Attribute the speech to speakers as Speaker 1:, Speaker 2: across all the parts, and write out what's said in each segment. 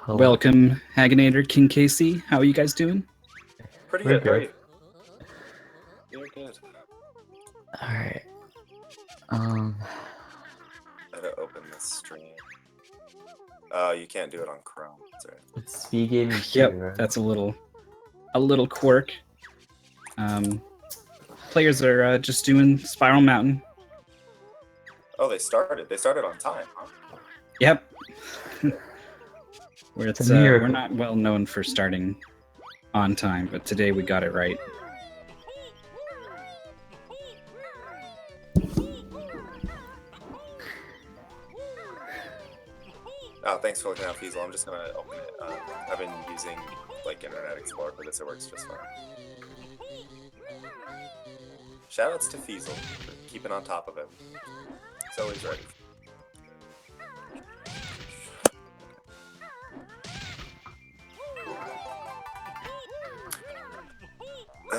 Speaker 1: Hello.
Speaker 2: Welcome, Haganator, King Casey. How are you guys doing?
Speaker 3: Pretty
Speaker 1: We're
Speaker 3: good.
Speaker 1: good.
Speaker 3: How are you? You're good.
Speaker 1: Alright.
Speaker 3: Gotta open this stream. Oh, you can't do it on Chrome. That's right.
Speaker 1: It's speed gaming too,
Speaker 2: Yep,
Speaker 1: right?
Speaker 2: that's a little quirk. Players are just doing Spiral Mountain.
Speaker 3: Oh, they started. They started on time, huh?
Speaker 2: Yep. Where
Speaker 1: It's a miracle.
Speaker 2: we're not well known for starting on time, but today we got it right.
Speaker 3: Oh, thanks for looking out, Feasel. I'm just gonna open it. I've been using like Internet Explorer for this. It works just fine. Shoutouts to Feasel for keeping on top of it. He's always ready.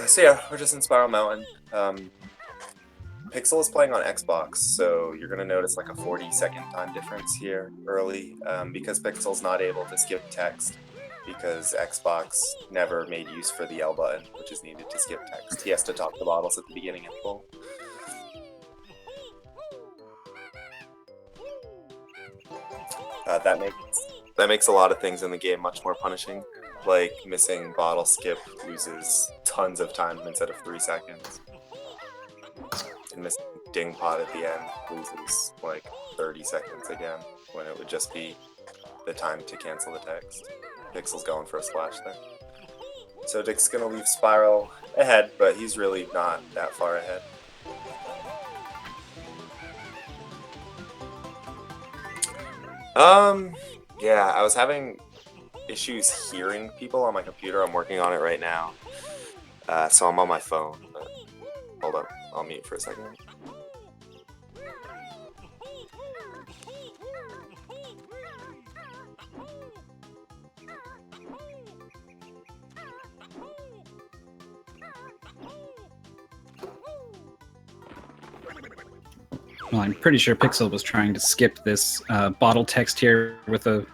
Speaker 3: So yeah, we're just in Spiral Mountain. Pixel is playing on Xbox, so you're gonna notice like a 40-second time difference here early, because Pixel's not able to skip text because Xbox never made use for the L button, which is needed to skip text. He has to talk to bottles at the beginning and full. That makes a lot of things in the game much more punishing. Like missing bottle skip loses tons of time instead of 3 seconds. And missing ding pot at the end loses like 30 seconds again, when it would just be the time to cancel the text. Pixel's going for a splash there. So Dick's gonna leave Spiral ahead, but he's really not that far ahead. Yeah, I was having issues hearing people on my computer. I'm working on it right now. So I'm on my phone. But hold up, I'll mute for a second.
Speaker 2: Well, I'm pretty sure Pixel was trying to skip this bottle text here with a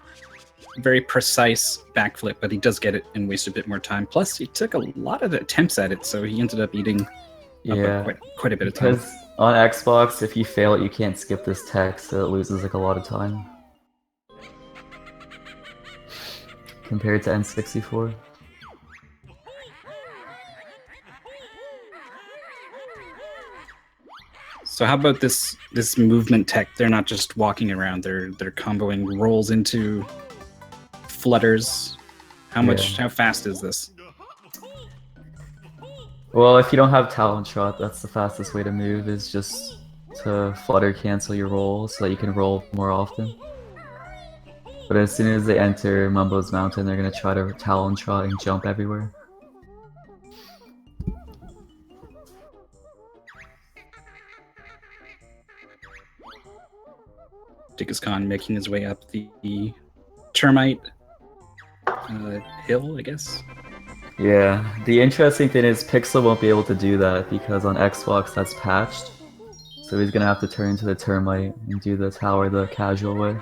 Speaker 2: very precise backflip, but he does get it and waste a bit more time. Plus, he took a lot of attempts at it, so he ended up eating up quite a bit of time.
Speaker 1: Because on Xbox, if you fail it, you can't skip this text, so it loses like a lot of time. Compared to N64.
Speaker 2: So how about this movement tech? They're not just walking around; they're comboing rolls into flutters. How fast is this?
Speaker 1: Well, if you don't have talent shot, that's the fastest way to move, is just to flutter cancel your roll so that you can roll more often. But as soon as they enter Mumbo's Mountain, they're gonna try to talon shot and jump everywhere.
Speaker 2: Dickhiskhan making his way up the termite hill, I guess.
Speaker 1: Yeah, the interesting thing is Pixel won't be able to do that because on Xbox that's patched. So he's gonna have to turn to the termite and do the tower the casual way.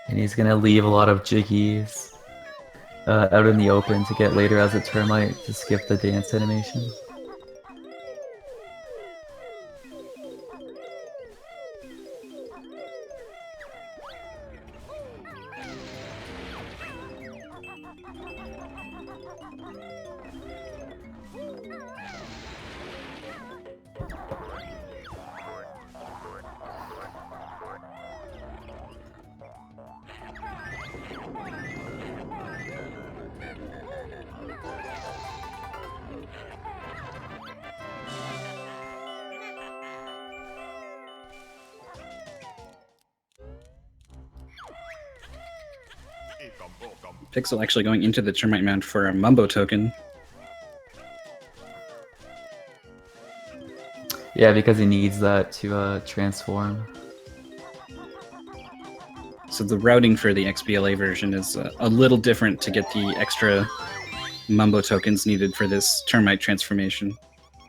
Speaker 1: And he's gonna leave a lot of jiggies out in the open to get later as a termite to skip the dance animation.
Speaker 2: Pixel actually going into the termite mound for a Mumbo token.
Speaker 1: Yeah, because he needs that to transform.
Speaker 2: So the routing for the XBLA version is a little different to get the extra Mumbo tokens needed for this termite transformation.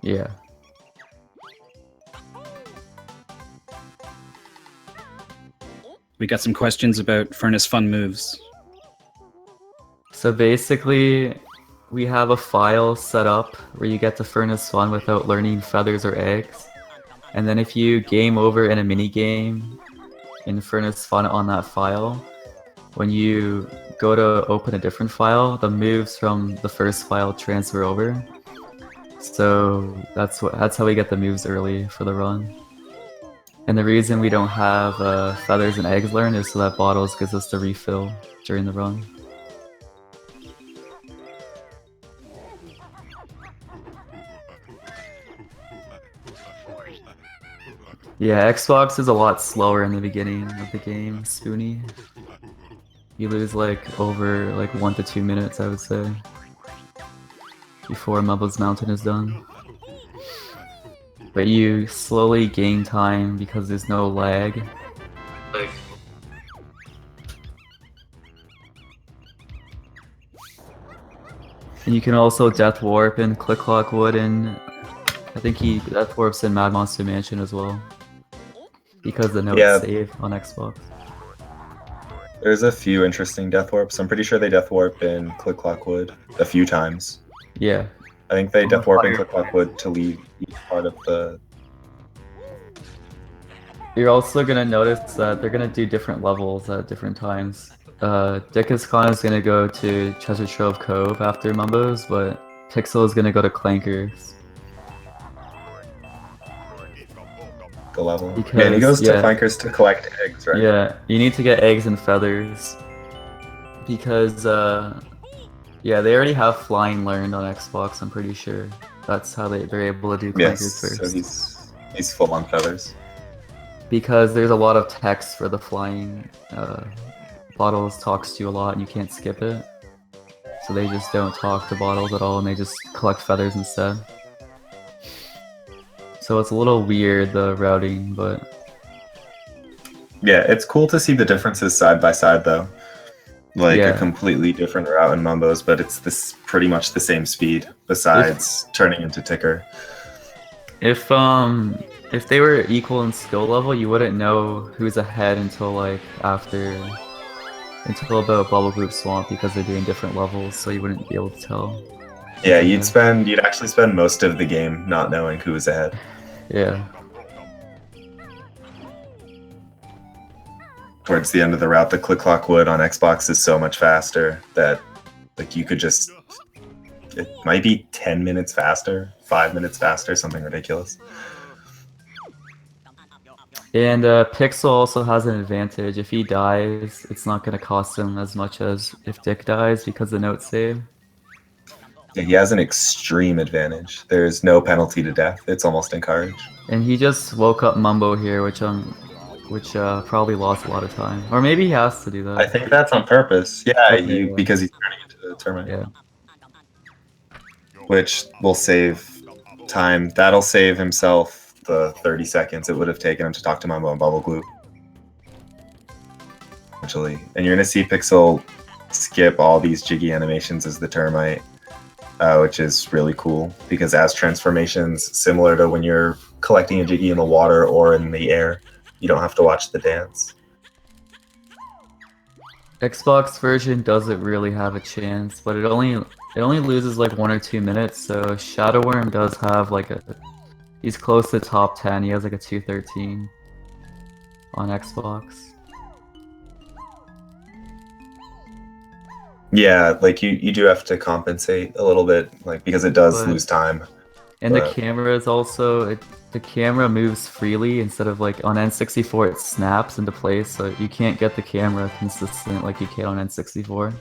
Speaker 1: Yeah.
Speaker 2: We got some questions about Furnace Fun moves.
Speaker 1: So basically, we have a file set up where you get to Furnace Fun without learning feathers or eggs. And then if you game over in a mini game in Furnace Fun on that file, when you go to open a different file, the moves from the first file transfer over. So that's how we get the moves early for the run. And the reason we don't have feathers and eggs learned is so that bottles gives us the refill during the run. Yeah, Xbox is a lot slower in the beginning of the game, Spoonie. You lose like over like 1 to 2 minutes, I would say, before Mumbo's Mountain is done. But you slowly gain time because there's no lag. And you can also Death Warp in Click Clock Wood, and I think he Death Warps in Mad Monster Mansion as well. Because the notes save on Xbox.
Speaker 4: There's a few interesting Death Warps. I'm pretty sure they Death Warp in Click Clock Wood a few times.
Speaker 1: Yeah.
Speaker 4: I think they Death Warp in Click Clock Wood to leave each part of the...
Speaker 1: You're also gonna notice that they're gonna do different levels at different times. Dickhiskhan is gonna go to Treasure Trove Cove after Mumbo's, but Pixel is gonna go to Clankers.
Speaker 4: The level.
Speaker 1: Because,
Speaker 4: yeah, and he goes to Clankers to collect eggs, right?
Speaker 1: Yeah, you need to get eggs and feathers. Because, yeah, they already have flying learned on Xbox, I'm pretty sure. That's how they're able to do Clankers first.
Speaker 4: So he's full on feathers.
Speaker 1: Because there's a lot of text for the flying. Bottles talks to you a lot and you can't skip it. So they just don't talk to Bottles at all and they just collect feathers instead. So it's a little weird, the routing, but...
Speaker 4: Yeah, it's cool to see the differences side by side, though. Like, a completely different route in Mumbo's, but it's pretty much the same speed, besides turning into ticker.
Speaker 1: If they were equal in skill level, you wouldn't know who's ahead until about Bubble Group Swamp, because they're doing different levels, so you wouldn't be able to tell.
Speaker 4: Yeah, you'd actually spend most of the game not knowing who was ahead.
Speaker 1: Yeah.
Speaker 4: Towards the end of the route, the Click Clock Wood on Xbox is so much faster that like you could just... It might be 10 minutes faster, 5 minutes faster, something ridiculous.
Speaker 1: And Pixel also has an advantage. If he dies, it's not going to cost him as much as if Dick dies because the notes save.
Speaker 4: Yeah, he has an extreme advantage. There's no penalty to death. It's almost encouraged.
Speaker 1: And he just woke up Mumbo here, which probably lost a lot of time. Or maybe he has to do that.
Speaker 4: I think that's on purpose. Yeah, because he's turning into the termite.
Speaker 1: Yeah.
Speaker 4: Which will save time. That'll save himself the 30 seconds it would have taken him to talk to Mumbo and Bubble Glue. Actually. And you're going to see Pixel skip all these jiggy animations as the termite, which is really cool, because as transformations, similar to when you're collecting a jiggy in the water or in the air, you don't have to watch the dance.
Speaker 1: Xbox version doesn't really have a chance, but it only loses like 1 or 2 minutes, so Shadowworm does have like he's close to top 10. He has like a 213 on Xbox.
Speaker 4: Yeah, like you do have to compensate a little bit, like because it does lose time.
Speaker 1: And the camera is also the camera moves freely instead of like on N64 it snaps into place, so you can't get the camera consistent like you can on N64.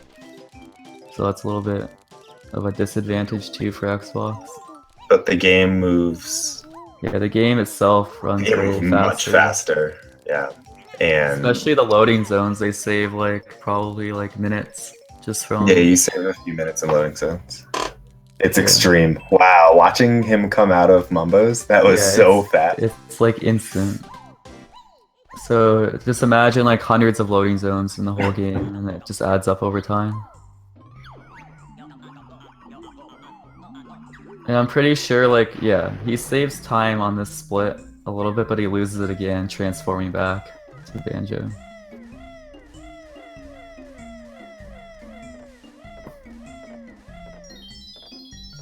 Speaker 1: So that's a little bit of a disadvantage too for Xbox.
Speaker 4: But the game moves.
Speaker 1: Yeah, the game itself runs
Speaker 4: much faster. Yeah, and
Speaker 1: especially the loading zones, they save like probably like minutes just from.
Speaker 4: Yeah, you save a few minutes in loading zones. It's extreme. Wow, watching him come out of Mumbo's, that was so fast.
Speaker 1: It's like instant. So just imagine like hundreds of loading zones in the whole game, and it just adds up over time. And I'm pretty sure, like, yeah, he saves time on this split a little bit, but he loses it again, transforming back to Banjo.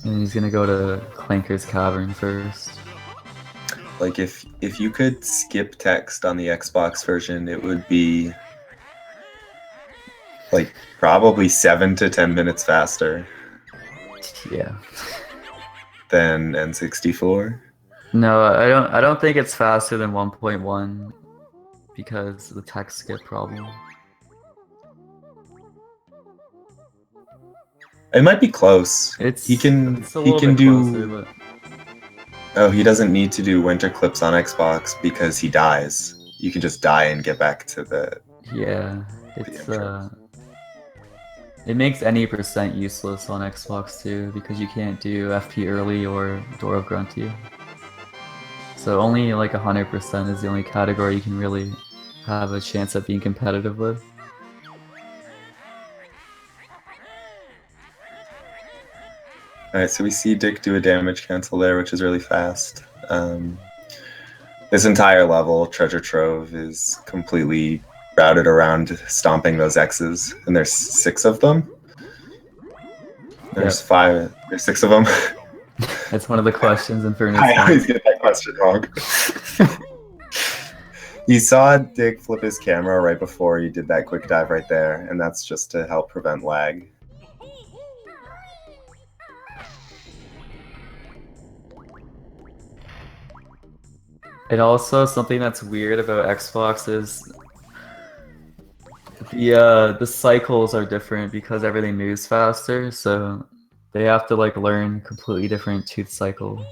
Speaker 1: And he's gonna go to Clanker's Cavern first.
Speaker 4: Like if you could skip text on the Xbox version, it would be like probably 7 to 10 minutes faster
Speaker 1: Yeah.
Speaker 4: than N64.
Speaker 1: No, I don't think it's faster than 1.1 because of the text skip problem.
Speaker 4: It might be close.
Speaker 1: It's
Speaker 4: He can
Speaker 1: it's a little bit
Speaker 4: do.
Speaker 1: closer, but
Speaker 4: Oh, he doesn't need to do winter clips on Xbox because he dies. You can just die and get back to the.
Speaker 1: yeah, it's
Speaker 4: intro.
Speaker 1: it makes any percent useless on Xbox too because you can't do FP early or Door of Grunty. So only like 100% is the only category you can really have a chance at being competitive with.
Speaker 4: Alright, so we see Dick do a damage cancel there, which is really fast. This entire level, Treasure Trove, is completely routed around stomping those X's, and there's 6 of them. There's 6 of them.
Speaker 1: That's one of the questions in Furnace.
Speaker 4: I always get that question wrong. You saw Dick flip his camera right before he did that quick dive right there, and that's just to help prevent lag.
Speaker 1: And also something that's weird about Xbox is the cycles are different because everything moves faster, so they have to like learn completely different tooth cycle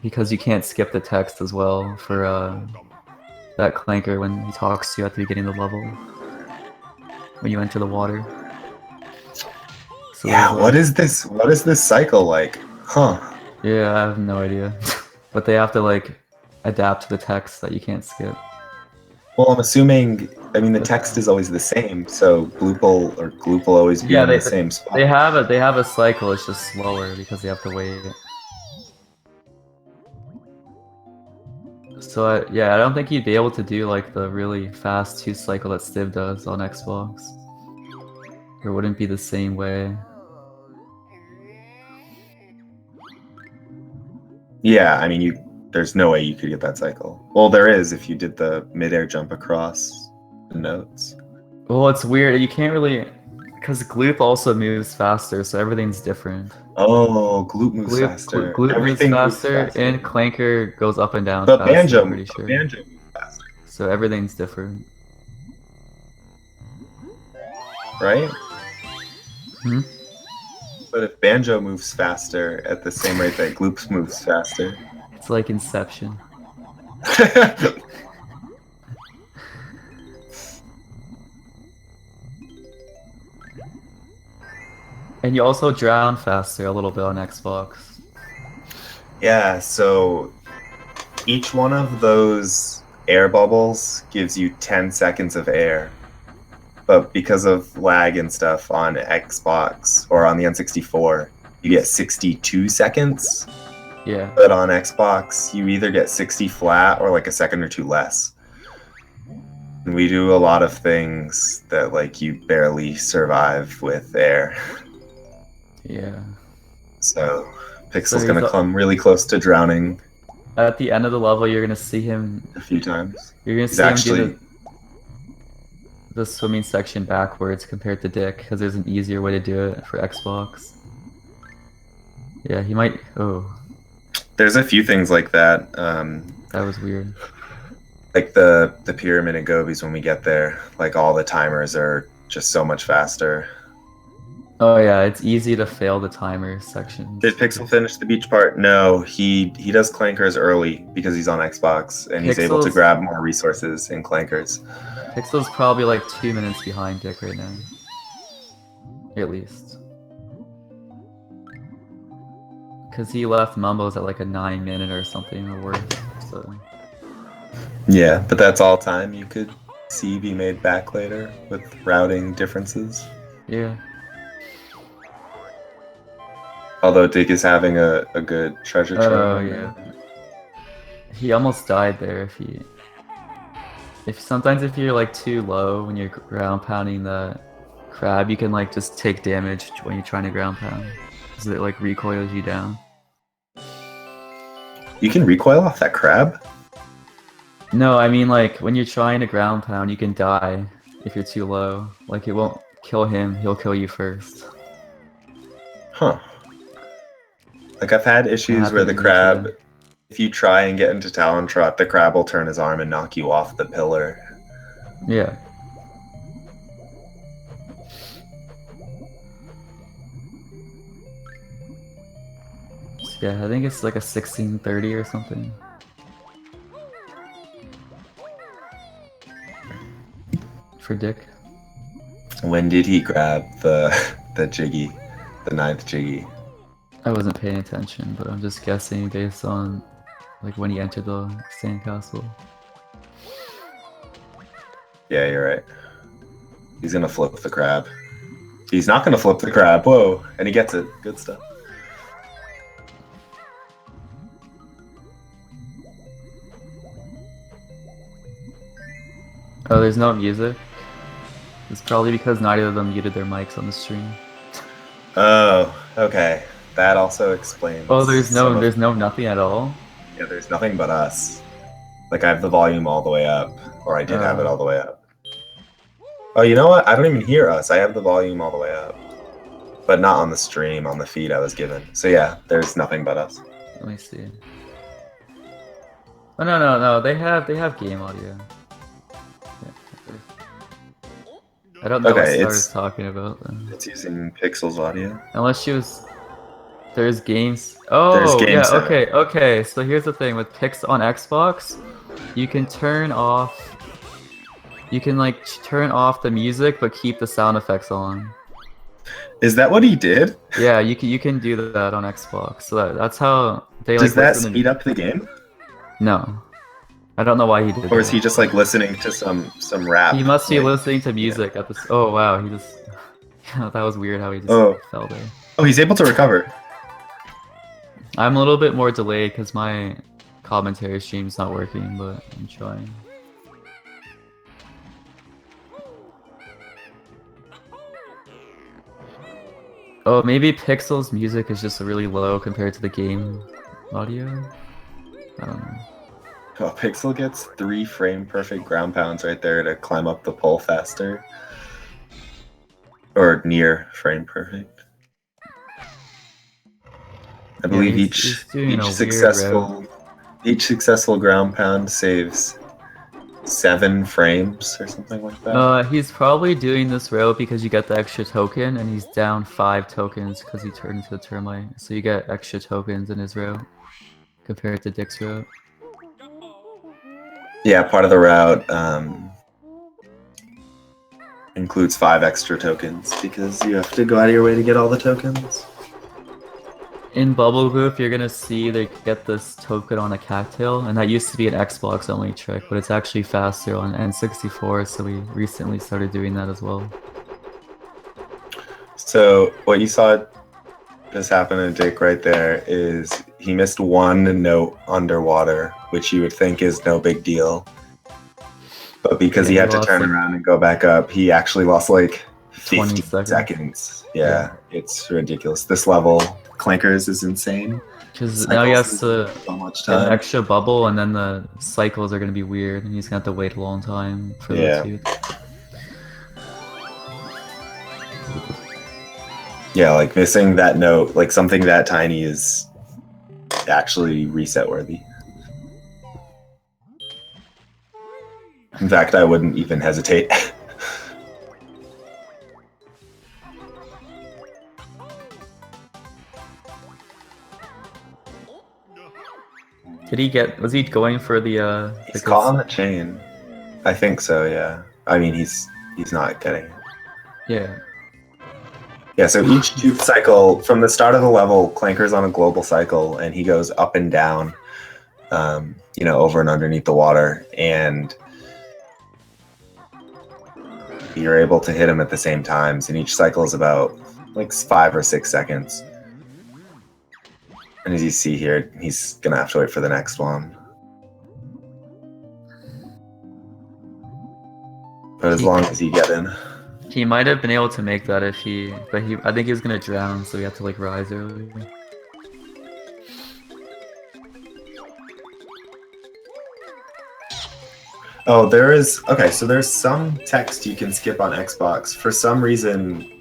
Speaker 1: because you can't skip the text as well for that Clanker when he talks to you at the beginning of the level when you enter the water. So
Speaker 4: Yeah,
Speaker 1: there's,
Speaker 4: what is this? What is this cycle like? Huh.
Speaker 1: yeah, I have no idea. But they have to like adapt to the text that you can't skip.
Speaker 4: Well, I'm assuming. I mean, the text is always the same, so Gloop will always be
Speaker 1: Yeah,
Speaker 4: in the same spot.
Speaker 1: They have a cycle. It's just slower because they have to wait. So yeah, I don't think you'd be able to do like the really fast 2 cycle that Stiv does on Xbox. It wouldn't be the same way.
Speaker 4: Yeah, I mean, there's no way you could get that cycle. Well, there is if you did the midair jump across the notes.
Speaker 1: Well, it's weird. You can't really, because Gloop also moves faster, so everything's different.
Speaker 4: Oh, Gloop moves faster.
Speaker 1: Gloop moves
Speaker 4: Everything
Speaker 1: faster, and Clanker goes up and down
Speaker 4: But
Speaker 1: faster,
Speaker 4: Banjo,
Speaker 1: I'm pretty sure.
Speaker 4: Banjo moves faster,
Speaker 1: So everything's different.
Speaker 4: right?
Speaker 1: Hmm?
Speaker 4: But if Banjo moves faster at the same rate that Gloops moves faster.
Speaker 1: It's like Inception. And you also drown faster a little bit on Xbox.
Speaker 4: Yeah, so each one of those air bubbles gives you 10 seconds of air. But because of lag and stuff on Xbox or on the N64, you get 62 seconds.
Speaker 1: Yeah.
Speaker 4: But on Xbox, you either get 60 flat or like a second or 2 less. And we do a lot of things that like you barely survive with air.
Speaker 1: Yeah.
Speaker 4: So Pixel's
Speaker 1: So
Speaker 4: gonna come really close to drowning
Speaker 1: at the end of the level, you're gonna see him
Speaker 4: a few times.
Speaker 1: You're gonna
Speaker 4: He's
Speaker 1: see
Speaker 4: actually
Speaker 1: him do the swimming section backwards compared to Dick, because there's an easier way to do it for Xbox. Yeah, he might. Oh,
Speaker 4: there's a few things like that.
Speaker 1: that was weird.
Speaker 4: Like the pyramid and Gobies when we get there, like all the timers are just so much faster.
Speaker 1: Oh yeah, it's easy to fail the timer section.
Speaker 4: Did Pixel finish the beach part? No, he does clankers early because he's on Xbox and he's able to grab more resources in clankers.
Speaker 1: Pixel's probably like 2 minutes behind Dick right now. At least. Because he left Mumbo's at like a 9-minute or something or worse. So
Speaker 4: Yeah, but that's all time you could see be made back later with routing differences.
Speaker 1: Yeah.
Speaker 4: Although Dick is having a good treasure trove.
Speaker 1: Oh yeah. He almost died there if sometimes if you're like too low when you're ground pounding the crab, you can like just take damage when you're trying to ground pound. Because it like recoils you down.
Speaker 4: You can recoil off that crab?
Speaker 1: No, I mean like when you're trying to ground pound, you can die if you're too low. Like it won't kill him, he'll kill you first.
Speaker 4: Huh. Like I've had issues where the crab, if you try and get into Talon Trot, the crab will turn his arm and knock you off the pillar.
Speaker 1: Yeah. Yeah, I think it's like a 1630 or something. For Dick.
Speaker 4: When did he grab the Jiggy, the 9th Jiggy?
Speaker 1: I wasn't paying attention, but I'm just guessing based on like when he entered the sandcastle.
Speaker 4: Yeah, you're right. He's gonna flip the crab. He's not gonna flip the crab. Whoa! And he gets it. Good stuff.
Speaker 1: Oh, there's no music. It's probably because neither of them muted their mics on the stream.
Speaker 4: Oh, okay. That also explains.
Speaker 1: Oh, there's no nothing at all.
Speaker 4: Yeah, there's nothing but us. Like I have the volume all the way up, or I did have it all the way up. Oh, you know what? I don't even hear us. I have the volume all the way up, but not on the stream, on the feed I was given. So yeah, there's nothing but us.
Speaker 1: Let me see. Oh no, they have game audio. Yeah. I don't know what Star's talking about then.
Speaker 4: It's using Pixel's audio.
Speaker 1: Unless she was. There's games. Oh,
Speaker 4: there's games
Speaker 1: yeah. Okay. So here's the thing with Pix on Xbox, you can turn off. You can like turn off the music but keep the sound effects on.
Speaker 4: Is that what he did?
Speaker 1: Yeah, you can do that on Xbox. So that's how they
Speaker 4: Does that speed up the game?
Speaker 1: No. I don't know why he did.
Speaker 4: Or is he just like listening to some rap?
Speaker 1: He must be listening to music at this. Oh wow, he just. That was weird how he just fell there.
Speaker 4: Oh, he's able to recover.
Speaker 1: I'm a little bit more delayed because my commentary stream's not working, but I'm trying. Oh, maybe Pixel's music is just really low compared to the game audio. I don't know.
Speaker 4: Oh, Pixel gets 3 frame perfect ground pounds right there to climb up the pole faster. Or near frame perfect. I believe each successful ground pound saves 7 frames or something like that.
Speaker 1: He's probably doing this route because you get the extra token, and he's down 5 tokens because he turned into a termite. So you get extra tokens in his route compared to Dick's route.
Speaker 4: Yeah, part of the route includes 5 extra tokens because you have to go out of your way to get all the tokens.
Speaker 1: In Bubble Group, you're gonna see they get this token on a cattail, and that used to be an Xbox only trick, but it's actually faster on N64, so we recently started doing that as well.
Speaker 4: So what you saw just happen to Dick right there is he missed 1 note underwater, which you would think is no big deal. But because he had to turn around and go back up, he actually lost like 50 seconds. Yeah, it's ridiculous. This level, Clankers, is insane.
Speaker 1: Because now he has to get an extra bubble, and then the cycles are going to be weird, and he's going to have to wait a long time for the tooth.
Speaker 4: Yeah, like missing that note, like something that tiny is actually reset worthy. In fact, I wouldn't even hesitate.
Speaker 1: Was he going for the
Speaker 4: he's caught on the chain. I think so, yeah. I mean, he's not getting it.
Speaker 1: Yeah.
Speaker 4: Yeah, so each tooth cycle, from the start of the level, Clanker's on a global cycle, and he goes up and down over and underneath the water, and you're able to hit them at the same times, and each cycle is about like 5 or 6 seconds. And as you see here, he's gonna have to wait for the next one. But as long as you get in.
Speaker 1: He might have been able to make that if I think he was gonna drown, so he had to like rise early.
Speaker 4: Oh, so there's some text you can skip on Xbox. For some reason,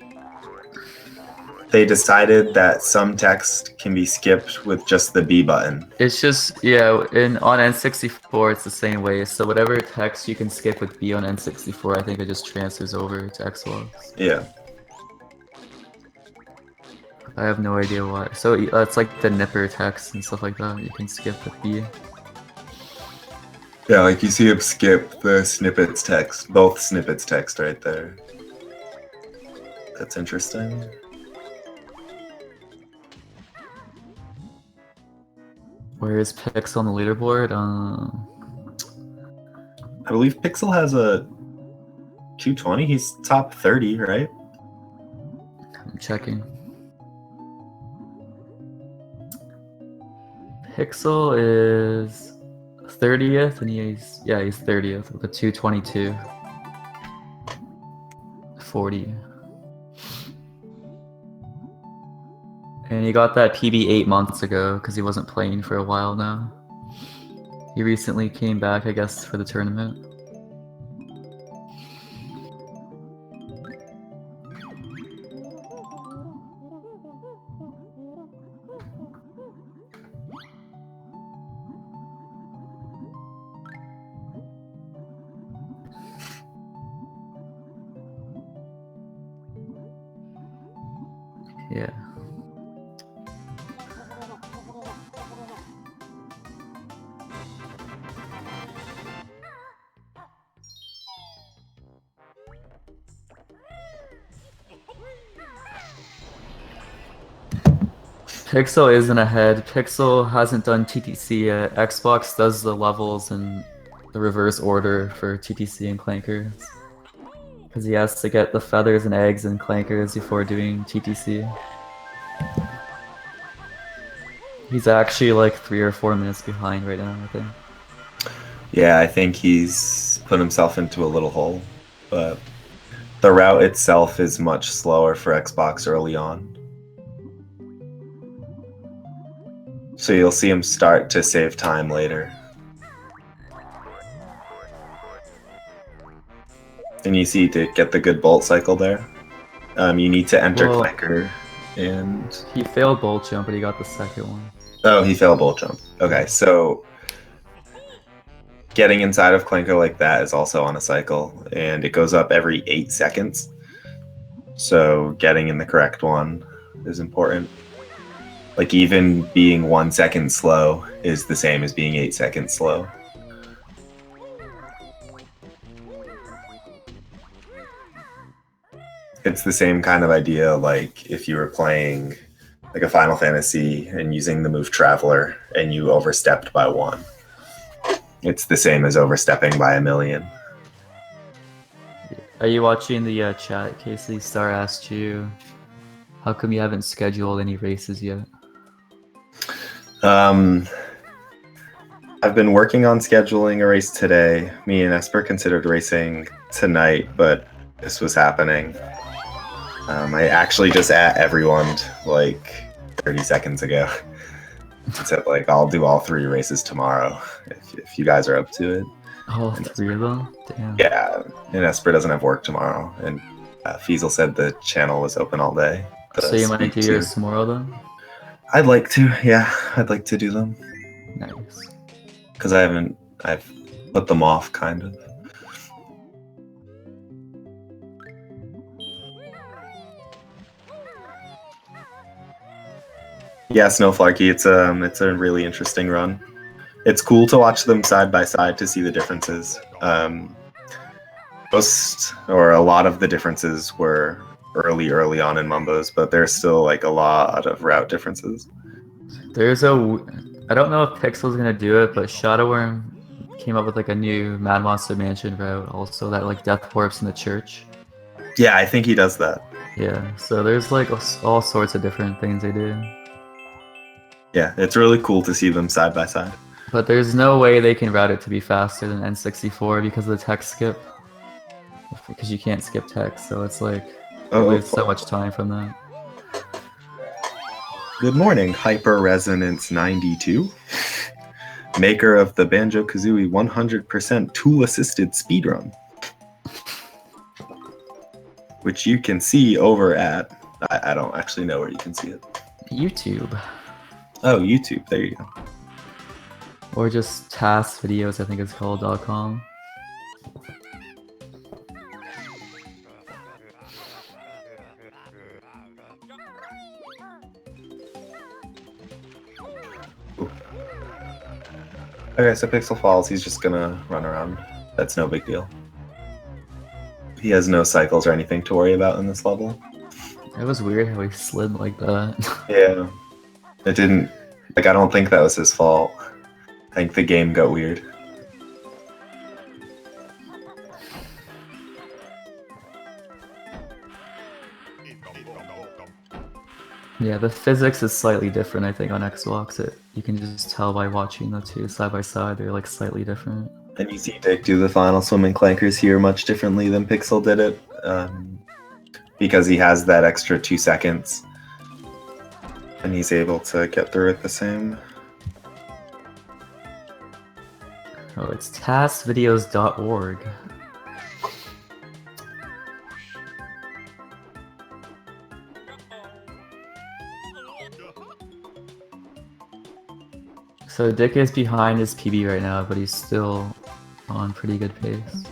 Speaker 4: they decided that some text can be skipped with just the B button.
Speaker 1: It's just, yeah, on N64 it's the same way, so whatever text you can skip with B on N64, I think it just transfers over to Xbox.
Speaker 4: Yeah.
Speaker 1: I have no idea why. So that's like the nipper text and stuff like that, you can skip with B.
Speaker 4: Yeah, like you see him skip the snippets text, both snippets text right there. That's interesting.
Speaker 1: Where is Pixel on the leaderboard?
Speaker 4: I believe Pixel has a 220. He's top 30, right?
Speaker 1: I'm checking. Pixel is 30th, and he's 30th with a 222. 40. And he got that PB 8 months ago because he wasn't playing for a while now. He recently came back, I guess, for the tournament. Yeah. Pixel isn't ahead. Pixel hasn't done TTC yet. Xbox does the levels in the reverse order for TTC and Clankers. Because he has to get the feathers and eggs and Clankers before doing TTC. He's actually like 3 or 4 minutes behind right now, I think.
Speaker 4: Yeah, I think he's put himself into a little hole. But the route itself is much slower for Xbox early on. So you'll see him start to save time later. And you see to get the good bolt cycle there, you need to enter Clanker and...
Speaker 1: He failed bolt jump, but he got the second one.
Speaker 4: Oh, he failed bolt jump. Okay, so getting inside of Clanker like that is also on a cycle, and it goes up every 8 seconds. So getting in the correct one is important. Like even being 1 second slow is the same as being 8 seconds slow. It's the same kind of idea like if you were playing like a Final Fantasy and using the move Traveler and you overstepped by 1. It's the same as overstepping by 1,000,000.
Speaker 1: Are you watching the chat? Casey Star asked you, how come you haven't scheduled any races yet?
Speaker 4: I've been working on scheduling a race today. Me and Esper considered racing tonight, but this was happening. I actually just at everyone like 30 seconds ago. Said like I'll do all 3 races tomorrow if you guys are up to it.
Speaker 1: All 3 of them? Damn.
Speaker 4: Yeah, and Esper doesn't have work tomorrow, and Fiesel said the channel was open all day.
Speaker 1: So you might do yours tomorrow then?
Speaker 4: I'd like to, yeah. I'd like to do them.
Speaker 1: Nice.
Speaker 4: Because I've put them off, kind of. Yeah, Snowflarky, it's a really interesting run. It's cool to watch them side by side to see the differences. Most, or a lot of the differences were early on in Mumbos, but there's still like a lot of route differences.
Speaker 1: There's I don't know if Pixel's gonna do it, but Shadowworm came up with like a new Mad Monster Mansion route, also that like death warps in the church.
Speaker 4: Yeah, I think he does that.
Speaker 1: Yeah, so there's like all sorts of different things they do.
Speaker 4: Yeah, it's really cool to see them side by side.
Speaker 1: But there's no way they can route it to be faster than N64 because of the text skip. Because you can't skip text, so it's like you lose so much time from that.
Speaker 4: Good morning, Hyper Resonance 92, maker of the Banjo-Kazooie 100% tool-assisted speedrun, which you can see over at, I don't actually know where you can see it.
Speaker 1: YouTube.
Speaker 4: Oh, YouTube, there you go.
Speaker 1: Or just task videos, I think it's called .com.
Speaker 4: Okay, so Pixel falls, he's just gonna run around. That's no big deal. He has no cycles or anything to worry about in this level.
Speaker 1: It was weird how he slid like that.
Speaker 4: Yeah. It didn't, like, I don't think that was his fault. I think the game got weird.
Speaker 1: Yeah, the physics is slightly different, I think, on Xbox. You can just tell by watching the two side by side, they're like slightly different.
Speaker 4: And you see Dick do the final swimming clankers here much differently than Pixel did it, because he has that extra 2 seconds, and he's able to get through it the same.
Speaker 1: Oh, it's taskvideos.org. So Dick is behind his PB right now, but he's still on pretty good pace.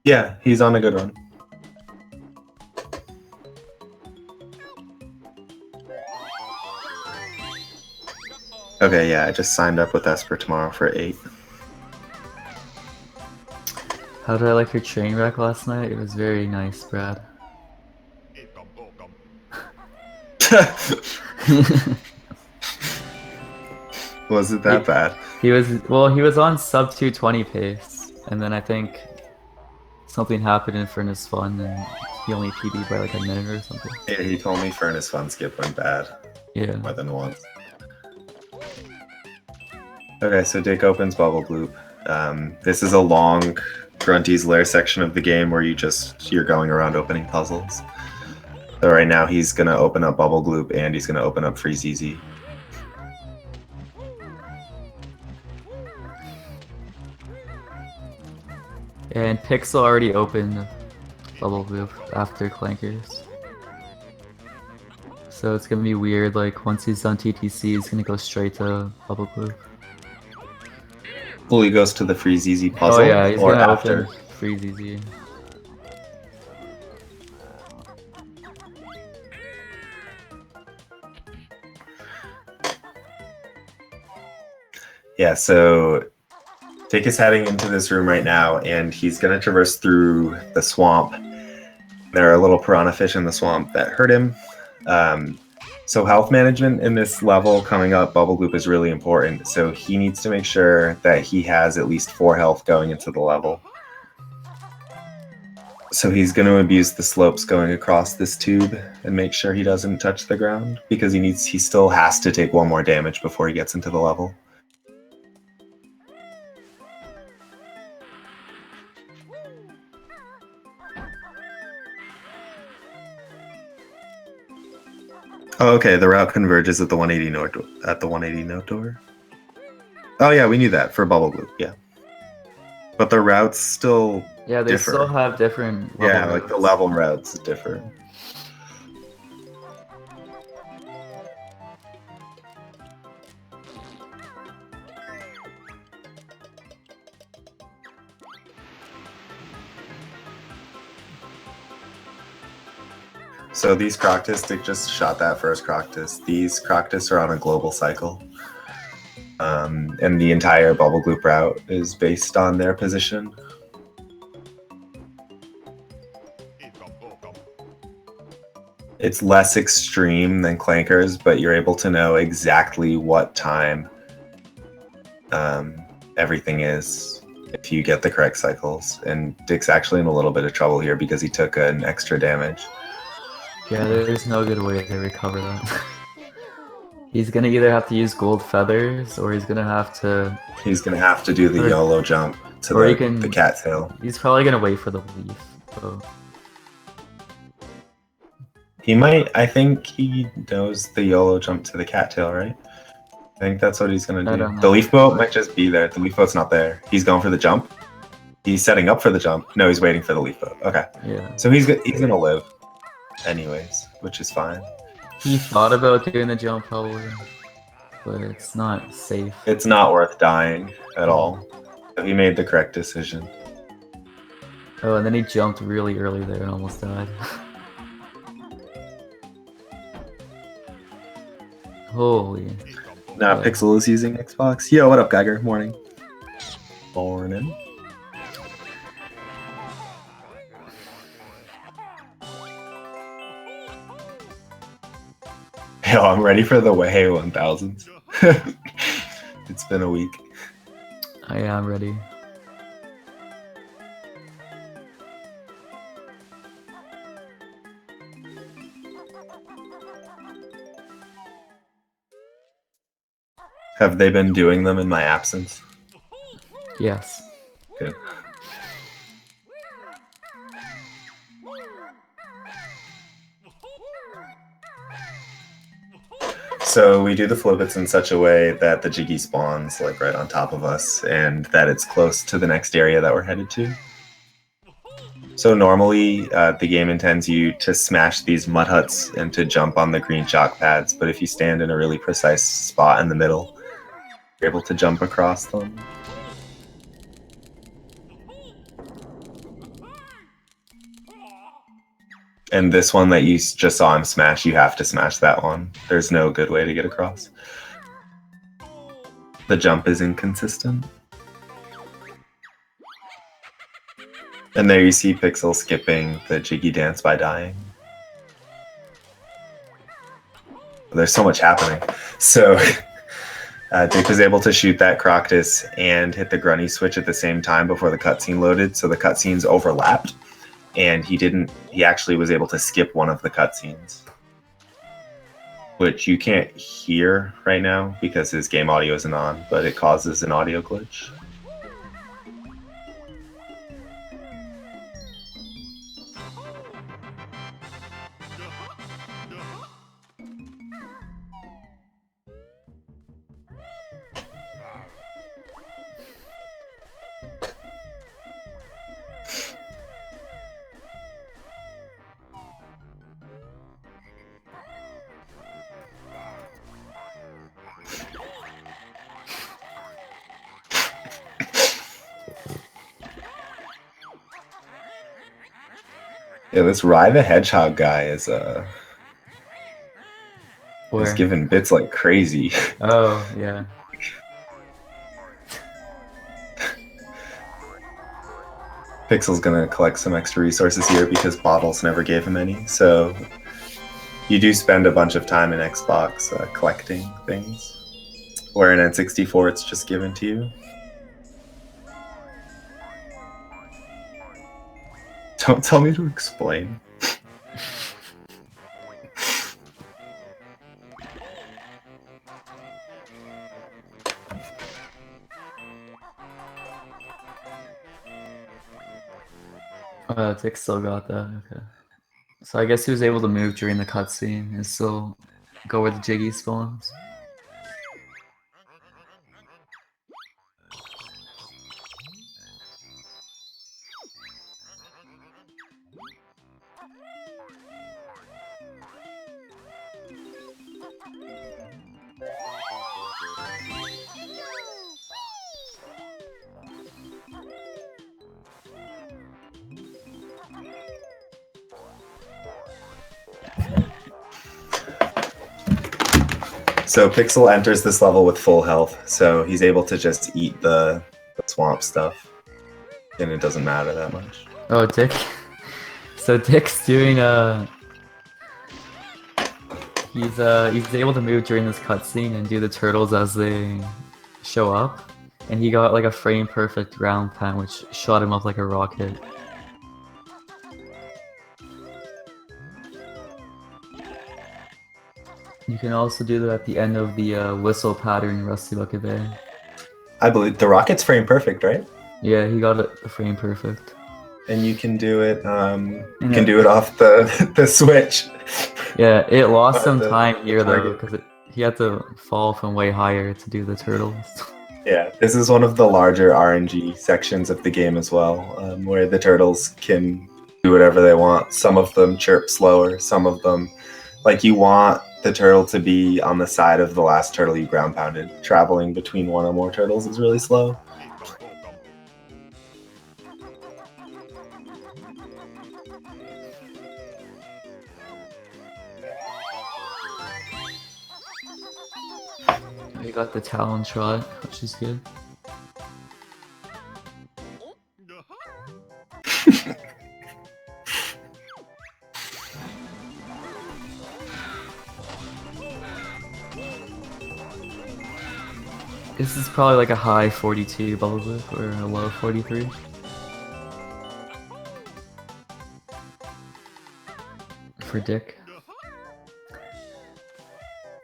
Speaker 4: Yeah, he's on a good run. Okay, yeah, I just signed up with Esper tomorrow for 8.
Speaker 1: How did I like your train wreck last night? It was very nice, Brad.
Speaker 4: Was it that bad?
Speaker 1: He was on sub 220 pace, and then I think something happened in Furnace Fun, and he only PB'd by like a minute or something.
Speaker 4: Yeah, he told me Furnace Fun skip went bad
Speaker 1: Yeah.
Speaker 4: more than once. Okay, so Dick opens Bubble Bloop. This is a long Grunty's Lair section of the game where you're going around opening puzzles. So right now he's gonna open up Bubble Gloop and he's gonna open up Freeze Easy.
Speaker 1: And Pixel already opened Bubble Loop after Clankers. So it's gonna be weird, like once he's done TTC, he's gonna go straight to Bubble Loop.
Speaker 4: Well, he goes to the Freeze Easy puzzle,
Speaker 1: Oh yeah, he's
Speaker 4: or
Speaker 1: gonna
Speaker 4: after.
Speaker 1: open Freeze Easy.
Speaker 4: Yeah, so Dick is heading into this room right now, and he's going to traverse through the swamp. There are little piranha fish in the swamp that hurt him. So health management in this level coming up, Bubble Loop, is really important. So he needs to make sure that he has at least 4 health going into the level. So he's going to abuse the slopes going across this tube and make sure he doesn't touch the ground, because he still has to take 1 more damage before he gets into the level. Oh, okay, the route converges at the 180 note door. Oh yeah, we knew that for Bubble Bloop, yeah. But the routes still
Speaker 1: Yeah, they
Speaker 4: differ.
Speaker 1: still have different level
Speaker 4: Yeah, like the
Speaker 1: routes.
Speaker 4: level routes differ. So these Croctus, Dick just shot that first Croctus. These Croctus are on a global cycle. And the entire Bubble Gloop route is based on their position. It's less extreme than Clankers, but you're able to know exactly what time everything is if you get the correct cycles. And Dick's actually in a little bit of trouble here because he took an extra damage.
Speaker 1: Yeah, there's no good way to recover that. He's gonna either have to use gold feathers, or he's gonna have to...
Speaker 4: He's going to have to do the
Speaker 1: Or-
Speaker 4: YOLO jump to
Speaker 1: or he
Speaker 4: the
Speaker 1: can-
Speaker 4: cattail.
Speaker 1: He's probably gonna wait for the leaf. So.
Speaker 4: He might, I think he knows the YOLO jump to the cattail, right? I think that's what he's going to
Speaker 1: I
Speaker 4: do.
Speaker 1: don't know.
Speaker 4: The leaf boat might just be there. The leaf boat's not there. He's going for the jump. He's setting up for the jump. No, he's waiting for the leaf boat. Okay.
Speaker 1: Yeah.
Speaker 4: So he's going to live anyways, which is fine.
Speaker 1: He thought about doing the jump probably, but it's not safe.
Speaker 4: It's not worth dying at all. So he made the correct decision.
Speaker 1: Oh, and then he jumped really early there and almost died. Holy.
Speaker 4: Now
Speaker 1: Yeah.
Speaker 4: Pixel is using Xbox. Yo, what up, Geiger? Morning. Morning. Yo, I'm ready for the Way 1000s. It's been a week.
Speaker 1: I am ready.
Speaker 4: Have they been doing them in my absence?
Speaker 1: Yes.
Speaker 4: Good. So we do the flip-its in such a way that the Jiggy spawns like right on top of us and that it's close to the next area that we're headed to. So normally the game intends you to smash these mud huts and to jump on the green chalk pads, but if you stand in a really precise spot in the middle, you're able to jump across them. And this one that you just saw him smash, you have to smash that one. There's no good way to get across. The jump is inconsistent. And there you see Pixel skipping the Jiggy dance by dying. There's so much happening. So Dick was able to shoot that Croctus and hit the Grunny switch at the same time before the cutscene loaded, so the cutscenes overlapped. And he actually was able to skip one of the cutscenes, which you can't hear right now because his game audio isn't on, but it causes an audio glitch. Yeah, this Rye the Hedgehog guy is
Speaker 1: Where?
Speaker 4: giving bits like crazy.
Speaker 1: Oh, yeah.
Speaker 4: Pixel's gonna collect some extra resources here because Bottles never gave him any, so you do spend a bunch of time in Xbox collecting things, where in N64 it's just given to you. Don't tell me to explain.
Speaker 1: Dick still got that, okay. So I guess he was able to move during the cutscene and still go where the Jiggy spawns.
Speaker 4: So Pixel enters this level with full health, so he's able to just eat the swamp stuff, and it doesn't matter that much.
Speaker 1: Oh, Dick. So Dick's doing he's able to move during this cutscene and do the turtles as they show up. and he got like a frame perfect ground pound, which shot him up like a rocket. You can also do that at the end of the whistle pattern in Rusty Bucket Bay.
Speaker 4: I believe the rocket's frame perfect, right?
Speaker 1: Yeah, he got it frame perfect.
Speaker 4: And you can do it. You can do it off the Switch.
Speaker 1: Yeah, it lost some
Speaker 4: The
Speaker 1: time here though,
Speaker 4: target.
Speaker 1: because he had to fall from way higher to do the turtles.
Speaker 4: Yeah, this is one of the larger RNG sections of the game as well, where the turtles can do whatever they want. Some of them chirp slower, some of them, like you want the turtle to be on the side of the last turtle you ground pounded. Traveling between one or more turtles is really slow.
Speaker 1: You got the Talon shot, which is good. This is probably like a high 42 bubble whip or a low 43. For Dick.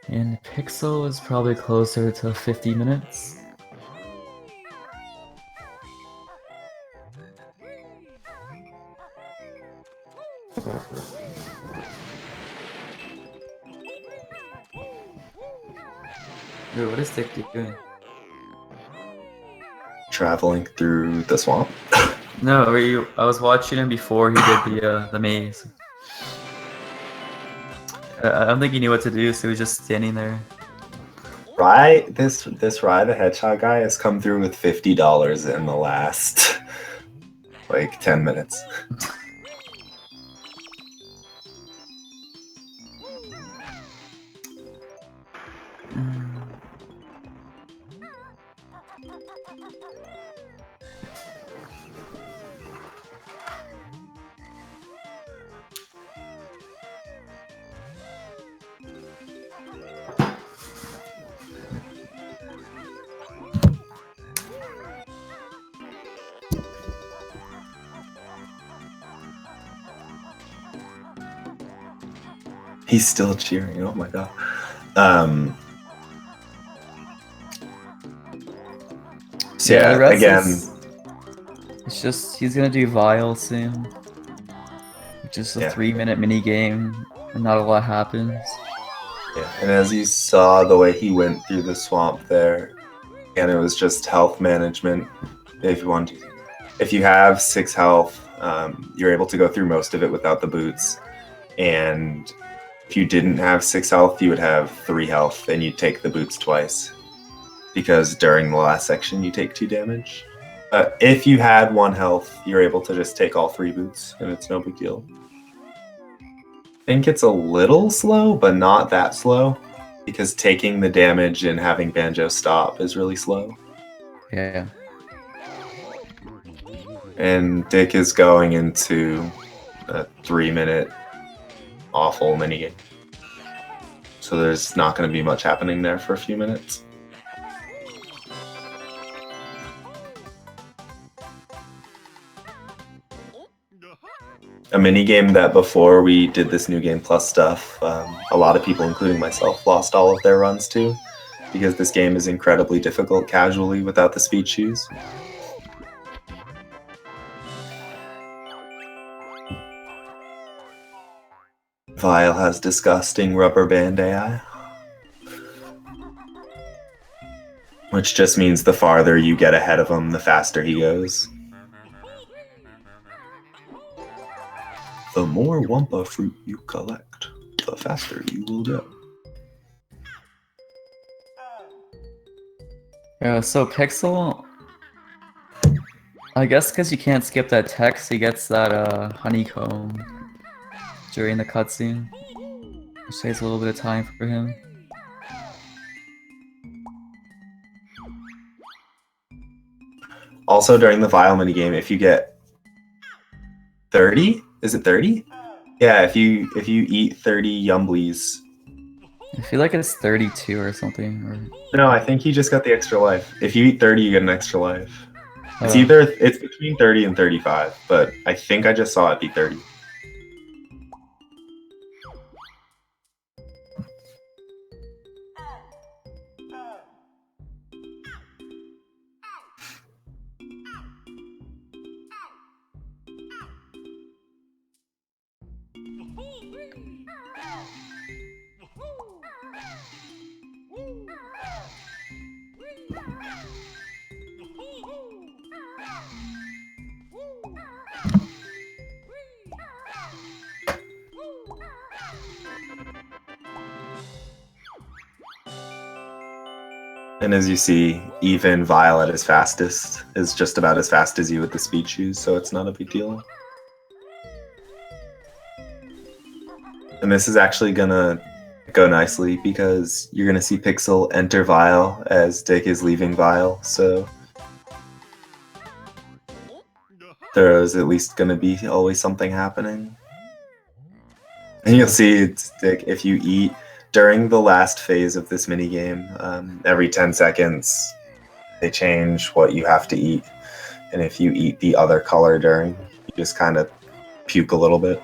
Speaker 1: And Pixel is probably closer to 50 minutes. Dude, what is Dick doing?
Speaker 4: Traveling through the swamp.
Speaker 1: No, I was watching him before he did the maze. I don't think he knew what to do, so he was just standing there.
Speaker 4: Right, this Rye the Hedgehog guy has come through with $50 in the last like 10 minutes. He's still cheering. Oh my god. So
Speaker 1: Yeah, the rest
Speaker 4: again,
Speaker 1: it's just he's gonna do Vile soon, which is a 3-minute mini game, and not a lot happens.
Speaker 4: yeah. And as you saw the way he went through the swamp there, and it was just health management. If you have 6 health, you're able to go through most of it without the boots. And if you didn't have 6 health, you would have 3 health, and you'd take the boots twice. Because during the last section, you take 2 damage. If you had 1 health, you're able to just take all 3 boots, and it's no big deal. I think it's a little slow, but not that slow, because taking the damage and having Banjo stop is really slow.
Speaker 1: Yeah.
Speaker 4: And Dick is going into a 3-minute awful minigame. So there's not going to be much happening there for a few minutes. A minigame that before we did this New Game Plus stuff, a lot of people, including myself, lost all of their runs to, because this game is incredibly difficult casually without the speed shoes. Vile has disgusting rubber band AI. Which just means the farther you get ahead of him, the faster he goes. The more Wumpa fruit you collect, the faster you will go.
Speaker 1: Yeah, so Pixel, I guess because you can't skip that text, he gets that honeycomb during the cutscene, which takes a little bit of time for him.
Speaker 4: Also, during the Vile minigame, if you get 30, is it 30? Yeah, if you eat 30 Yumblies,
Speaker 1: I feel like it's 32 or something. Or
Speaker 4: No, I think he just got the extra life. If you eat 30, you get an extra life. It's
Speaker 1: Oh.
Speaker 4: it's between 30 and 35, but I think I just saw it be 30. And as you see, even Vile at his fastest is just about as fast as you with the speed shoes, so it's not a big deal. And this is actually gonna go nicely because you're gonna see Pixel enter Vile as Dick is leaving Vile, so there's at least gonna be always something happening. And you'll see it's Dick, if you eat during the last phase of this minigame, every 10 seconds they change what you have to eat. And if you eat the other color during, you just kind of puke a little bit.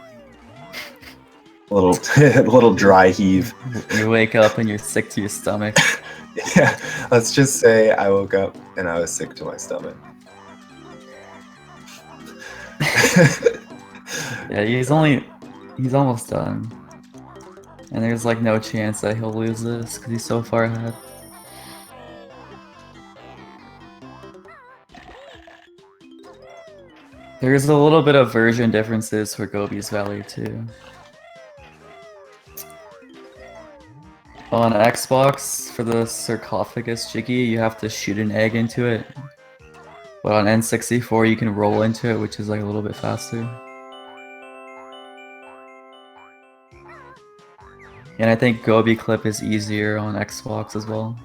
Speaker 4: A little dry heave.
Speaker 1: You wake up and you're sick to your stomach.
Speaker 4: Yeah, let's just say I woke up and I was sick to my stomach.
Speaker 1: Yeah, he's almost done. And there's like no chance that he'll lose this because he's so far ahead. There's a little bit of version differences for Gobi's Valley too. On Xbox, for the sarcophagus Jiggy, you have to shoot an egg into it. But on N64, you can roll into it, which is like a little bit faster. And I think Gobi Clip is easier on Xbox as well.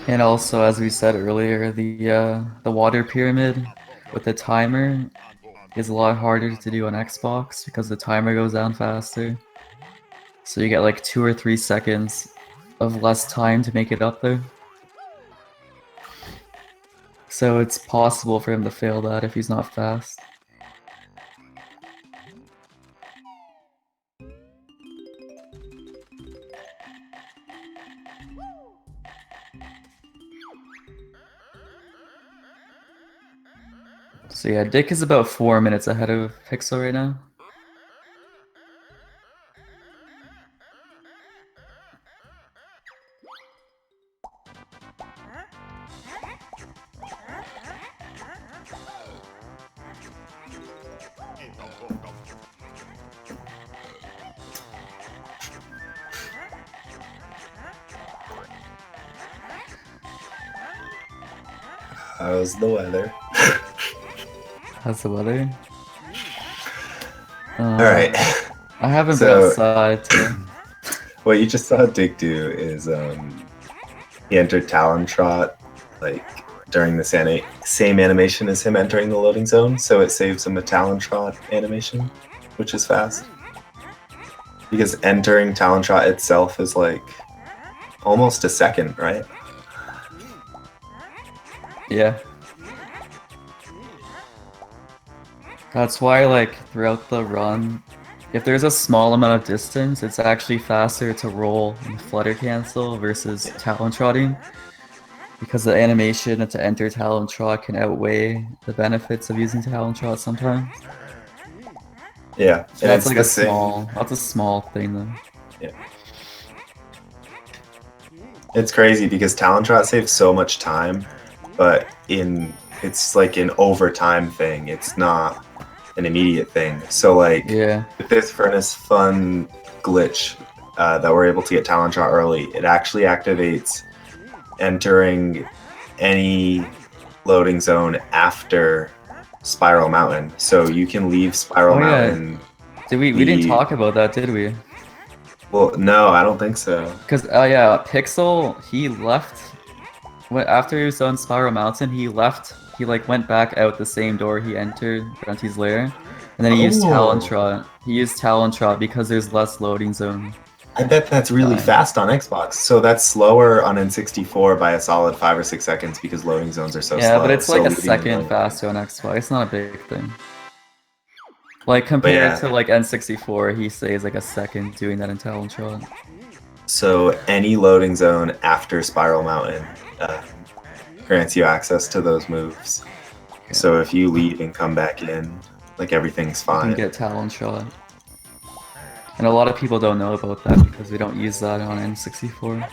Speaker 1: And also, as we said earlier, the water pyramid with the timer is a lot harder to do on Xbox because the timer goes down faster. So you get like 2 or 3 seconds of less time to make it up there. So it's possible for him to fail that if he's not fast. So yeah, Dick is about 4 minutes ahead of Pixel right now.
Speaker 4: How's the weather?
Speaker 1: How's the weather?
Speaker 4: Alright.
Speaker 1: I haven't been
Speaker 4: So-
Speaker 1: outside today.
Speaker 4: What you just saw Dick do is he entered Talon Trot like during the same animation as him entering the loading zone, so it saves him a Talon Trot animation, which is fast. Because entering Talon Trot itself is like almost a second, right?
Speaker 1: Yeah. That's why, like, throughout the run, if there's a small amount of distance, it's actually faster to roll and flutter cancel versus Talon Trotting. Because the animation to enter Talon Trot can outweigh the benefits of using Talon Trot sometimes.
Speaker 4: Yeah, and
Speaker 1: So that's
Speaker 4: it's
Speaker 1: like
Speaker 4: the
Speaker 1: a that's a small thing though.
Speaker 4: Yeah. It's crazy because Talon Trot saves so much time, but in it's like an overtime thing. It's not an immediate thing. So like
Speaker 1: Yeah.
Speaker 4: with this Furnace Fun glitch that we're able to get Talon Shot early, it actually activates entering any loading zone after Spiral Mountain. So you can leave Spiral
Speaker 1: Oh, yeah.
Speaker 4: Mountain.
Speaker 1: We didn't talk about that, did we?
Speaker 4: Well, no, I don't think so.
Speaker 1: Because, yeah, Pixel, he left... After he was on Spiral Mountain, he left... He, like, went back out the same door he entered Grunty's lair. And then he used Talon Trot. He used Talon Trot because there's less loading zone.
Speaker 4: I bet that's really fast on Xbox. So that's slower on N64 by a solid 5 or 6 seconds because loading zones are so slow.
Speaker 1: Yeah, but it's like
Speaker 4: so
Speaker 1: a second faster on Xbox. It's not a big thing. Like, compared to, like, N64, he saves, like, a second doing that in Talon Trot.
Speaker 4: So any loading zone after Spiral Mountain grants you access to those moves.
Speaker 1: Yeah.
Speaker 4: So if you leave and come back in, like, everything's fine.
Speaker 1: You can get Talon Shot. And a lot of people don't know about that because we don't use that on N64.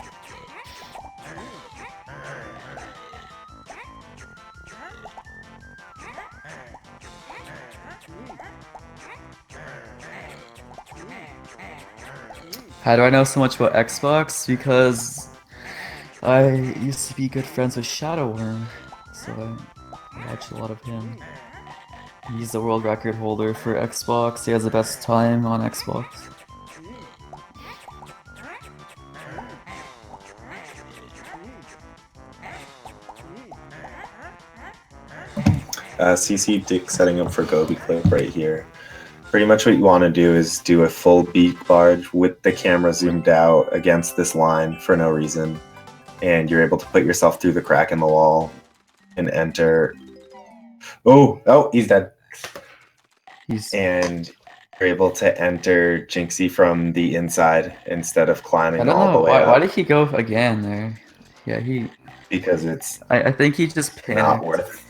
Speaker 1: How do I know so much about Xbox? Because I used to be good friends with Shadowworm, so I watched a lot of him. He's the world record holder for Xbox. He has the best time on Xbox.
Speaker 4: CC Dick setting up for Gobi clip right here. Pretty much what you want to do is do a full beak barge with the camera zoomed out against this line for no reason. And you're able to put yourself through the crack in the wall and enter. Oh, he's dead. And you're able to enter Jinxie from the inside instead of climbing all the way up.
Speaker 1: Why did he go again there? Yeah,
Speaker 4: because it's
Speaker 1: I think he just panicked.
Speaker 4: not worth it.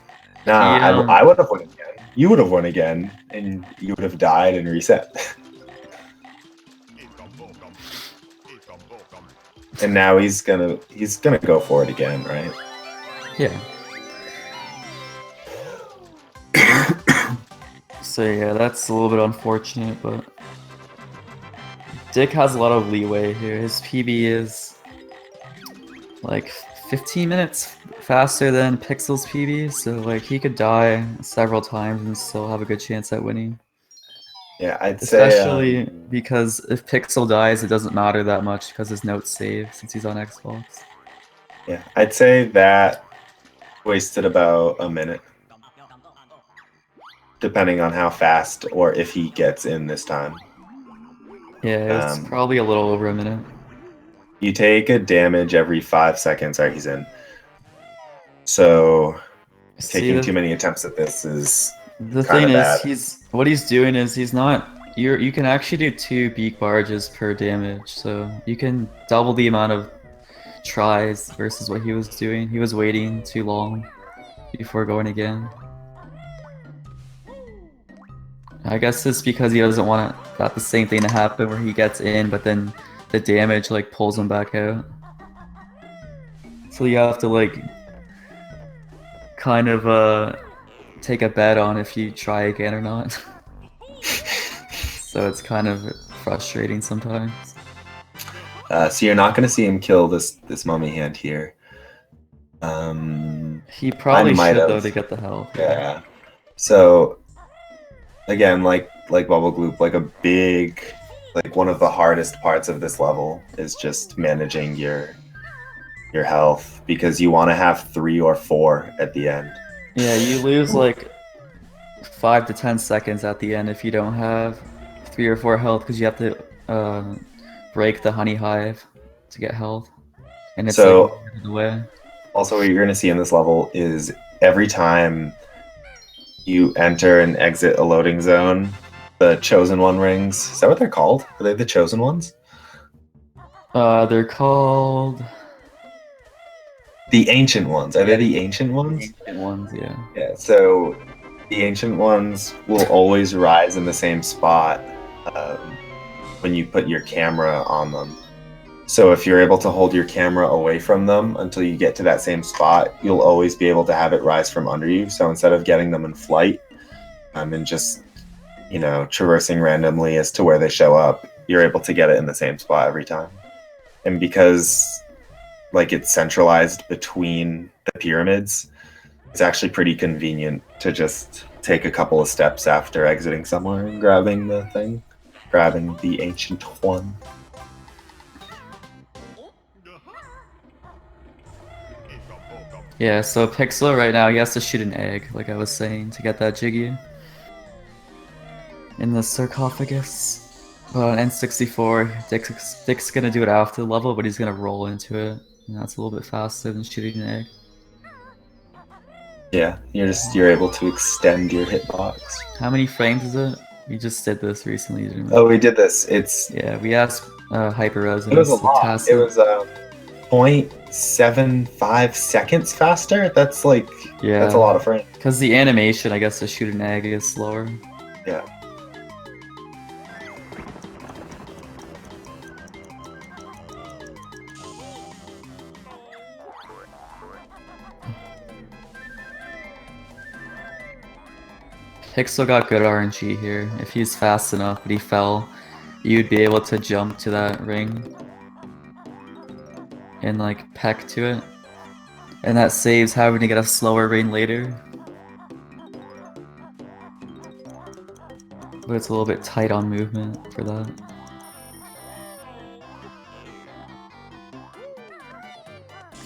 Speaker 4: Nah, I would have won again. You would have won again, and you would have died and reset. And now he's gonna go for it again, right?
Speaker 1: Yeah. So yeah, that's a little bit unfortunate, but Dick has a lot of leeway here. His PB is like 15 minutes faster than Pixel's PB, so like he could die several times and still have a good chance at winning.
Speaker 4: Yeah,
Speaker 1: Especially because if Pixel dies, it doesn't matter that much because his notes save since he's on Xbox.
Speaker 4: Yeah, I'd say that wasted about a minute, depending on how fast or if he gets in this time.
Speaker 1: Yeah, it's probably a little over a minute.
Speaker 4: You take a damage every 5 seconds. Alright, he's in. So taking too many attempts at this is
Speaker 1: the thing is what he's doing is he's not. You can actually do 2 beak barges per damage, so you can double the amount of tries versus what he was doing. He was waiting too long before going again. I guess it's because he doesn't want the same thing to happen where he gets in, but then the damage like pulls him back out. So you have to like kind of take a bet on if you try again or not. So it's kind of frustrating sometimes.
Speaker 4: So you're not going to see him kill this mummy hand here.
Speaker 1: He probably should though to get the health.
Speaker 4: Yeah. So again, like Bubble Gloop, like a big, like one of the hardest parts of this level is just managing your health because you want to have 3 or 4 at the end.
Speaker 1: Yeah, you lose like 5 to 10 seconds at the end if you don't have 3 or 4 health because you have to break the honey hive to get health, and it's
Speaker 4: so
Speaker 1: like the way.
Speaker 4: Also, what you're going to see in this level is every time you enter and exit a loading zone, the Chosen One rings. Is that what they're called? Are they the Chosen Ones?
Speaker 1: They're called
Speaker 4: the Ancient Ones. Are they the Ancient Ones?
Speaker 1: Ancient Ones, yeah.
Speaker 4: Yeah. So the Ancient Ones will always rise in the same spot when you put your camera on them. So if you're able to hold your camera away from them until you get to that same spot, you'll always be able to have it rise from under you. So instead of getting them in flight and just, you know, traversing randomly as to where they show up, you're able to get it in the same spot every time. And because like it's centralized between the pyramids, it's actually pretty convenient to just take a couple of steps after exiting somewhere and grabbing the thing, grabbing the ancient one.
Speaker 1: Yeah, so Pixel right now, he has to shoot an egg, like I was saying, to get that Jiggy in the sarcophagus. But on N64, Dick's gonna do it after the level, but he's gonna roll into it. And that's a little bit faster than shooting an egg.
Speaker 4: Yeah, you're able to extend your hitbox.
Speaker 1: How many frames is it? We just did this recently, didn't we?
Speaker 4: Oh, we did this. It's
Speaker 1: Yeah, we asked Hyper-Res.
Speaker 4: it was a lot. It was 0.75 seconds faster. That's like that's a lot of frames.
Speaker 1: Because the animation, I guess, to shoot an egg is slower.
Speaker 4: Yeah.
Speaker 1: Pixel got good RNG here. If he's fast enough, but he fell, you'd be able to jump to that ring and like peck to it. And that saves having to get a slower ring later. But it's a little bit tight on movement for that.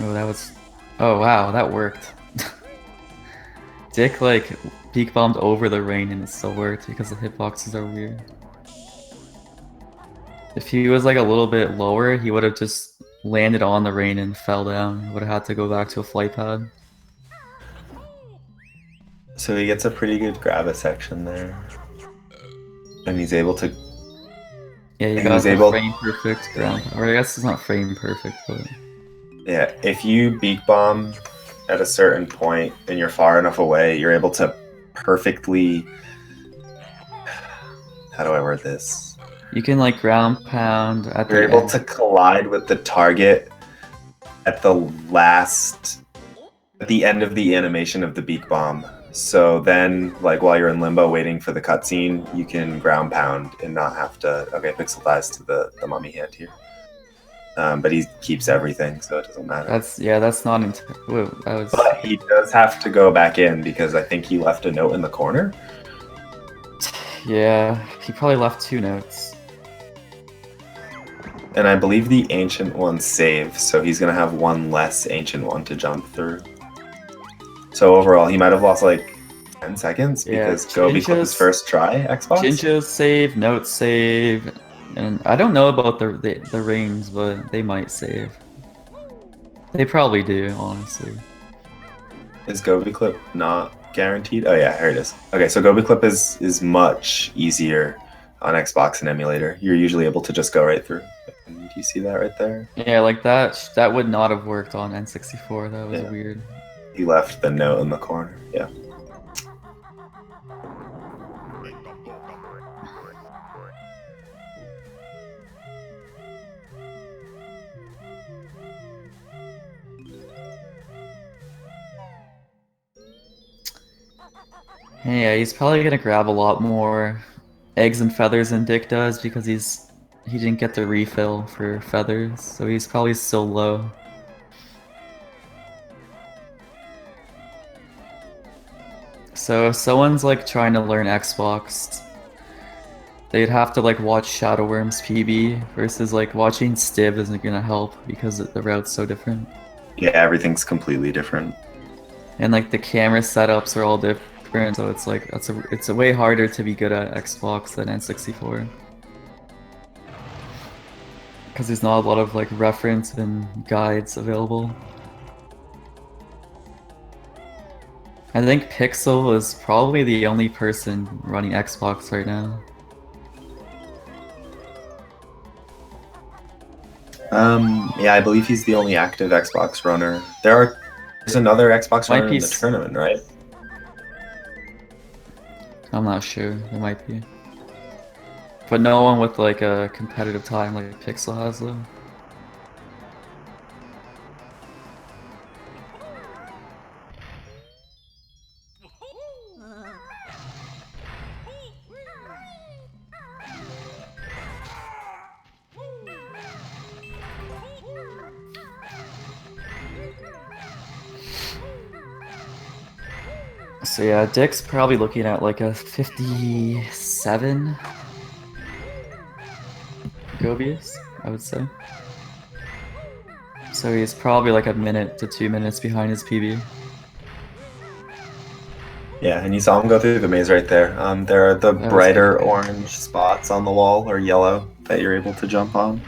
Speaker 1: Oh, that was... Oh wow, that worked. Dick like peek bombed over the ring and it still worked because the hitboxes are weird. If he was like a little bit lower, he would have just landed on the ring and fell down. He would have had to go back to a flight pad.
Speaker 4: So he gets a pretty good grab section there. And he's able to...
Speaker 1: Yeah, you got the frame perfect ground. Or I guess it's not frame perfect, but...
Speaker 4: Yeah, if you beak bomb at a certain point and you're far enough away, you're able to perfectly... How do I word this?
Speaker 1: You can like ground pound at
Speaker 4: You're
Speaker 1: the
Speaker 4: able
Speaker 1: end.
Speaker 4: to collide with the target at the last... At the end of the animation of the beak bomb. So then, like, while you're in limbo waiting for the cutscene, you can ground pound and not have to... Okay, Pixel dies to the mummy hand here. But he keeps everything, so it doesn't matter.
Speaker 1: That's not... Whoa, that was...
Speaker 4: But he does have to go back in because I think he left a note in the corner.
Speaker 1: Yeah, he probably left 2 notes.
Speaker 4: And I believe the ancient one saves, so he's going to have one less ancient one to jump through. So overall, he might have lost like 10 seconds because Gobi clipped his first try, Xbox.
Speaker 1: Jinja's save, notes save, and I don't know about the rings, but they might save. They probably do, honestly.
Speaker 4: Is Gobi clip not guaranteed? Oh yeah, here it is. Okay, so Gobi clip is much easier on Xbox and emulator. You're usually able to just go right through. And do you see that right there?
Speaker 1: Yeah, like that would not have worked on N64. That was weird.
Speaker 4: He left the note in the corner. Yeah.
Speaker 1: Yeah, he's probably gonna grab a lot more eggs and feathers than Dick does because he didn't get the refill for feathers, so he's probably still low. So if someone's like trying to learn Xbox, they'd have to like watch Shadowworms PB versus like watching Stib isn't gonna help because the route's so different.
Speaker 4: Yeah, everything's completely different.
Speaker 1: And like the camera setups are all different, so it's like it's a way harder to be good at Xbox than N64. Because there's not a lot of like reference and guides available. I think Pixel is probably the only person running Xbox right now.
Speaker 4: Yeah, I believe he's the only active Xbox runner. There's another Xbox runner in the tournament, right?
Speaker 1: I'm not sure. There might be. But no one with like a competitive time like Pixel has though. So yeah, Dick's probably looking at like a 57 Gobius, I would say. So he's probably like a minute to 2 minutes behind his PB.
Speaker 4: Yeah, and you saw him go through the maze right there. There are the
Speaker 1: That was
Speaker 4: brighter
Speaker 1: pretty good.
Speaker 4: orange spots on the wall, or yellow, that you're able to jump on.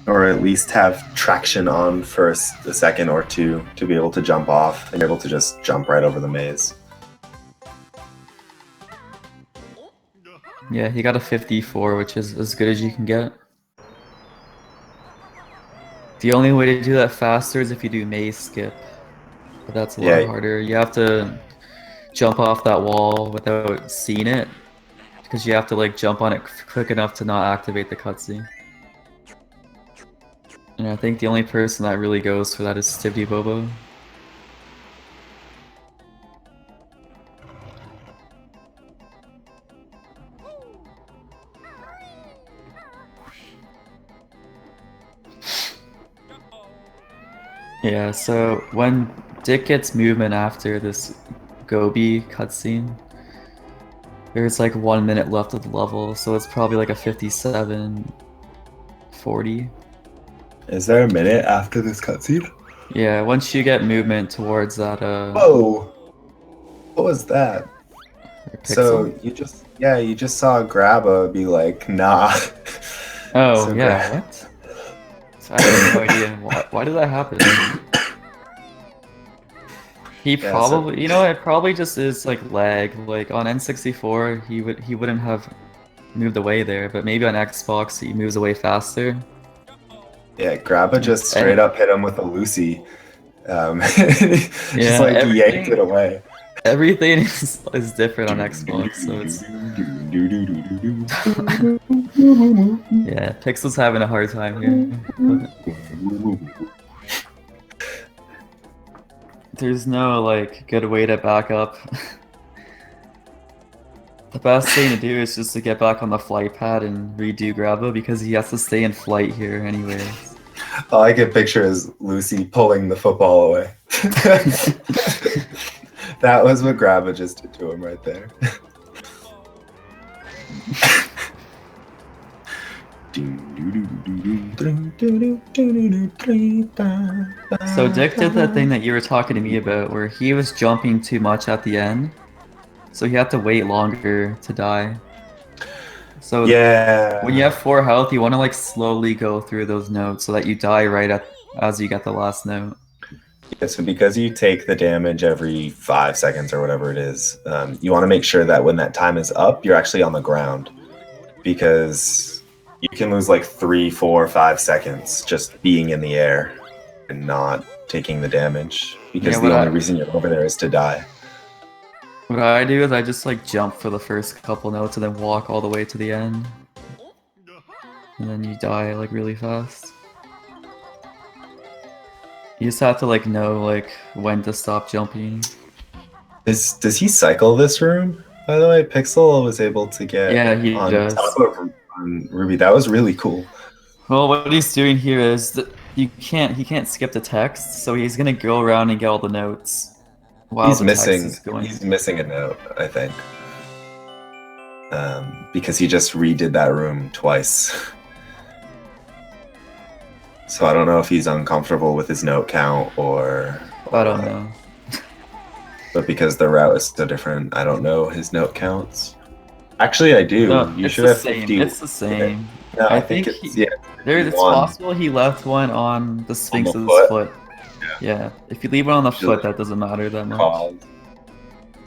Speaker 4: Or at least have traction on for a second or two to be able to jump off, and you're able to just jump right over the maze.
Speaker 1: Yeah, he got a 54, which is as good as you can get. The only way to do that faster is if you do maze skip. But that's a lot
Speaker 4: Yeah.
Speaker 1: harder. You have to jump off that wall without seeing it. Because you have to like jump on it quick enough to not activate the cutscene. And I think the only person that really goes for that is Stibdy Bobo. Yeah, so when Dick gets movement after this Gobi cutscene, there's like 1 minute left of the level, so it's probably like a 57, 40.
Speaker 4: Is there a minute after this cutscene?
Speaker 1: Yeah, once you get movement towards that
Speaker 4: Whoa! What was that? So
Speaker 1: pixel.
Speaker 4: you just saw Grabba be like, nah.
Speaker 1: Oh,
Speaker 4: So
Speaker 1: yeah, what? I have no idea. Why did that happen? He
Speaker 4: Yeah,
Speaker 1: probably, you know, it probably just is like lag. Like on N64, he wouldn't have moved away there, but maybe on Xbox he moves away faster.
Speaker 4: Yeah, Grabba just straight up hit him with a Lucy. Just
Speaker 1: Yeah,
Speaker 4: like yanked it away.
Speaker 1: Everything is different on Xbox, so it's yeah. Pixel's having a hard time here. There's no like good way to back up. The best thing to do is just to get back on the flight pad and redo Grabba because he has to stay in flight here anyways.
Speaker 4: All I can picture is Lucy pulling the football away. That was what Grabba just did to him right there.
Speaker 1: So Dick did that thing that you were talking to me about where he was jumping too much at the end. So he had to wait longer to die. So
Speaker 4: yeah,
Speaker 1: when you have 4 health, you want to like slowly go through those notes so that you die right as you get the last note.
Speaker 4: yeah, so because you take the damage every 5 seconds or whatever it is, you want to make sure that when that time is up, you're actually on the ground. Because you can lose like 3, 4, 5 seconds just being in the air and not taking the damage. Because the only reason you're over there is to die.
Speaker 1: What I do is I just like jump for the first couple notes and then walk all the way to the end. And then you die like really fast. You just have to like know like when to stop jumping.
Speaker 4: Does he cycle this room? By the way, Pixel was able to get
Speaker 1: he
Speaker 4: on
Speaker 1: does.
Speaker 4: top of Ruby. That was really cool.
Speaker 1: Well, what he's doing here is that he can't skip the text, so he's gonna go around and get all the notes. While
Speaker 4: He's
Speaker 1: the text
Speaker 4: missing.
Speaker 1: is going.
Speaker 4: He's missing a note, I think, because he just redid that room twice. So I don't know if he's uncomfortable with his note count or
Speaker 1: I don't know.
Speaker 4: But because the route is so different, I don't know his note counts. Actually, I do.
Speaker 1: No,
Speaker 4: you
Speaker 1: it's
Speaker 4: should
Speaker 1: the
Speaker 4: have
Speaker 1: same.
Speaker 4: 50.
Speaker 1: It's the same.
Speaker 4: No,
Speaker 1: I
Speaker 4: I think
Speaker 1: think
Speaker 4: it's
Speaker 1: it's
Speaker 4: 51.
Speaker 1: possible he left one on the Sphinx's foot. Yeah. If you leave one on the foot, that doesn't matter that much.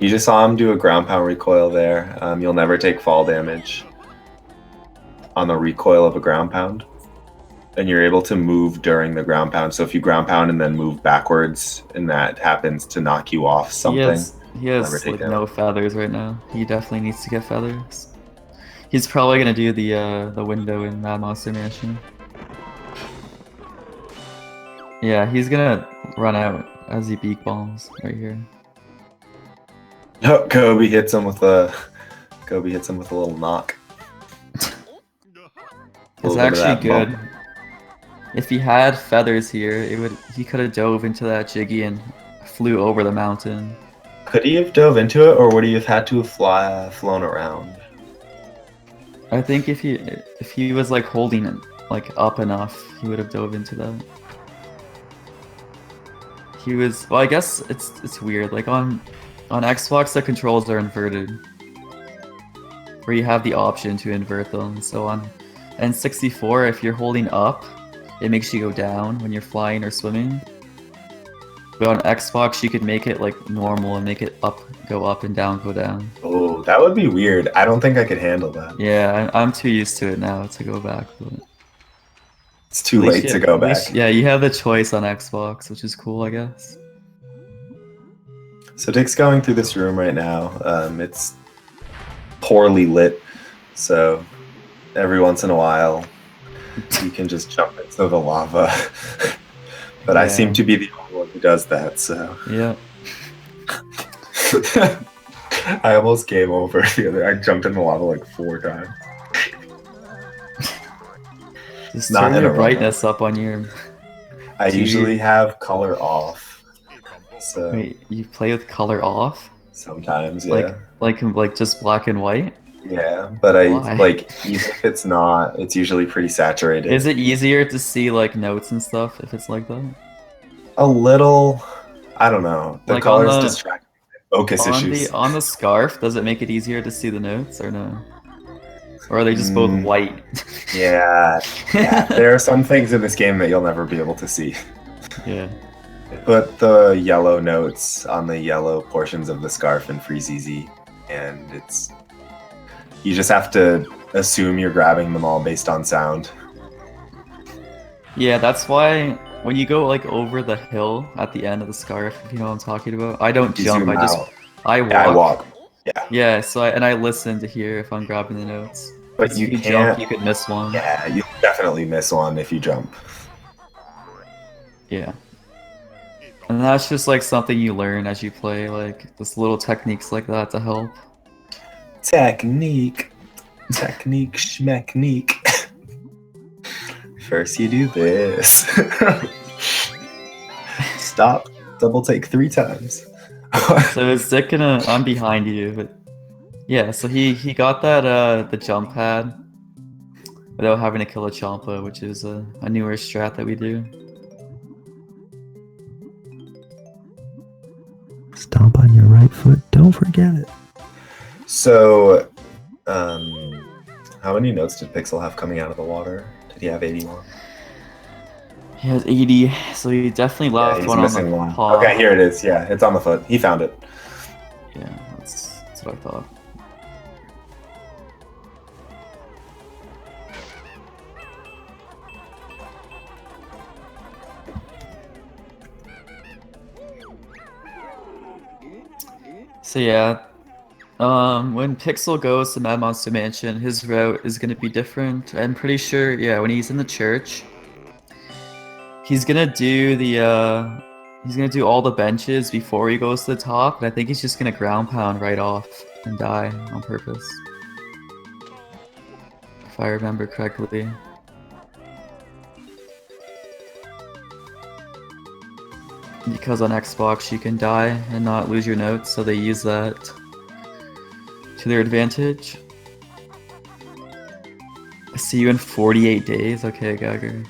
Speaker 4: You just saw him do a ground pound recoil there. You'll never take fall damage on the recoil of a ground pound. And you're able to move during the ground pound. So if you ground pound and then move backwards and that happens to knock you off something.
Speaker 1: He has like no feathers right now. He definitely needs to get feathers. He's probably gonna do the window in Mad Monster Mansion. Yeah, he's gonna run out as he beak bombs right here.
Speaker 4: Oh, Kobe hits him with a little knock.
Speaker 1: It's actually good. If he had feathers here, he could have dove into that Jiggy and flew over the mountain.
Speaker 4: Could he have dove into it, or would he have had to have flown around?
Speaker 1: I think if he was like holding it like up enough, he would have dove into that. He was, well, I guess it's weird. Like on Xbox, the controls are inverted, where you have the option to invert them. So on N64, if you're holding up, it makes you go down when you're flying or swimming. But on Xbox, you could make it like normal and make it up, go up, and down, go down.
Speaker 4: Oh, that would be weird. I don't think I could handle that.
Speaker 1: Yeah, I'm too used to it now to go back. But
Speaker 4: It's too
Speaker 1: at least
Speaker 4: late to go back.
Speaker 1: Yeah, you have the choice on Xbox, which is cool, I guess.
Speaker 4: So Dick's going through this room right now. It's poorly lit, so every once in a while you can just jump into the lava. But I seem to be the only one who does that, so.
Speaker 1: Yeah.
Speaker 4: I almost game over the other. I jumped in the lava like 4 times.
Speaker 1: Just
Speaker 4: Not
Speaker 1: turn
Speaker 4: in
Speaker 1: your
Speaker 4: a row.
Speaker 1: brightness up on your...
Speaker 4: I
Speaker 1: Do
Speaker 4: usually
Speaker 1: you-
Speaker 4: have color off. So
Speaker 1: Wait, you play with color off?
Speaker 4: sometimes, yeah.
Speaker 1: Like just black and white?
Speaker 4: Yeah, but I
Speaker 1: Why?
Speaker 4: like even if it's not, it's usually pretty saturated.
Speaker 1: Is it easier to see like notes and stuff if it's like that?
Speaker 4: A little, I don't know. The
Speaker 1: Like on
Speaker 4: colors
Speaker 1: the-
Speaker 4: distract me. Focus issues.
Speaker 1: On the scarf, does it make it easier to see the notes or no? Or are they just both white?
Speaker 4: Yeah, there are some things in this game that you'll never be able to see.
Speaker 1: Yeah.
Speaker 4: Put the yellow notes on the yellow portions of the scarf in Freeze Easy, and it's you just have to assume you're grabbing them all based on sound.
Speaker 1: Yeah, that's why when you go like over the hill at the end of the scarf, if you know what I'm talking about, I don't
Speaker 4: You
Speaker 1: jump,
Speaker 4: zoom
Speaker 1: I just
Speaker 4: out.
Speaker 1: I walk.
Speaker 4: Yeah, I walk. Yeah,
Speaker 1: Yeah, so I listen to hear if I'm grabbing the notes.
Speaker 4: but
Speaker 1: 'Cause
Speaker 4: you
Speaker 1: if you
Speaker 4: can't.
Speaker 1: jump, you could miss one.
Speaker 4: Yeah, you definitely miss one if you jump.
Speaker 1: Yeah. And that's just like something you learn as you play, like just little techniques like that to help.
Speaker 4: Technique, schmechnique. First you do this. Stop. Double take 3 times.
Speaker 1: So is Dick gonna? I'm behind you, but yeah. So he got that the jump pad without having to kill a Champa, which is a newer strat that we do.
Speaker 5: Stomp on your right foot. Don't forget it.
Speaker 4: So, how many notes did Pixel have coming out of the water? Did he have 81?
Speaker 1: He has 80, so he definitely
Speaker 4: Yeah,
Speaker 1: left
Speaker 4: he's
Speaker 1: one on
Speaker 4: missing
Speaker 1: the
Speaker 4: one.
Speaker 1: paw.
Speaker 4: Okay, here it is. Yeah, it's on the foot. He found it.
Speaker 1: Yeah, that's what I thought. So yeah, when Pixel goes to Mad Monster Mansion, his route is gonna be different. I'm pretty sure, yeah, when he's in the church, he's gonna do all the benches before he goes to the top, and I think he's just gonna ground pound right off and die on purpose. If I remember correctly. Because on Xbox you can die and not lose your notes, so they use that to their advantage. I see you in 48 days. Okay, Gagger.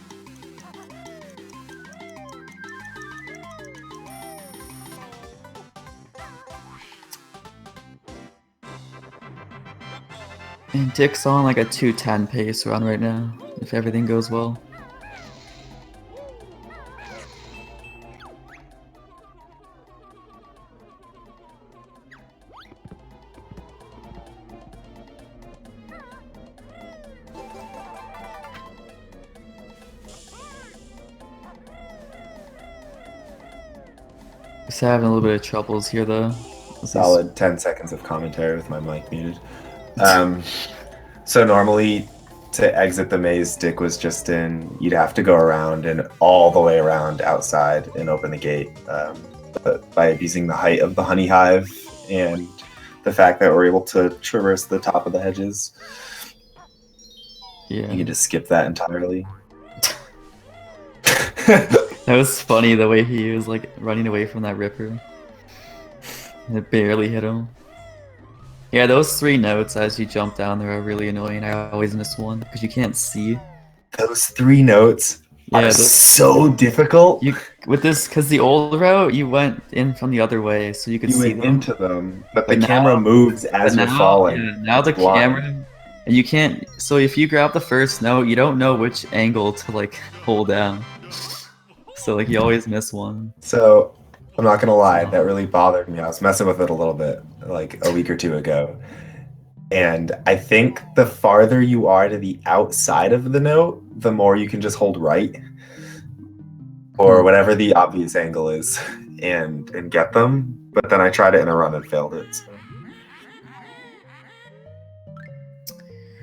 Speaker 1: And Dick's on like a 210 pace run right now, if everything goes well. Just having a little bit of troubles here though. This is-
Speaker 4: Solid 10 seconds of commentary with my mic muted. So normally to exit the maze Dick was just in, you'd have to go around and all the way around outside and open the gate. But by using the height of the honey hive and the fact that we're able to traverse the top of the hedges,
Speaker 1: Yeah.
Speaker 4: you can just skip that entirely.
Speaker 1: That was funny the way he was like running away from that Ripper. It barely hit him. Yeah, those 3 notes as you jump down there are really annoying. I always miss one because you can't see.
Speaker 4: Those 3 notes
Speaker 1: Yeah,
Speaker 4: are so difficult.
Speaker 1: you with this because the old route you went in from the other way, so you could
Speaker 4: You
Speaker 1: see
Speaker 4: went
Speaker 1: them.
Speaker 4: into them, but the
Speaker 1: But
Speaker 4: camera
Speaker 1: now-
Speaker 4: moves as
Speaker 1: But
Speaker 4: you're falling.
Speaker 1: yeah, now the
Speaker 4: It's blind.
Speaker 1: camera, and you can't. So if you grab the first note, you don't know which angle to like hold down. So like you always miss one.
Speaker 4: So I'm not gonna lie, that really bothered me. I was messing with it a little bit, like a week or 2 ago. And I think the farther you are to the outside of the note, the more you can just hold right. Or whatever the obvious angle is and get them. But then I tried it in a run and failed it. So.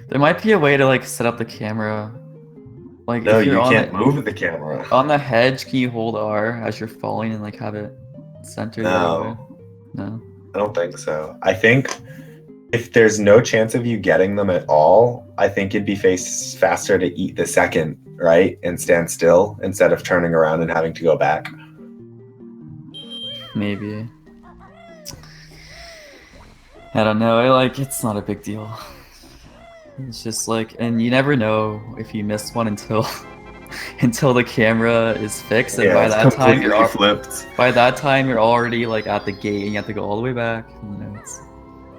Speaker 1: There might be a way to like set up the camera. Like
Speaker 4: No,
Speaker 1: if you're
Speaker 4: you
Speaker 1: on
Speaker 4: can't
Speaker 1: the,
Speaker 4: move the camera.
Speaker 1: on the hedge, can you hold R as you're falling and like have it centered?
Speaker 4: No.
Speaker 1: No.
Speaker 4: I don't think so. I think if there's no chance of you getting them at all, I think it'd be faster to eat the second, right? And stand still instead of turning around and having to go back.
Speaker 1: Maybe. I don't know. It's not a big deal. It's just like, and you never know if you miss one until until the camera is fixed, and by
Speaker 4: it's
Speaker 1: that time
Speaker 4: completely flipped.
Speaker 1: by that time you're already like at the gate and you have to go all the way back. You know,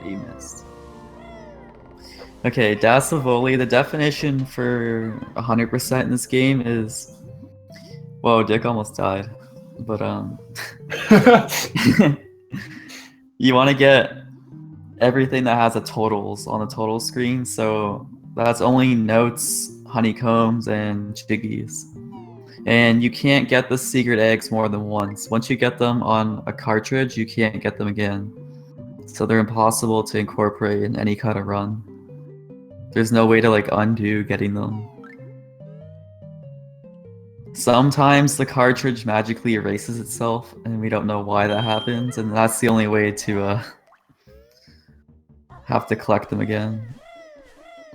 Speaker 1: you missed. Okay, Dasavoli, the definition for 100% in this game is... Whoa, Dick almost died. But, you want to get everything that has a totals on the total screen, so that's only notes, honeycombs, and jiggies. And you can't get the secret eggs more than once. Once you get them on a cartridge, you can't get them again. So they're impossible to incorporate in any kind of run. There's no way to like undo getting them. Sometimes the cartridge magically erases itself and we don't know why that happens, and that's the only way to have to collect them again.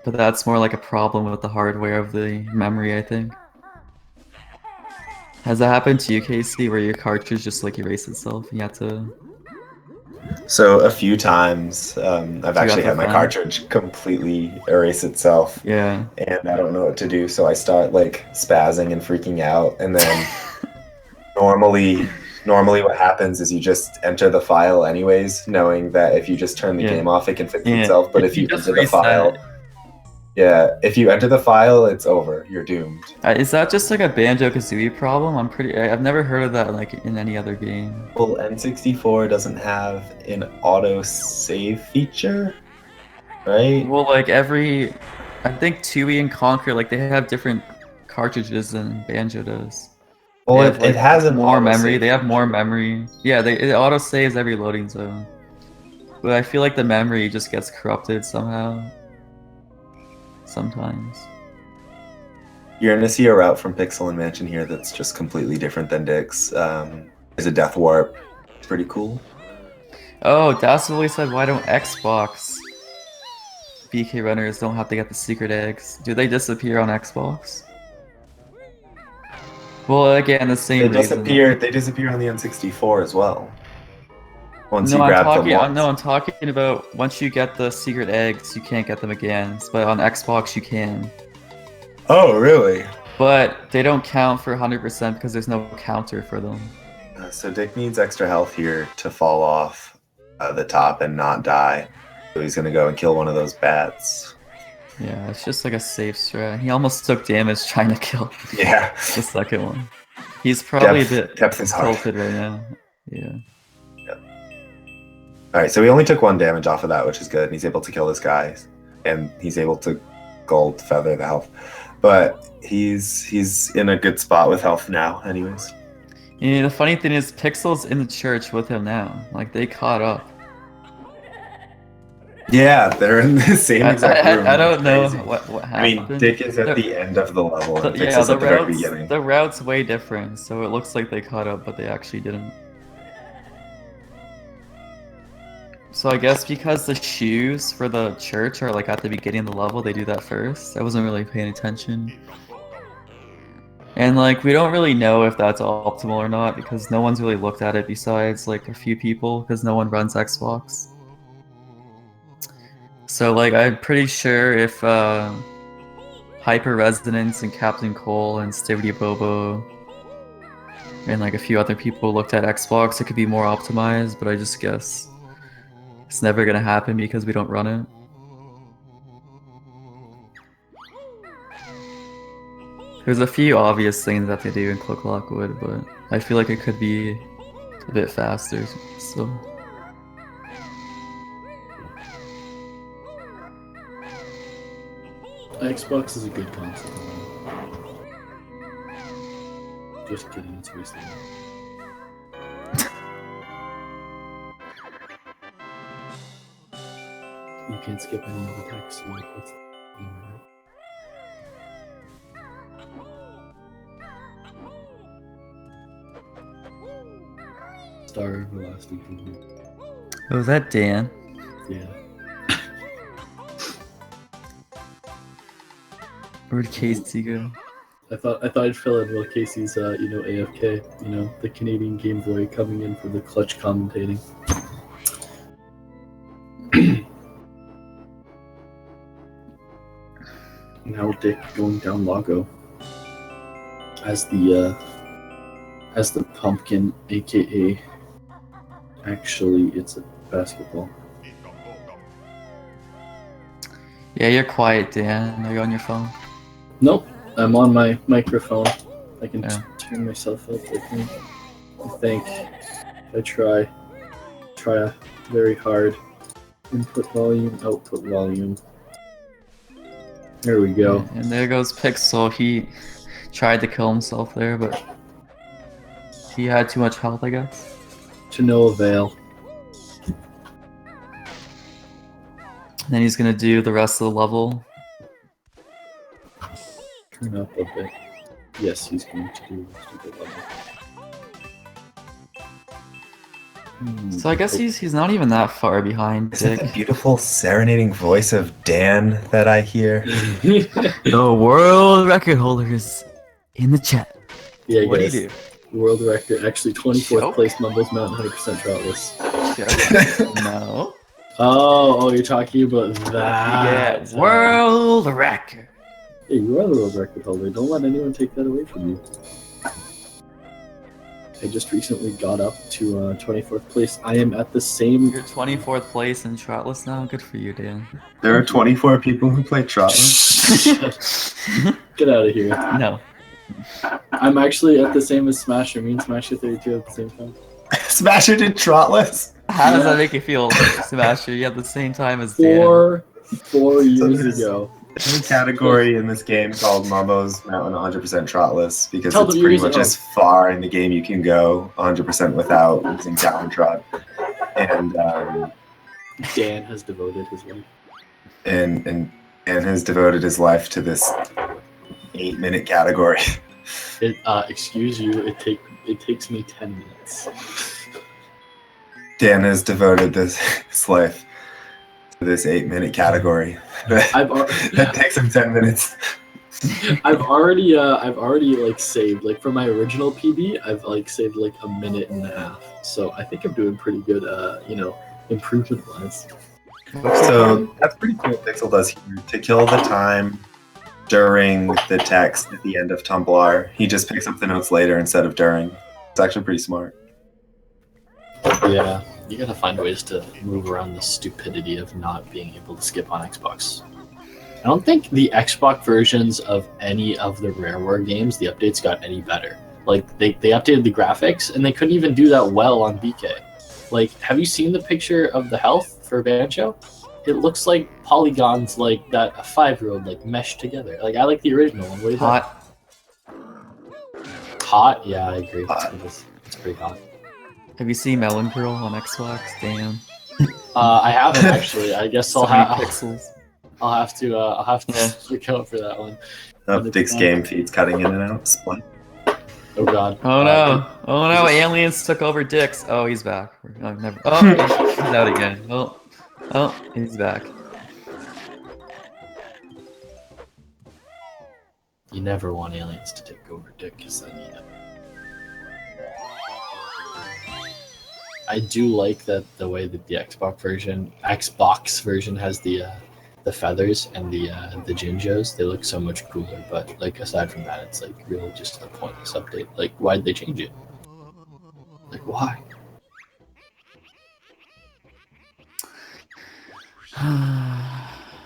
Speaker 1: But that's more like a problem with the hardware of the memory, I think. Has that happened to you, Casey, where your cartridge just like erased itself and you have to...
Speaker 4: So a few times, I've actually had my
Speaker 1: fun.
Speaker 4: cartridge completely erase itself,
Speaker 1: Yeah.
Speaker 4: and I don't know what to do. So I start like spazzing and freaking out, and then normally what happens is you just enter the file anyways, knowing that if you just turn the game off, it can fix itself. But if you
Speaker 1: just
Speaker 4: enter the
Speaker 1: reset
Speaker 4: file, if you enter the file, it's over. You're doomed.
Speaker 1: Is that just like a Banjo-Kazooie problem? I've never heard of that like in any other game.
Speaker 4: Well, N64 doesn't have an auto save feature, right?
Speaker 1: Well, like I think Tui and Conquer, like they have different cartridges than Banjo does.
Speaker 4: Well,
Speaker 1: They have,
Speaker 4: it has an
Speaker 1: more
Speaker 4: auto
Speaker 1: memory.
Speaker 4: save
Speaker 1: They have more
Speaker 4: feature.
Speaker 1: memory. Yeah, it auto saves every loading zone. But I feel like the memory just gets corrupted somehow. Sometimes.
Speaker 4: You're gonna see a route from Pixel and Mansion here that's just completely different than Dick's. There's a death warp. It's pretty cool.
Speaker 1: Oh, Dasavoli said, why don't Xbox BK runners don't have to get the secret eggs? Do they disappear on Xbox? Well, again, the same
Speaker 4: They
Speaker 1: reason.
Speaker 4: disappear on the N64 as well. Once
Speaker 1: No,
Speaker 4: you grab them
Speaker 1: I'm talking about once you get the secret eggs, you can't get them again. But on Xbox, you can.
Speaker 4: Oh, really?
Speaker 1: But they don't count for 100% because there's no counter for them.
Speaker 4: So Dick needs extra health here to fall off the top and not die. So he's gonna go and kill one of those bats.
Speaker 1: Yeah, it's just like a safe strat. He almost took damage trying to kill
Speaker 4: Yeah.
Speaker 1: the second one. He's probably a bit
Speaker 4: Depth is hard.
Speaker 1: tilted right now. Yeah.
Speaker 4: Alright, so he only took 1 damage off of that, which is good. And he's able to kill this guy. And he's able to gold feather the health. But he's in a good spot with health now, anyways.
Speaker 1: Yeah, the funny thing is, Pixel's in the church with him now. Like, they caught up.
Speaker 4: Yeah, they're in the same exact room.
Speaker 1: I don't know
Speaker 4: Crazy.
Speaker 1: what happened.
Speaker 4: I mean, Dick is at the end of the level, and
Speaker 1: Yeah,
Speaker 4: Pixel's at the very beginning.
Speaker 1: the route's way different, so it looks like they caught up, but they actually didn't. So I guess because the shoes for the church are like at the beginning of the level, they do that first. I wasn't really paying attention. And like we don't really know if that's optimal or not because no one's really looked at it besides like a few people because no one runs Xbox. So like I'm pretty sure if Hyper Resonance and Captain Cole and Stivity Bobo and like a few other people looked at Xbox, it could be more optimized, but I just guess it's never gonna happen because we don't run it. There's a few obvious things that they do in Cloak Lockwood, but I feel like it could be a bit faster still.
Speaker 6: Xbox is a good console. Just kidding, it's wasting. You can't skip any of the text. So it's, Star Everlasting.
Speaker 1: Oh, was that Dan?
Speaker 6: Yeah.
Speaker 1: Where'd Casey go?
Speaker 6: I thought I'd fill in while Casey's AFK, the Canadian Game Boy coming in for the clutch commentating. Now Dick going down Lago as the pumpkin, aka actually it's a basketball.
Speaker 1: Yeah, you're quiet, Dan. Are you on your phone?
Speaker 6: Nope, I'm on my microphone. I can
Speaker 1: Yeah.
Speaker 6: turn myself up. I think I try very hard. Input volume, output volume. There we go.
Speaker 1: And there goes Pixel. He tried to kill himself there, but he had too much health, I guess.
Speaker 6: To no avail.
Speaker 1: And then he's gonna do the rest of the level.
Speaker 6: Turn up a bit. Yes, he's going to do the stupid level.
Speaker 1: So I guess he's not even that far behind
Speaker 4: Is it
Speaker 1: Dick.
Speaker 4: the beautiful serenading voice of Dan that I hear?
Speaker 1: The world record holder is in the chat.
Speaker 6: Yeah,
Speaker 1: What do
Speaker 6: guys.
Speaker 1: you do?
Speaker 6: World record, actually 24th
Speaker 1: Choke?
Speaker 6: place Mumbles Mountain 100% droughtless.
Speaker 1: No.
Speaker 6: Oh, you're talking about that.
Speaker 1: Yeah, world record.
Speaker 6: Hey, you are the world record holder. Don't let anyone take that away from you. I just recently got up to 24th place. I am at the same...
Speaker 1: You're 24th place in Trotless now. Good for you, Dan.
Speaker 4: There are 24 people who play Trotland.
Speaker 6: Get out of here.
Speaker 1: No.
Speaker 6: I'm actually at the same as Smasher. Me and Smasher 32 at the same time.
Speaker 4: Smasher did Trotless?
Speaker 1: How does that make you feel, Sebastian? You have the same time as Dan.
Speaker 6: Four years
Speaker 4: there's-
Speaker 6: ago.
Speaker 4: There's a category in this game called Mambo's Mountain 100% Trotless because
Speaker 6: Tell
Speaker 4: it's
Speaker 6: them
Speaker 4: pretty
Speaker 6: your
Speaker 4: much
Speaker 6: reason.
Speaker 4: as far in the game you can go 100% without using downtrot. And
Speaker 6: Dan has devoted his life.
Speaker 4: and has devoted his life to this 8-minute category.
Speaker 6: Excuse you. It takes me 10 minutes.
Speaker 4: Dan has devoted his life to this 8-minute category. That takes him 10 minutes.
Speaker 6: I've already like saved like for my original PB. I've like saved like a minute and a half. So I think I'm doing pretty good. Improvement wise.
Speaker 4: So that's pretty cool what Pixel does here. To kill the time during the text at the end of Tumblr, he just picks up the notes later instead of during. It's actually pretty smart.
Speaker 6: Yeah, you gotta find ways to move around the stupidity of not being able to skip on Xbox. I don't think the Xbox versions of any of the Rareware games, the updates got any better. Like, they updated the graphics, and they couldn't even do that well on BK. Like, have you seen the picture of the health for Banjo? It looks like polygons like that a 5-year-old like meshed together. Like, I like the original one. What do you think?
Speaker 1: Hot.
Speaker 6: Hot? Yeah, I agree.
Speaker 4: Hot.
Speaker 6: It's pretty hot.
Speaker 1: Have you seen Melon Girl on Xbox? Damn.
Speaker 6: I haven't actually. I guess
Speaker 1: So
Speaker 6: I'll
Speaker 1: many
Speaker 6: have.
Speaker 1: pixels.
Speaker 6: I'll have to
Speaker 1: Yeah.
Speaker 6: look out for that one.
Speaker 4: Dick's game feeds cutting in and out. Split.
Speaker 6: Oh god.
Speaker 1: Oh no! Oh no! Aliens took over Dick's. Oh, he's back. Oh, never. Oh, he's out again. Oh, he's back.
Speaker 6: You never want aliens to take over, Dick, because then I do like that the way that the Xbox version has the feathers and the Jinjos. They look so much cooler. But like aside from that, it's like really just a pointless update. Like, why'd they change it? Like, why?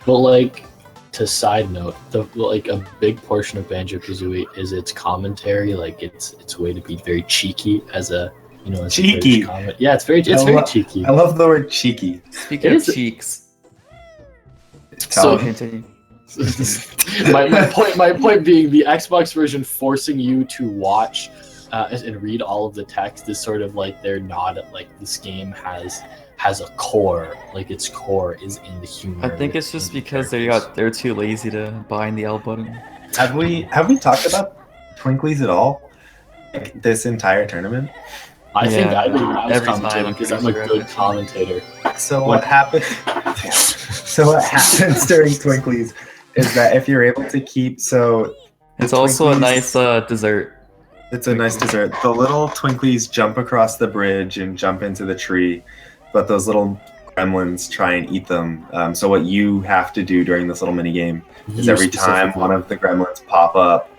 Speaker 6: But like, to side note, like a big portion of Banjo-Kazooie is its commentary. Like its way to be very cheeky as a as
Speaker 4: Cheeky.
Speaker 6: A comment. Yeah, it's very cheeky.
Speaker 4: I love the word cheeky.
Speaker 1: Speaking of cheeks,
Speaker 6: So
Speaker 1: continue.
Speaker 6: my point being, the Xbox version forcing you to watch and read all of the text is sort of like they're not like this game has a core, like its core is in the humor.
Speaker 1: I think it's just because they're too lazy to bind the L button.
Speaker 4: Have we talked about Twinklies at all? Like this entire tournament?
Speaker 6: I think
Speaker 1: Yeah,
Speaker 6: I was
Speaker 1: every time
Speaker 6: commentating
Speaker 1: I'm
Speaker 6: because I'm a
Speaker 1: pretty
Speaker 6: good
Speaker 1: sure.
Speaker 6: commentator.
Speaker 4: So what happens? So what happens during Twinklies is that if you're able to keep
Speaker 1: It's also a
Speaker 4: Twinklies-
Speaker 1: nice dessert.
Speaker 4: It's a nice dessert. The little Twinklies jump across the bridge and jump into the tree, but those little gremlins try and eat them. So what you have to do during this little mini game is every time one of the gremlins pop up,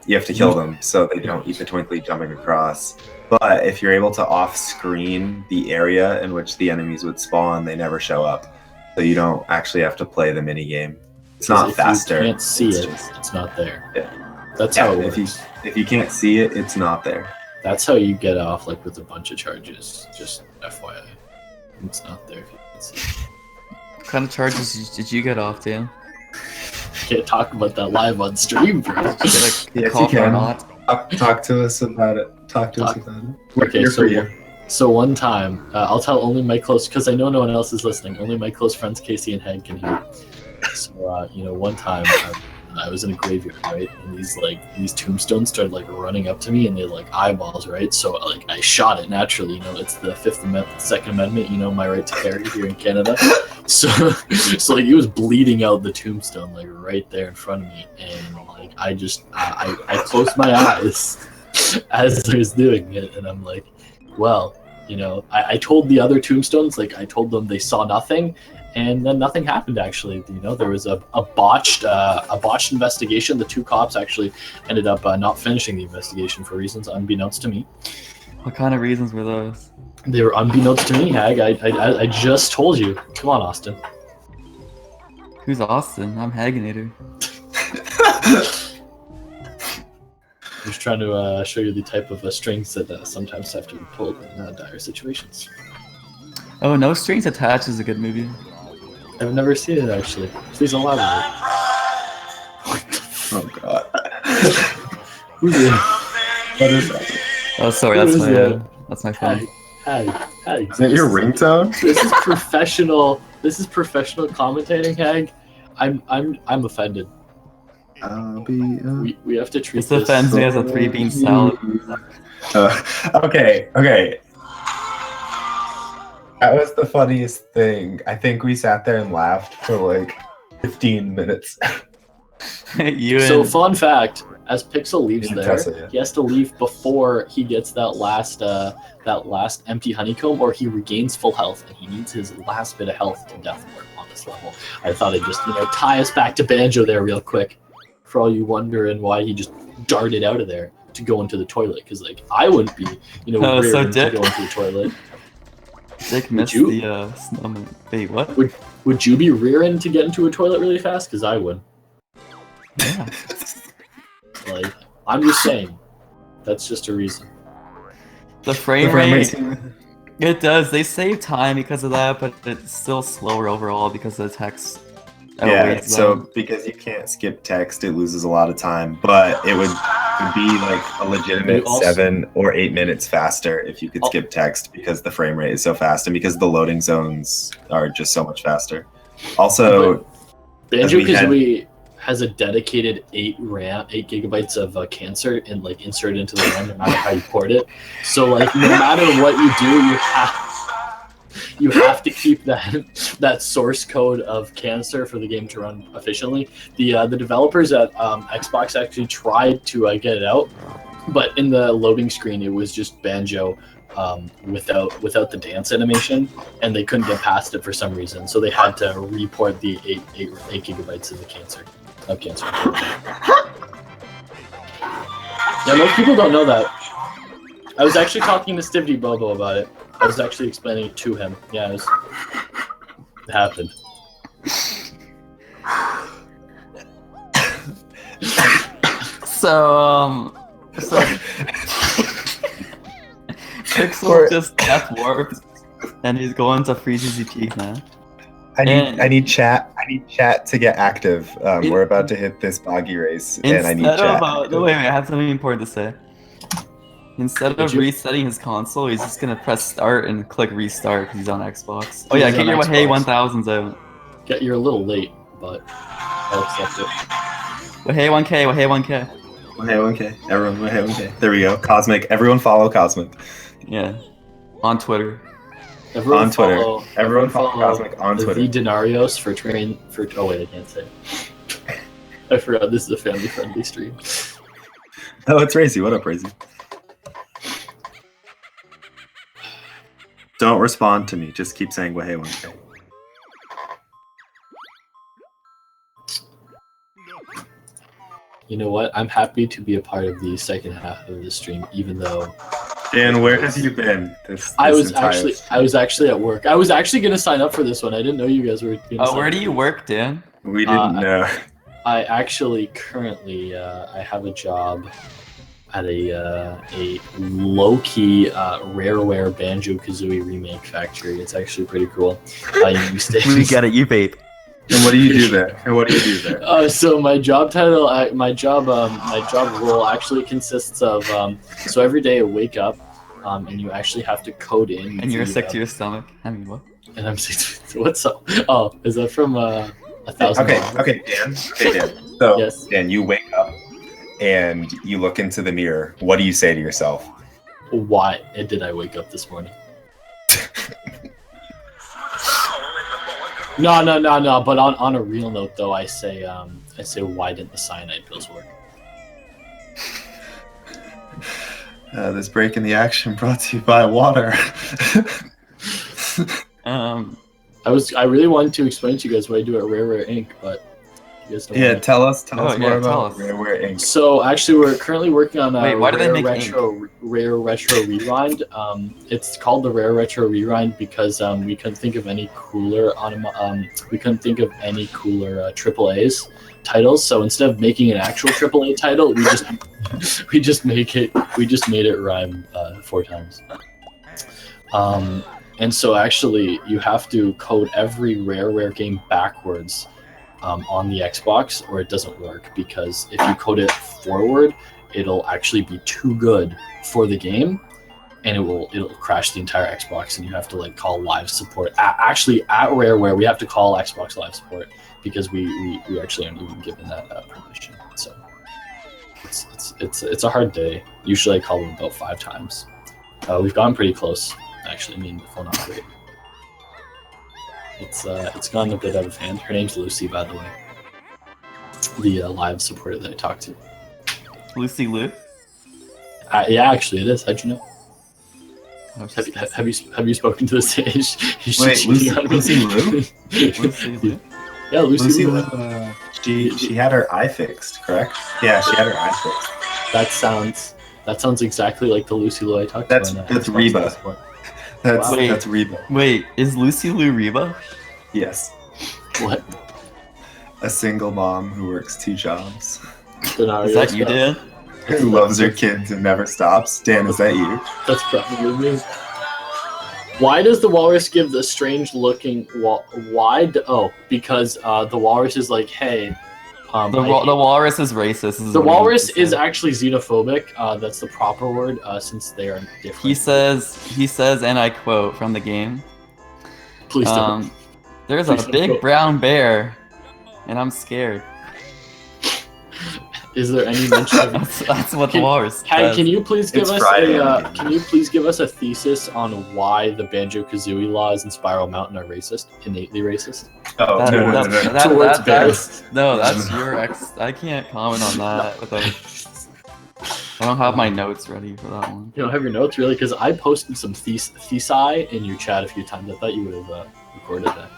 Speaker 4: you have to kill them so they don't eat the Twinkly jumping across. But if you're able to off-screen the area in which the enemies would spawn, they never show up. So you don't actually have to play the mini game. It's not faster.
Speaker 6: If you can't see
Speaker 4: it's
Speaker 6: it,
Speaker 4: just-
Speaker 6: it's not there.
Speaker 4: Yeah.
Speaker 6: That's
Speaker 4: Yeah,
Speaker 6: how it
Speaker 4: if
Speaker 6: works.
Speaker 4: if you can't see it, it's not there.
Speaker 6: That's how you get off like with a bunch of charges. Just FYI, it's not there if you can't see it.
Speaker 1: What kind of charges did you get off, Dan?
Speaker 6: Can't talk about that live on stream, bro.
Speaker 1: Did
Speaker 4: Yes,
Speaker 1: I
Speaker 4: you
Speaker 1: call for
Speaker 4: can.
Speaker 1: or not?
Speaker 4: Talk to us about it. Talk to us
Speaker 6: Talk.
Speaker 4: about it. We're
Speaker 6: Okay,
Speaker 4: here
Speaker 6: so
Speaker 4: for you.
Speaker 6: So one time, I'll tell only my close, because I know no one else is listening. Only my close friends Casey and Hank can hear. So one time I was in a graveyard, right, and these tombstones started like running up to me, and they like eyeballs, right. So like I shot it naturally. It's the Second Amendment. My right to carry here in Canada. So like it was bleeding out the tombstone like right there in front of me, and like I closed my eyes as I was doing it, and I'm like, well, I told the other tombstones, like I told them they saw nothing, and then nothing happened. Actually, there was a botched investigation. The two cops actually ended up not finishing the investigation for reasons unbeknownst to me.
Speaker 1: What kind of reasons were those?
Speaker 6: They were unbeknownst to me, Hag. I just told you. Come on, Austin.
Speaker 1: Who's Austin? I'm Haginator.
Speaker 6: I'm just trying to show you the type of strings that sometimes have to be pulled in dire situations.
Speaker 1: Oh, No Strings Attached is a good movie.
Speaker 6: I've never seen it actually. Please elaborate.
Speaker 4: Oh god.
Speaker 6: Who's in?
Speaker 4: What is that?
Speaker 1: Oh, sorry,
Speaker 6: Who
Speaker 1: that's
Speaker 6: is
Speaker 1: my
Speaker 6: that?
Speaker 1: that's my phone.
Speaker 6: Hag.
Speaker 4: Is that your ringtone?
Speaker 6: This is professional. This is professional commentating, Hag. I'm offended. We have to treat
Speaker 1: This offends me as a 3-bean salad.
Speaker 4: Okay. That was the funniest thing. I think we sat there and laughed for like 15 minutes.
Speaker 1: You
Speaker 6: So
Speaker 1: and
Speaker 6: fun fact: as Pixel leaves
Speaker 4: And
Speaker 6: there,
Speaker 4: Tessa, yeah.
Speaker 6: he has to leave before he gets that last empty honeycomb, or he regains full health, and he needs his last bit of health to death ward on this level. I thought I'd just tie us back to Banjo there real quick, for all you wondering why he just darted out of there to go into the toilet, because like I wouldn't be
Speaker 1: Oh, so
Speaker 6: rearing to
Speaker 1: Dick-
Speaker 6: go into the toilet.
Speaker 1: Dick missed
Speaker 6: you?
Speaker 1: the snowman. Wait, what?
Speaker 6: Would you be rearing to get into a toilet really fast? Because I would.
Speaker 1: Yeah.
Speaker 6: Like, I'm just saying. That's just a reason.
Speaker 1: The frame rate, it does. They save time because of that, but it's still slower overall because of the text.
Speaker 4: Yeah,
Speaker 1: outweighs
Speaker 4: so
Speaker 1: them.
Speaker 4: because you can't skip text, it loses a lot of time. But it would be like a legitimate
Speaker 6: You also-
Speaker 4: 7 or 8 minutes faster if you could skip text, because the frame rate is so fast and because the loading zones are just so much faster. Also,
Speaker 6: Banjo-Kazooie has a dedicated 8 gigabytes of cancer and like inserted into the RAM no matter how you port it. So like no matter what you do, you have to keep that source code of canister for the game to run efficiently. The developers at Xbox actually tried to get it out, but in the loading screen it was just Banjo without the dance animation, and they couldn't get past it for some reason, so they had to report the 8 gigabytes of the cancer. Yeah, most people don't know that. I was actually talking to Stivdy Bobo about it. I was actually explaining it to him. Yeah, it happened.
Speaker 1: So Pixel just death warped, and he's going to freeze his teeth now.
Speaker 4: I need chat to get active. We're about to hit this boggy race, and I need chat.
Speaker 1: Wait, I have something important to say. Instead of resetting his console, he's just gonna press start and click restart because he's on Xbox. Oh yeah, get your Hey 1000s out.
Speaker 6: You're a little late, but I'll accept it.
Speaker 1: Hey 1K, Hey 1K.
Speaker 4: Hey 1K, everyone, Hey 1K. There we go. Cosmic, everyone follow Cosmic.
Speaker 1: Yeah, on Twitter.
Speaker 6: Everyone follow
Speaker 4: Cosmic on Twitter.
Speaker 6: The Denarios for. Oh wait, I can't say. I forgot this is a family-friendly stream.
Speaker 4: Oh, it's Razy. What up, Razy? Don't respond to me. Just keep saying "Hey 1K."
Speaker 6: You know what? I'm happy to be a part of the second half of the stream, even though.
Speaker 4: Dan, where have you been?
Speaker 6: I was actually at work. I was actually gonna sign up for this one. I didn't know you guys were.
Speaker 1: Where do you work, Dan?
Speaker 4: We didn't know.
Speaker 6: I actually currently I have a job at a low-key Rareware Banjo-Kazooie remake factory. It's actually pretty cool.
Speaker 1: We got it, you vape.
Speaker 4: And what do you do there?
Speaker 6: So my job title, my job role actually consists of so every day I wake up, and you actually have to code in.
Speaker 1: And you're sick to your stomach. I mean, what?
Speaker 6: And I'm sick. What's up? Oh, is that from 1,000?
Speaker 4: Okay, Dan. So,
Speaker 6: yes.
Speaker 4: Dan, you wake up and you look into the mirror. What do you say to yourself?
Speaker 6: Why did I wake up this morning? No. But on a real note, though, I say, why didn't the cyanide pills work?
Speaker 4: This break in the action brought to you by water.
Speaker 6: I really wanted to explain to you guys what I do at Rareware Inc., but you guys don't
Speaker 4: tell us more about
Speaker 1: Rareware
Speaker 4: Inc.
Speaker 6: So actually, we're currently working on a
Speaker 1: why do they make
Speaker 6: Rare Retro Rewind. It's called the Rare Retro Rewind because we couldn't think of any cooler AAA's titles. So instead of making an actual AAA title, we just made it rhyme 4 times. And so actually, you have to code every Rareware game backwards on the Xbox, or it doesn't work, because if you code it forward, it'll actually be too good for the game, and it'll crash the entire Xbox, and you have to call live support. Actually, at Rareware, we have to call Xbox live support because we actually aren't even given that permission. So it's a hard day. Usually, I call them about 5 times. We've gotten pretty close. Actually, me and the phone operator. It's gone a bit out of hand. Her name's Lucy, by the way. The live supporter that I talked to.
Speaker 1: Lucy Lou?
Speaker 6: Yeah, actually it is. How'd you know?
Speaker 1: Have
Speaker 6: you spoken to the stage?
Speaker 4: Wait, Lucy Lou?
Speaker 1: Lucy Lou?
Speaker 6: Yeah, Lucy Lou.
Speaker 4: She had her eye fixed, correct? Yeah, she had her eye fixed.
Speaker 6: That sounds exactly like the Lucy Lou I talked to.
Speaker 4: That's Reba. That's Reba.
Speaker 1: Wait, is Lucy Lou Reba?
Speaker 4: Yes.
Speaker 6: What?
Speaker 4: A single mom who works 2 jobs.
Speaker 1: Is that you, Dan?
Speaker 4: Who loves her kids and never stops. Dan, is that you?
Speaker 6: That's probably me. Why does the walrus give the strange looking because the walrus is like, hey.
Speaker 1: The walrus is racist.
Speaker 6: The walrus is actually xenophobic. That's the proper word, since they are different.
Speaker 1: He says, and I quote from the game.
Speaker 6: Please don't.
Speaker 1: There's a big brown bear, and I'm scared.
Speaker 6: Is there any mention of
Speaker 1: That's what the wars.
Speaker 6: Hey, can you please give
Speaker 4: It's
Speaker 6: us
Speaker 4: Friday.
Speaker 6: can you please give us a thesis on why the Banjo-Kazooie laws in Spiral Mountain are racist, innately racist?
Speaker 4: Oh,
Speaker 1: That-
Speaker 4: no, no,
Speaker 1: that-
Speaker 4: no, no.
Speaker 1: that-
Speaker 6: Towards
Speaker 1: that-
Speaker 6: bears.
Speaker 1: No, that's your ex. I can't comment on that. I don't have my notes ready for that one.
Speaker 6: You don't have your notes really, because I posted some thesi in your chat a few times. I thought you would have recorded that.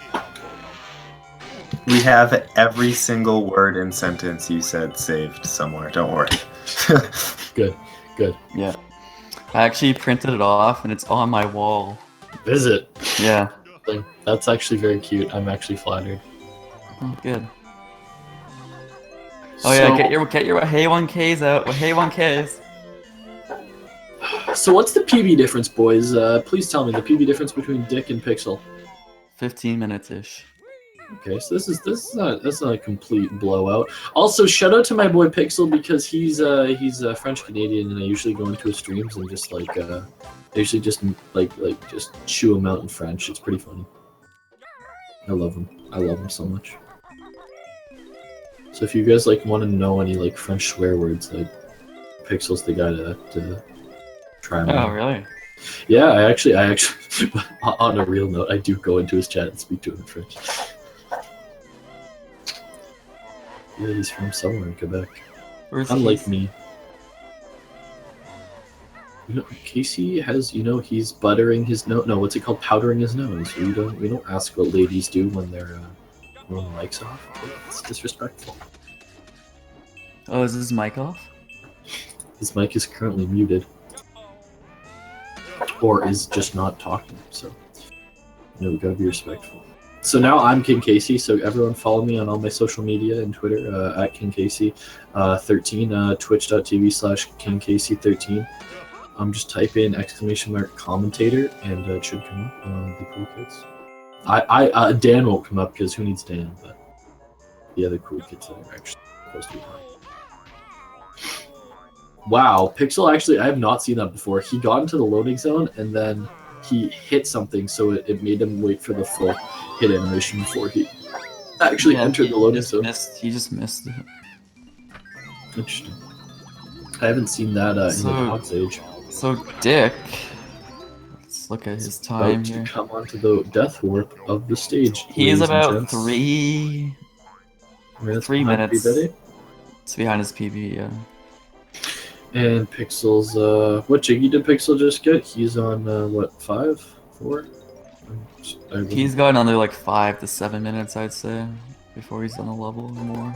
Speaker 4: We have every single word and sentence you said saved somewhere. Don't worry.
Speaker 6: Good.
Speaker 1: Yeah. I actually printed it off and it's on my wall.
Speaker 6: Is it?
Speaker 1: Yeah.
Speaker 6: That's actually very cute. I'm actually flattered.
Speaker 1: Oh, good. Oh yeah, get your Hey 1Ks out. Hey 1Ks.
Speaker 6: So what's the PB difference, boys? Please tell me the PB difference between Dick and Pixel.
Speaker 1: 15 minutes ish.
Speaker 6: Okay, so that's not a complete blowout. Also, shout out to my boy Pixel because he's French Canadian, and I usually go into his streams and just I usually just just chew him out in French. It's pretty funny. I love him. I love him so much. So if you guys want to know any French swear words, Pixel's the guy to try him
Speaker 1: Oh
Speaker 6: out.
Speaker 1: really?
Speaker 6: Yeah, I actually, on a real note, I do go into his chat and speak to him in French. Yeah, he's from somewhere in Quebec.
Speaker 1: Where's
Speaker 6: Unlike
Speaker 1: Keith?
Speaker 6: me. Casey has, he's buttering his nose. No, what's it called? Powdering his nose. We don't ask what ladies do when they're when the mic's off. It's disrespectful.
Speaker 1: Oh, is his mic off?
Speaker 6: His mic is currently muted. Or is just not talking, so we gotta be respectful. So now I'm King Casey, so everyone follow me on all my social media and Twitter at King Casey 13, twitch.tv/King Casey 13. Just type in !commentator and it should come up. The cool kids. Dan won't come up because who needs Dan? But the other cool kids that are actually supposed to be on. Wow, Pixel actually, I have not seen that before. He got into the loading zone and then he hit something, so it made him wait for the full hit animation before he actually entered the loading zone.
Speaker 1: He just missed it.
Speaker 6: Interesting. I haven't seen that in the Dog's Age.
Speaker 1: So Dick, let's look at his time
Speaker 6: About
Speaker 1: here.
Speaker 6: to come onto the death warp of the stage.
Speaker 1: He is
Speaker 6: ladies and
Speaker 1: about
Speaker 6: gents.
Speaker 1: 3
Speaker 6: minutes
Speaker 1: 3
Speaker 6: behind
Speaker 1: minutes.
Speaker 6: PB.
Speaker 1: It's behind his PB, yeah.
Speaker 6: And Pixel's, what Jiggy did Pixel just get? He's on, what, 5? 4?
Speaker 1: He's got another 5 to 7 minutes, I'd say, before he's on a level or more.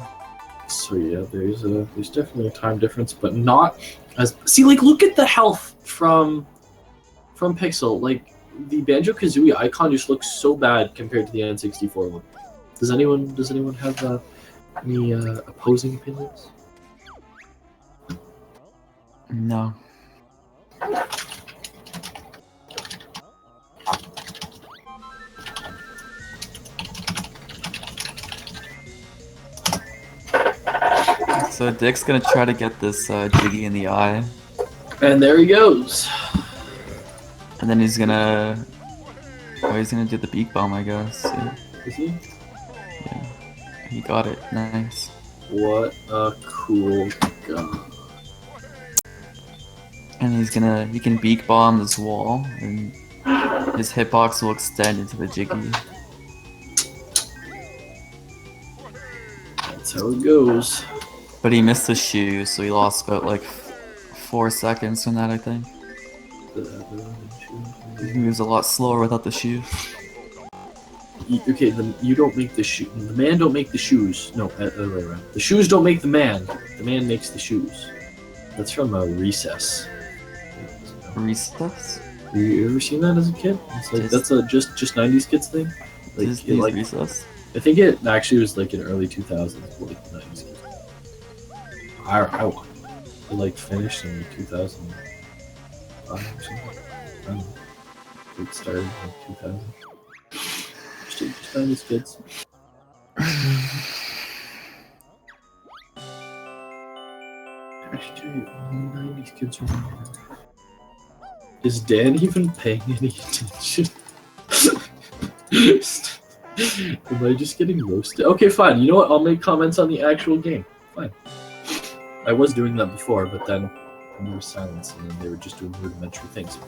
Speaker 6: So yeah, there's definitely a time difference, but not as... See, look at the health from Pixel. The Banjo-Kazooie icon just looks so bad compared to the N64 one. Does anyone have any opposing opinions?
Speaker 1: No. So Dick's gonna try to get this Jiggy in the eye,
Speaker 6: And there he goes.
Speaker 1: and then he's gonna do the beak bomb, I guess. Yeah,
Speaker 6: Is he?
Speaker 1: he got it. Nice.
Speaker 6: What a cool guy.
Speaker 1: And he can beak bomb this wall, and his hitbox will extend into the Jiggy.
Speaker 6: That's how it goes.
Speaker 1: But he missed the shoe, so he lost about 4 seconds from that, I think. He moves a lot slower without the shoe.
Speaker 6: Okay, you don't make the shoe. The man don't make the shoes. No, other way around. The shoes don't make the man. The man makes the shoes. That's from Recess.
Speaker 1: Recess?
Speaker 6: You ever seen that as a kid? It's that's a just 90s kids thing.
Speaker 1: Disney's Recess?
Speaker 6: I think it actually was in early 2000s, 90s kids. It finished in 2005 or something. I don't know. It started in 2000. Just 90s kids. Actually, only 90s kids remember. Is Dan even paying any attention? Am I just getting roasted? Okay, fine. You know what? I'll make comments on the actual game. Fine. I was doing that before, but then there was silence, and then they were just doing rudimentary things.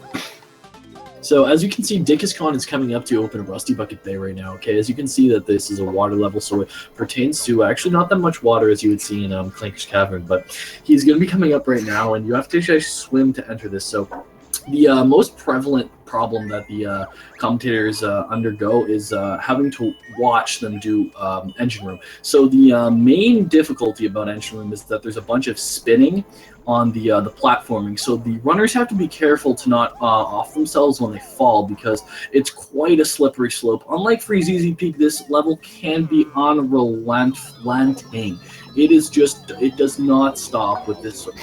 Speaker 6: So as you can see, Dickhiskhan is coming up to open Rusty Bucket Bay right now. Okay, as you can see that this is a water level, so it pertains to actually not that much water as you would see in Clanker's Cavern, but he's going to be coming up right now, and you have to actually swim to enter this. So the most prevalent problem that the commentators undergo is having to watch them do engine room. So the main difficulty about engine room is that there's a bunch of spinning on the platforming, so the runners have to be careful to not off themselves when they fall, because it's quite a slippery slope. Unlike Freeze Easy Peak, this level can be unrelenting. It is just, it does not stop with this. What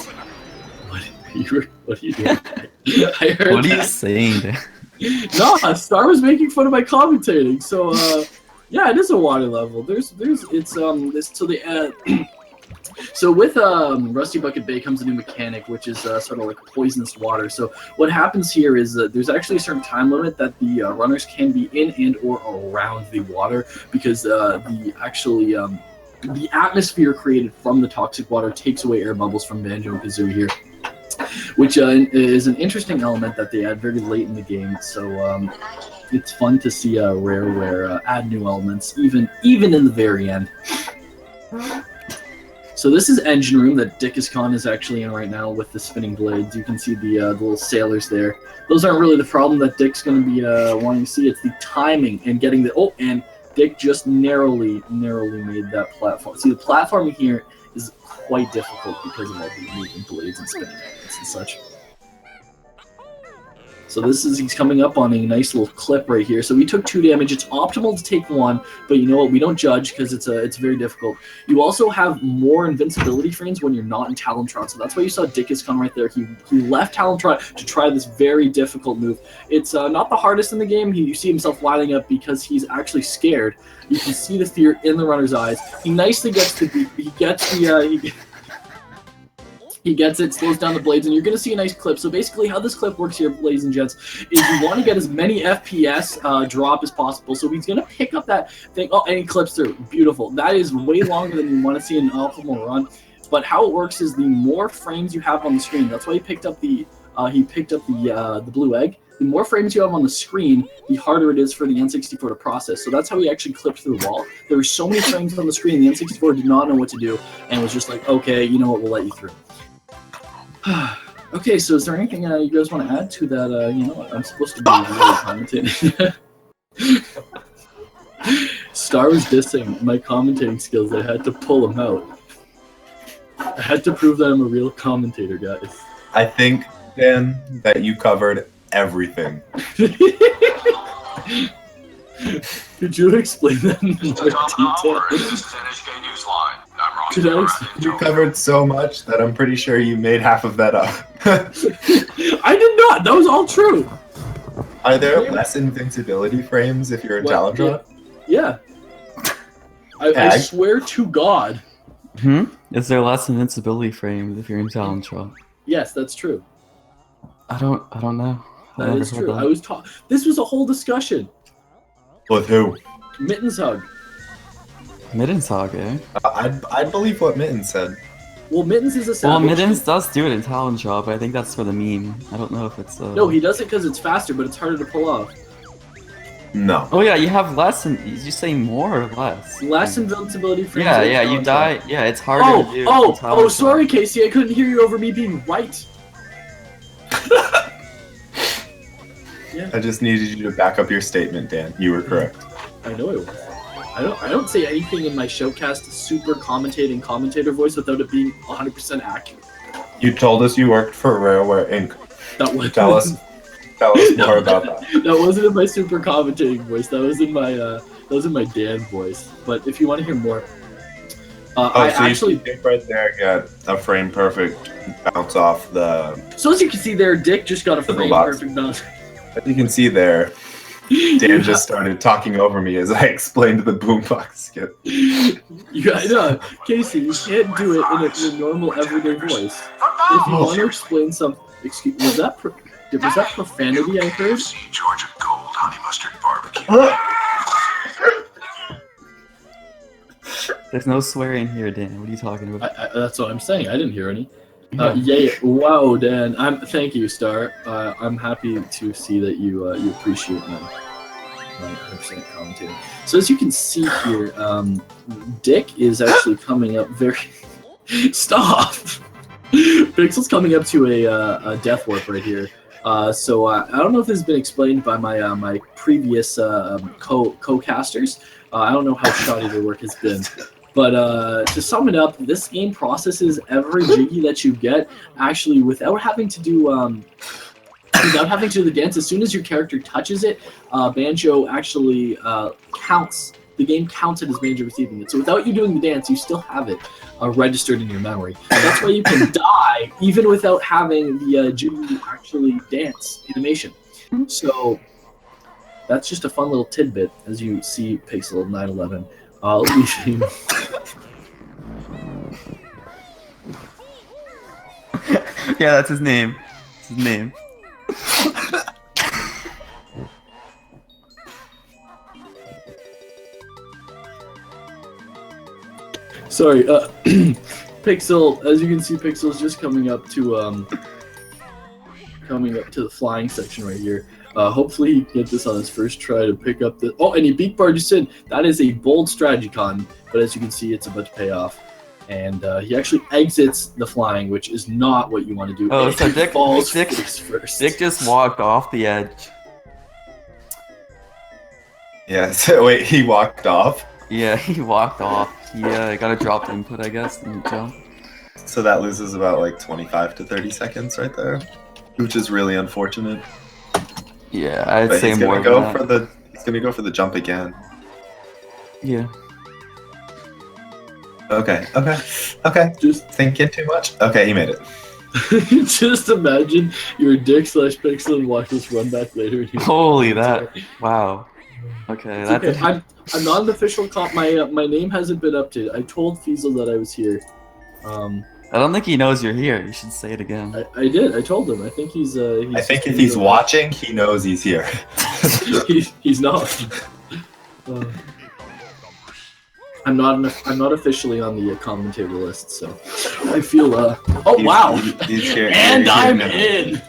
Speaker 6: are you doing? I heard
Speaker 1: What are you saying there?
Speaker 6: No, Star was making fun of my commentating. So yeah, it is a water level. So with Rusty Bucket Bay comes a new mechanic, which is sort of like poisonous water. So what happens here is that there's actually a certain time limit that the runners can be in and or around the water, because the atmosphere created from the toxic water takes away air bubbles from Banjo-Kazooie here, which is an interesting element that they add very late in the game. So it's fun to see Rareware add new elements, even in the very end. So this is Engine Room that Dickhiskhan is actually in right now with the spinning blades. You can see the little sailors there. Those aren't really the problem that Dick's going to be wanting to see. It's the timing and getting the... Oh, and Dick just narrowly made that platform. See, the platforming here is quite difficult because of all the moving blades and spinning elements and such. So he's coming up on a nice little clip right here. So we took 2 damage. It's optimal to take 1, but you know what? We don't judge because it's very difficult. You also have more invincibility frames when you're not in Talon Trot. So that's why you saw Dickhiskhan right there. He left Talon Trot to try this very difficult move. It's not the hardest in the game. You see himself lining up because he's actually scared. You can see the fear in the runner's eyes. He nicely gets He gets it, slows down the blades, and you're going to see a nice clip. So basically how this clip works here, ladies and gents, is you want to get as many FPS drop as possible. So he's going to pick up that thing. Oh, and he clips through. Beautiful. That is way longer than you want to see in an optimal run. But how it works is the more frames you have on the screen, that's why he picked up the blue egg. The more frames you have on the screen, the harder it is for the N64 to process. So that's how he actually clipped through the wall. There were so many frames on the screen, the N64 did not know what to do, and was just like, okay, you know what, we'll let you through. Okay, so is there anything you guys want to add to that? You know, I'm supposed to be really commentating. Star was dissing my commentating skills. I had to pull him out. I had to prove that I'm a real commentator, guys.
Speaker 4: I think, Dan, that you covered everything.
Speaker 6: Could you explain that in more detail?
Speaker 4: You covered so much that I'm pretty sure you made half of that up.
Speaker 6: I did not. That was all true.
Speaker 4: Are there less invincibility frames if you're in Talon Trot?
Speaker 6: Yeah. I swear to God.
Speaker 1: Is there less invincibility frames if you're in Talon Trot?
Speaker 6: Yes, that's true.
Speaker 1: I don't know.
Speaker 6: That is true. I was taught. This was a whole discussion.
Speaker 4: With who?
Speaker 6: Mittens Hug.
Speaker 1: Mittens Hog, eh?
Speaker 4: I'd believe what Mittens said.
Speaker 6: Well, Mittens is a savage.
Speaker 1: Well, Mittens does do it in Talon Trot, but I think that's for the meme. I don't know if it's
Speaker 6: No, he does it because it's faster, but it's harder to pull off.
Speaker 4: No.
Speaker 1: Oh yeah, you have less. Did you say more or less?
Speaker 6: Less invincibility frames.
Speaker 1: Yeah, you die. Yeah, it's harder to do.
Speaker 6: Oh, sorry, Casey. I couldn't hear you over me being right. Yeah.
Speaker 4: I just needed you to back up your statement, Dan. You were correct.
Speaker 6: I know I was. I don't say anything in my showcast super commentating commentator voice without it being 100% accurate.
Speaker 4: You told us you worked for Rareware Inc. Tell us more about that.
Speaker 6: That wasn't in my super commentating voice. That was in my Dan voice. But if you want to hear more,
Speaker 4: you Dick right there got a frame perfect bounce off the.
Speaker 6: So as you can see there, Dick just got a frame perfect bounce.
Speaker 4: As you can see there, Dan just started talking over me as I explained the boombox skip.
Speaker 6: I know, Casey, you can't do it in a normal everyday voice. If you want to explain something, excuse me, was that profanity I heard?
Speaker 7: Georgia Gold Honey Mustard Barbecue.
Speaker 1: There's no swearing here, Dan. What are you talking about?
Speaker 6: That's what I'm saying. I didn't hear any. Yeah. Wow, Dan. Thank you, Star. I'm happy to see that you appreciate my 100% commentating. So as you can see here, Dick is actually coming up very. Stop. Pixel's coming up to a death warp right here. So I don't know if this has been explained by my previous co-casters. I don't know how shoddy their work has been. But to sum it up, this game processes every Jiggy that you get actually without having to do the dance. As soon as your character touches it, Banjo actually counts. The game counts it as Banjo receiving it. So without you doing the dance, you still have it registered in your memory. That's why you can die even without having the Jiggy actually dance animation. So that's just a fun little tidbit as you see Pixel911. Leaving.
Speaker 1: Yeah, that's his name. That's his name.
Speaker 6: Sorry, Pixel. As you can see, Pixel's just coming up to the flying section right here. Hopefully he can get this on his first try to pick up the... Oh, and he beat just in. That is a bold strategy con, but as you can see, it's about to pay off. And he actually exits the flying, which is not what you want to do.
Speaker 1: Oh, so Dick
Speaker 6: first.
Speaker 1: Dick just walked off the edge.
Speaker 4: Yeah, so wait, he walked off?
Speaker 1: Yeah, he walked off. He got a dropped input, I guess, and jump.
Speaker 4: So that loses about like 25 to 30 seconds right there, which is really unfortunate.
Speaker 1: Yeah, I'd
Speaker 4: But
Speaker 1: say
Speaker 4: he's
Speaker 1: more
Speaker 4: gonna
Speaker 1: than that.
Speaker 4: he's gonna go for the jump again.
Speaker 1: Yeah.
Speaker 4: Okay.
Speaker 6: Just
Speaker 4: Thinking too much? Okay, he made it.
Speaker 6: just imagine you're Dick/Pixel and watch this run back later. And
Speaker 1: Holy that! Wow. Okay, that's
Speaker 6: okay. I'm not an official comp. My name hasn't been updated. I told Fiesel that I was here.
Speaker 1: I don't think he knows you're here. You should say it again.
Speaker 6: I did. I told him. I think he's
Speaker 4: I think if he's watching, he knows he's here.
Speaker 6: he's not. I'm not officially on the commentator list, so I feel wow.
Speaker 4: He's here.
Speaker 6: And
Speaker 4: He's
Speaker 6: I'm
Speaker 4: here.
Speaker 6: in.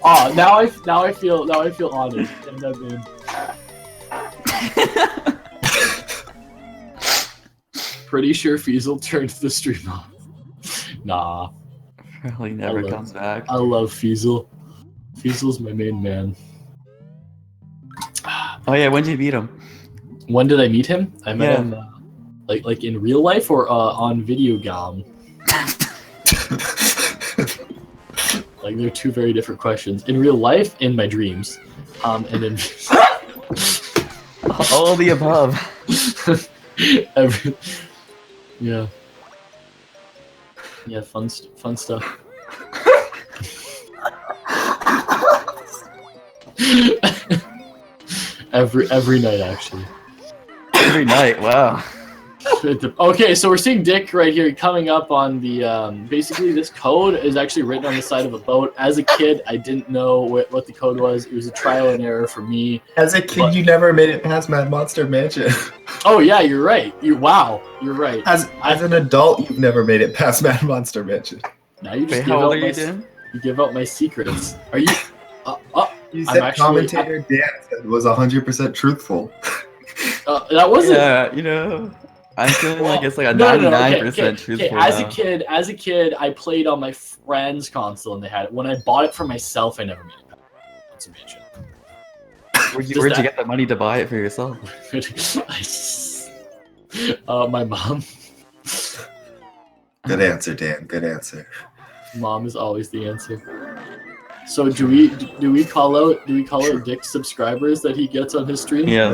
Speaker 6: Oh, now I feel honored, and I'm in. Pretty sure Fiesel turned the stream off. Nah.
Speaker 1: Probably never comes back.
Speaker 6: I love Fiesel. Fiesel's my main man.
Speaker 1: Oh yeah, when did you beat him?
Speaker 6: When did I meet him? I met him like in real life or on video game. Like they're two very different questions. In real life, in my dreams, and in
Speaker 1: all the above.
Speaker 6: Yeah, fun stuff. every night actually.
Speaker 1: Every night, wow.
Speaker 6: Okay, so we're seeing Dick right here coming up on the basically this code is actually written on the side of a boat. As a kid, I didn't know what the code was. It was a trial and error for me.
Speaker 4: As a kid, you never made it past Mad Monster Mansion.
Speaker 6: Oh yeah, you're right. You're right.
Speaker 4: As an adult, you've never made it past Mad Monster Mansion.
Speaker 6: Now you just
Speaker 1: Wait, how old are you, Dan?
Speaker 6: You give out my secrets. Are you?
Speaker 4: You said commentator Dan said was 100% truthful.
Speaker 6: That wasn't.
Speaker 1: Yeah, you know, I'm feeling like it's like a 99% truthful.
Speaker 6: As a kid, I played on my friend's console and they had it. When I bought it for myself, I never made it past Mansion.
Speaker 1: Where'd you get the money to buy it for yourself?
Speaker 6: My mom.
Speaker 4: Good answer, Dan. Good answer.
Speaker 6: Mom is always the answer. So do we call out Dick's subscribers that he gets on his stream?
Speaker 1: Yeah.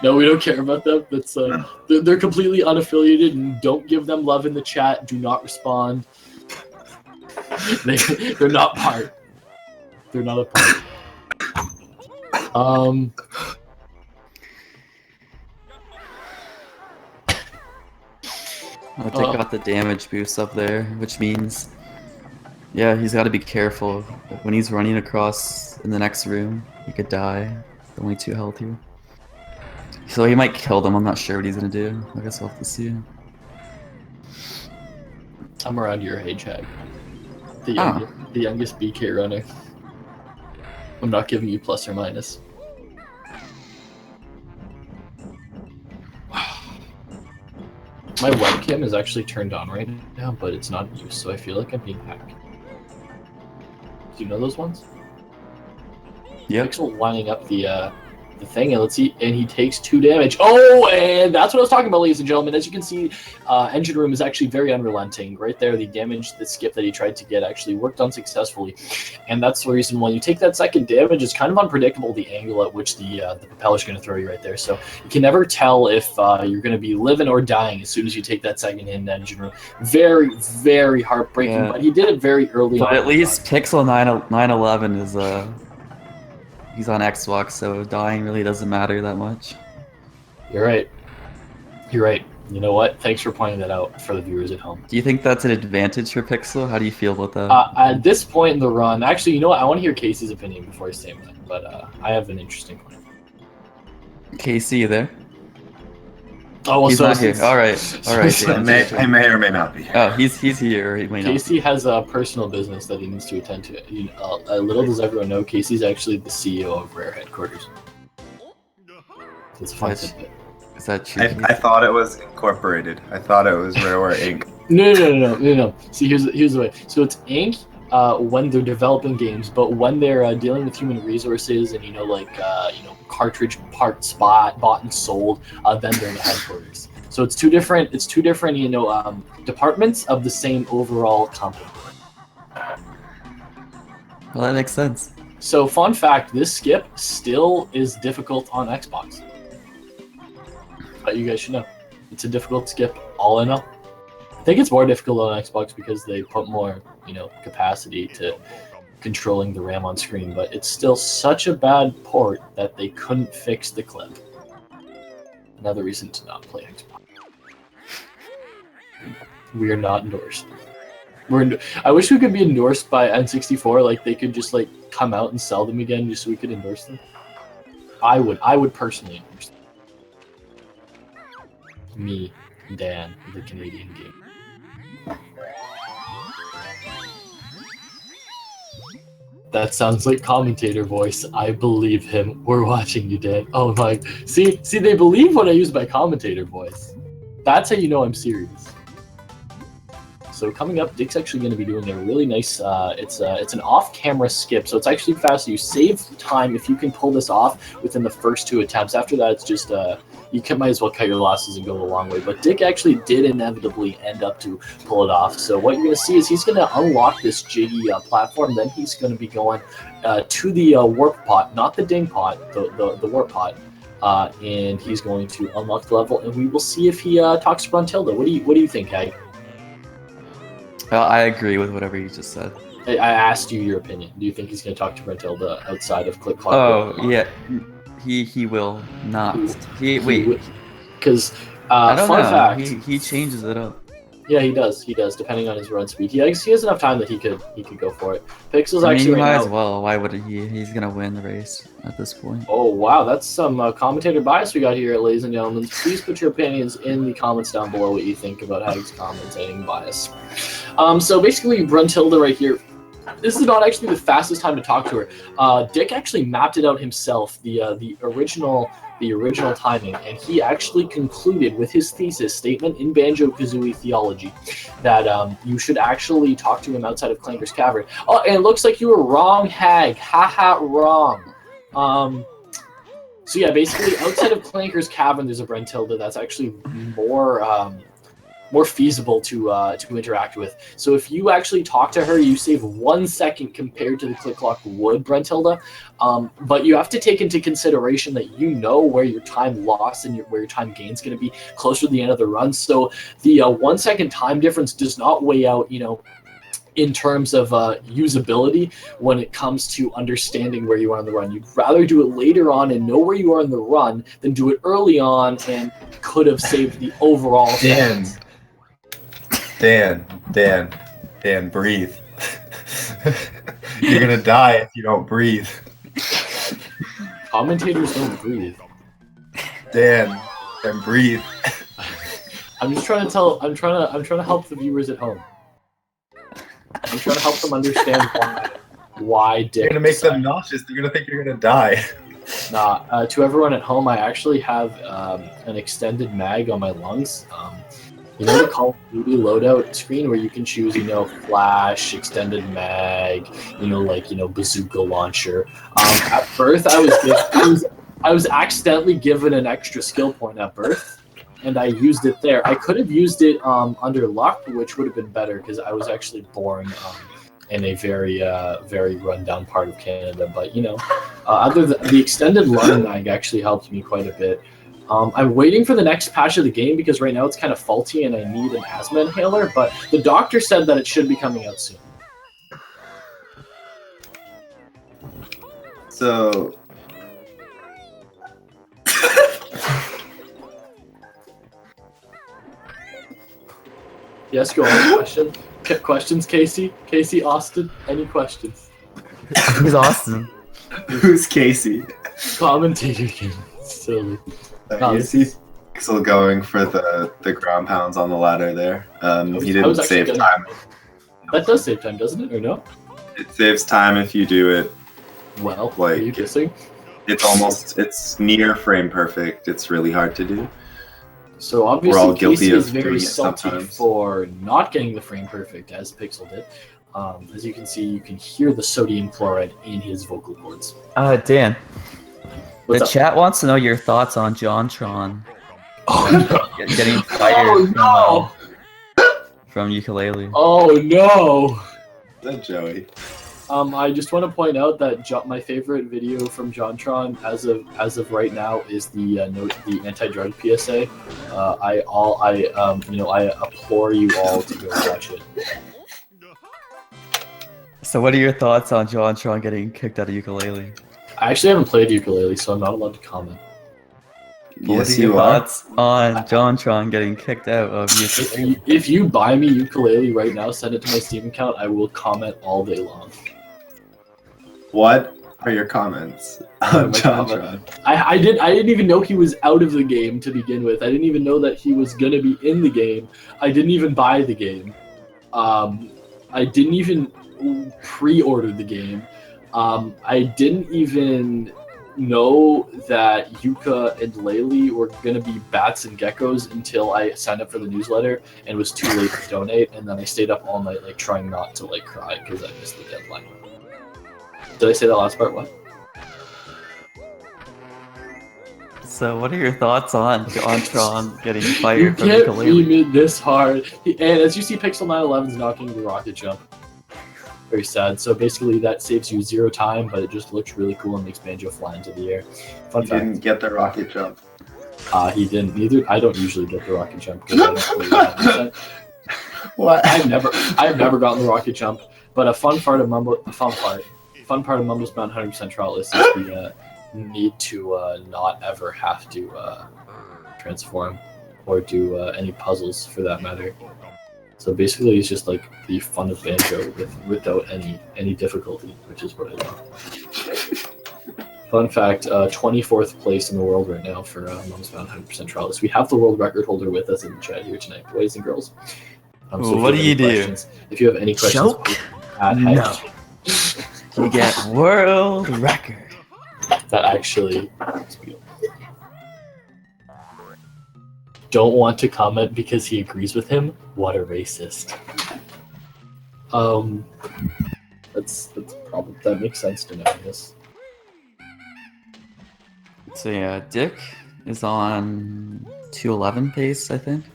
Speaker 6: No, we don't care about them. That's they're completely unaffiliated and don't give them love in the chat. Do not respond. They're not part. They're not a part.
Speaker 1: I'll take out the damage boost up there, which means, yeah, he's got to be careful. When he's running across in the next room, he could die. Only 2 health here. So he might kill them. I'm not sure what he's gonna do. I guess we'll have to see.
Speaker 6: I'm around your age, Hag. The youngest BK runner. I'm not giving you plus or minus. My webcam is actually turned on right now, but it's not in use, so I feel like I'm being hacked. Do you know those ones?
Speaker 1: Yep.
Speaker 6: Pixel lining up the thing, and let's see, and he takes 2 damage. Oh, and that's what I was talking about, ladies and gentlemen. As you can see, Engine Room is actually very unrelenting. Right there, the damage, the skip that he tried to get actually worked unsuccessfully, and that's the reason when you take that second damage, it's kind of unpredictable the angle at which the propeller's going to throw you right there. So you can never tell if you're going to be living or dying as soon as you take that second hit in Engine Room. Very, very heartbreaking, but he did it very early on.
Speaker 1: But at least Pixel911 is he's on Xbox, so dying really doesn't matter that much.
Speaker 6: You're right. You're right. You know what? Thanks for pointing that out for the viewers at home.
Speaker 1: Do you think that's an advantage for Pixel? How do you feel about that?
Speaker 6: At this point in the run, actually, you know what? I want to hear Casey's opinion before I say mine, but I have an interesting point.
Speaker 1: Casey, you there?
Speaker 6: Oh, well,
Speaker 1: He's
Speaker 6: so
Speaker 1: not here. All right.
Speaker 4: I may or may not be.
Speaker 1: Oh, he's here. Or he may not.
Speaker 6: Casey has a personal business that he needs to attend to. Little does everyone know, Casey's actually the CEO of Rare Headquarters. It's a fun tidbit.
Speaker 1: Is that true?
Speaker 4: I thought it was incorporated. I thought it was Rareware Inc.
Speaker 6: No. See, here's the way. So it's Inc. When they're developing games, but when they're dealing with human resources and cartridge parts bought and sold, then they're the headquarters. So it's two different departments of the same overall company.
Speaker 1: Well, that makes sense.
Speaker 6: So fun fact: this skip still is difficult on Xbox. But you guys should know, it's a difficult skip. All in all, I think it's more difficult on Xbox because they put more, capacity to controlling the RAM on screen, but it's still such a bad port that they couldn't fix the clip. Another reason to not play Xbox. We are not endorsed. I wish we could be endorsed by N64, like they could just come out and sell them again just so we could endorse them. I would personally endorse them. Me, Dan, the Canadian game. That sounds like commentator voice. I believe him. We're watching you, Dan. Oh my! See, they believe when I use my commentator voice. That's how you know I'm serious. So coming up, Dick's actually going to be doing a really nice. It's an off-camera skip, so it's actually fast. You save time if you can pull this off within the first 2 attempts. After that, it's just might as well cut your losses and go a long way. But Dick actually did inevitably end up to pull it off. So what you're going to see is he's going to unlock this jiggy platform. Then he's going to be going to the warp pot, not the ding pot, the warp pot. And he's going to unlock the level, and we will see if he talks to Bruntilda. What do you think, Hag?
Speaker 1: Well, I agree with whatever you just said.
Speaker 6: I asked you your opinion. Do you think he's going to talk to Bruntilda outside of Click Clock?
Speaker 1: Oh, yeah. He will not.
Speaker 6: Because
Speaker 1: I don't
Speaker 6: fun
Speaker 1: know.
Speaker 6: fact,
Speaker 1: He changes it up.
Speaker 6: Yeah, he does, depending on his run speed. He has enough time that he could go for it. Pixel's
Speaker 1: I mean,
Speaker 6: actually
Speaker 1: he
Speaker 6: right
Speaker 1: might
Speaker 6: now.
Speaker 1: as well. Why wouldn't he? He's gonna win the race at this point.
Speaker 6: Oh wow, that's some commentator bias we got here, ladies and gentlemen. Please put your opinions in the comments down below what you think about Hag's commentating bias. So basically, Bruntilda right here. This is not actually the fastest time to talk to her. Dick actually mapped it out himself, the original timing, and he actually concluded with his thesis statement in Banjo-Kazooie theology that you should actually talk to him outside of Clanker's Cavern. Oh, and it looks like you were wrong, Hag. Haha, wrong. So yeah, basically outside of Clanker's Cavern, there's a Bruntilda that's actually more feasible to interact with. So if you actually talk to her, you save 1 second compared to the Click Clock would, Bruntilda. But you have to take into consideration that you know where your time loss and where your time gain is going to be closer to the end of the run. So the 1 second time difference does not weigh out, in terms of usability when it comes to understanding where you are in the run. You'd rather do it later on and know where you are in the run than do it early on and could have saved the overall effect.
Speaker 4: Dan, breathe. You're gonna die if you don't breathe.
Speaker 6: Commentators don't breathe.
Speaker 4: Dan, and breathe.
Speaker 6: I'm just trying to tell. I'm trying to help the viewers at home. I'm trying to help them understand why Dick.
Speaker 4: You're gonna make them
Speaker 6: decided-
Speaker 4: nauseous. They're gonna think you're gonna die.
Speaker 6: Nah, to everyone at home, I actually have an extended mag on my lungs. You know the Call of Duty loadout screen where you can choose, flash, extended mag, bazooka launcher. At birth, I was accidentally given an extra skill point at birth, and I used it there. I could have used it under luck, which would have been better because I was actually born in a very very rundown part of Canada. But other than the extended lung mag actually helped me quite a bit. I'm waiting for the next patch of the game because right now it's kind of faulty and I need an asthma inhaler. But the doctor said that it should be coming out soon.
Speaker 4: So.
Speaker 6: Yes, go on. Questions, Casey? Casey, Austin, any questions?
Speaker 1: Who's Austin?
Speaker 4: Who's Casey?
Speaker 6: Commentator again. Silly.
Speaker 4: You see Pixel going for the ground pounds on the ladder there. He
Speaker 6: I
Speaker 4: didn't
Speaker 6: was actually
Speaker 4: save
Speaker 6: gonna-
Speaker 4: time.
Speaker 6: That does save time, doesn't it? Or no?
Speaker 4: It saves time if you do it.
Speaker 6: Well,
Speaker 4: Like-
Speaker 6: are you guessing?
Speaker 4: It's near frame perfect. It's really hard to do.
Speaker 6: So
Speaker 4: We're all
Speaker 6: obviously
Speaker 4: guilty
Speaker 6: Casey is
Speaker 4: of
Speaker 6: very
Speaker 4: doing it
Speaker 6: salty
Speaker 4: sometimes.
Speaker 6: for not getting the frame perfect as Pixel did. As you can see, you can hear the sodium chloride in his vocal cords.
Speaker 1: Dan,
Speaker 6: What's
Speaker 1: the
Speaker 6: up?
Speaker 1: chat wants to know your thoughts on JonTron
Speaker 6: Oh
Speaker 1: getting fired
Speaker 6: no!
Speaker 1: from Ukulele.
Speaker 6: Oh no!
Speaker 4: Is that Joey?
Speaker 6: I just want to point out that my favorite video from JonTron as of right now is the anti-drug PSA. I implore you all to go watch it.
Speaker 1: So what are your thoughts on JonTron getting kicked out of Ukulele?
Speaker 6: I actually haven't played ukulele, so I'm not allowed to comment.
Speaker 1: What
Speaker 4: Yes,
Speaker 1: are your
Speaker 4: you are.
Speaker 1: thoughts on JonTron getting kicked out of Ukulele?
Speaker 6: If you buy me ukulele right now, send it to my Steam account. I will comment all day long.
Speaker 4: What are your comments on
Speaker 6: my
Speaker 4: JonTron?
Speaker 6: I didn't even know he was out of the game to begin with. I didn't even know that he was gonna be in the game. I didn't even buy the game. I didn't even pre-order the game. I didn't even know that Yuka and Laylee were gonna be bats and geckos until I signed up for the newsletter and was too late to donate. And then I stayed up all night trying not to cry because I missed the deadline. Did I say that last part? What?
Speaker 1: So what are your thoughts on JonTron getting
Speaker 6: You
Speaker 1: fired from
Speaker 6: can't
Speaker 1: Ukulele?
Speaker 6: meme it this hard. And as you see, Pixel911 is knocking the rocket jump. Very sad. So basically, that saves you 0 time, but it just looks really cool and makes Banjo fly into the air. Fun
Speaker 4: You
Speaker 6: fact:
Speaker 4: didn't get the rocket jump.
Speaker 6: he didn't. Neither. I don't usually get the rocket jump because I don't play that.
Speaker 4: What?
Speaker 6: I've never gotten the rocket jump. But a fun part of Mumbo's Bound 100% trial list is the need to not ever have to transform or do any puzzles for that matter. So basically, it's just the fun of Banjo without any difficulty, which is what I love. Fun fact: 24th place in the world right now for Mumbo's Bound 100% trial list. We have the world record holder with us in the chat here tonight, boys and girls. So
Speaker 1: What do you do?
Speaker 6: If you have any questions,
Speaker 1: Choke?
Speaker 6: please add
Speaker 1: No.
Speaker 6: head.
Speaker 1: You get world record.
Speaker 6: That actually don't want to comment because he agrees with him. What a racist. That's probably that makes sense to know. I guess.
Speaker 1: So yeah, Dick is on 211 pace, I think.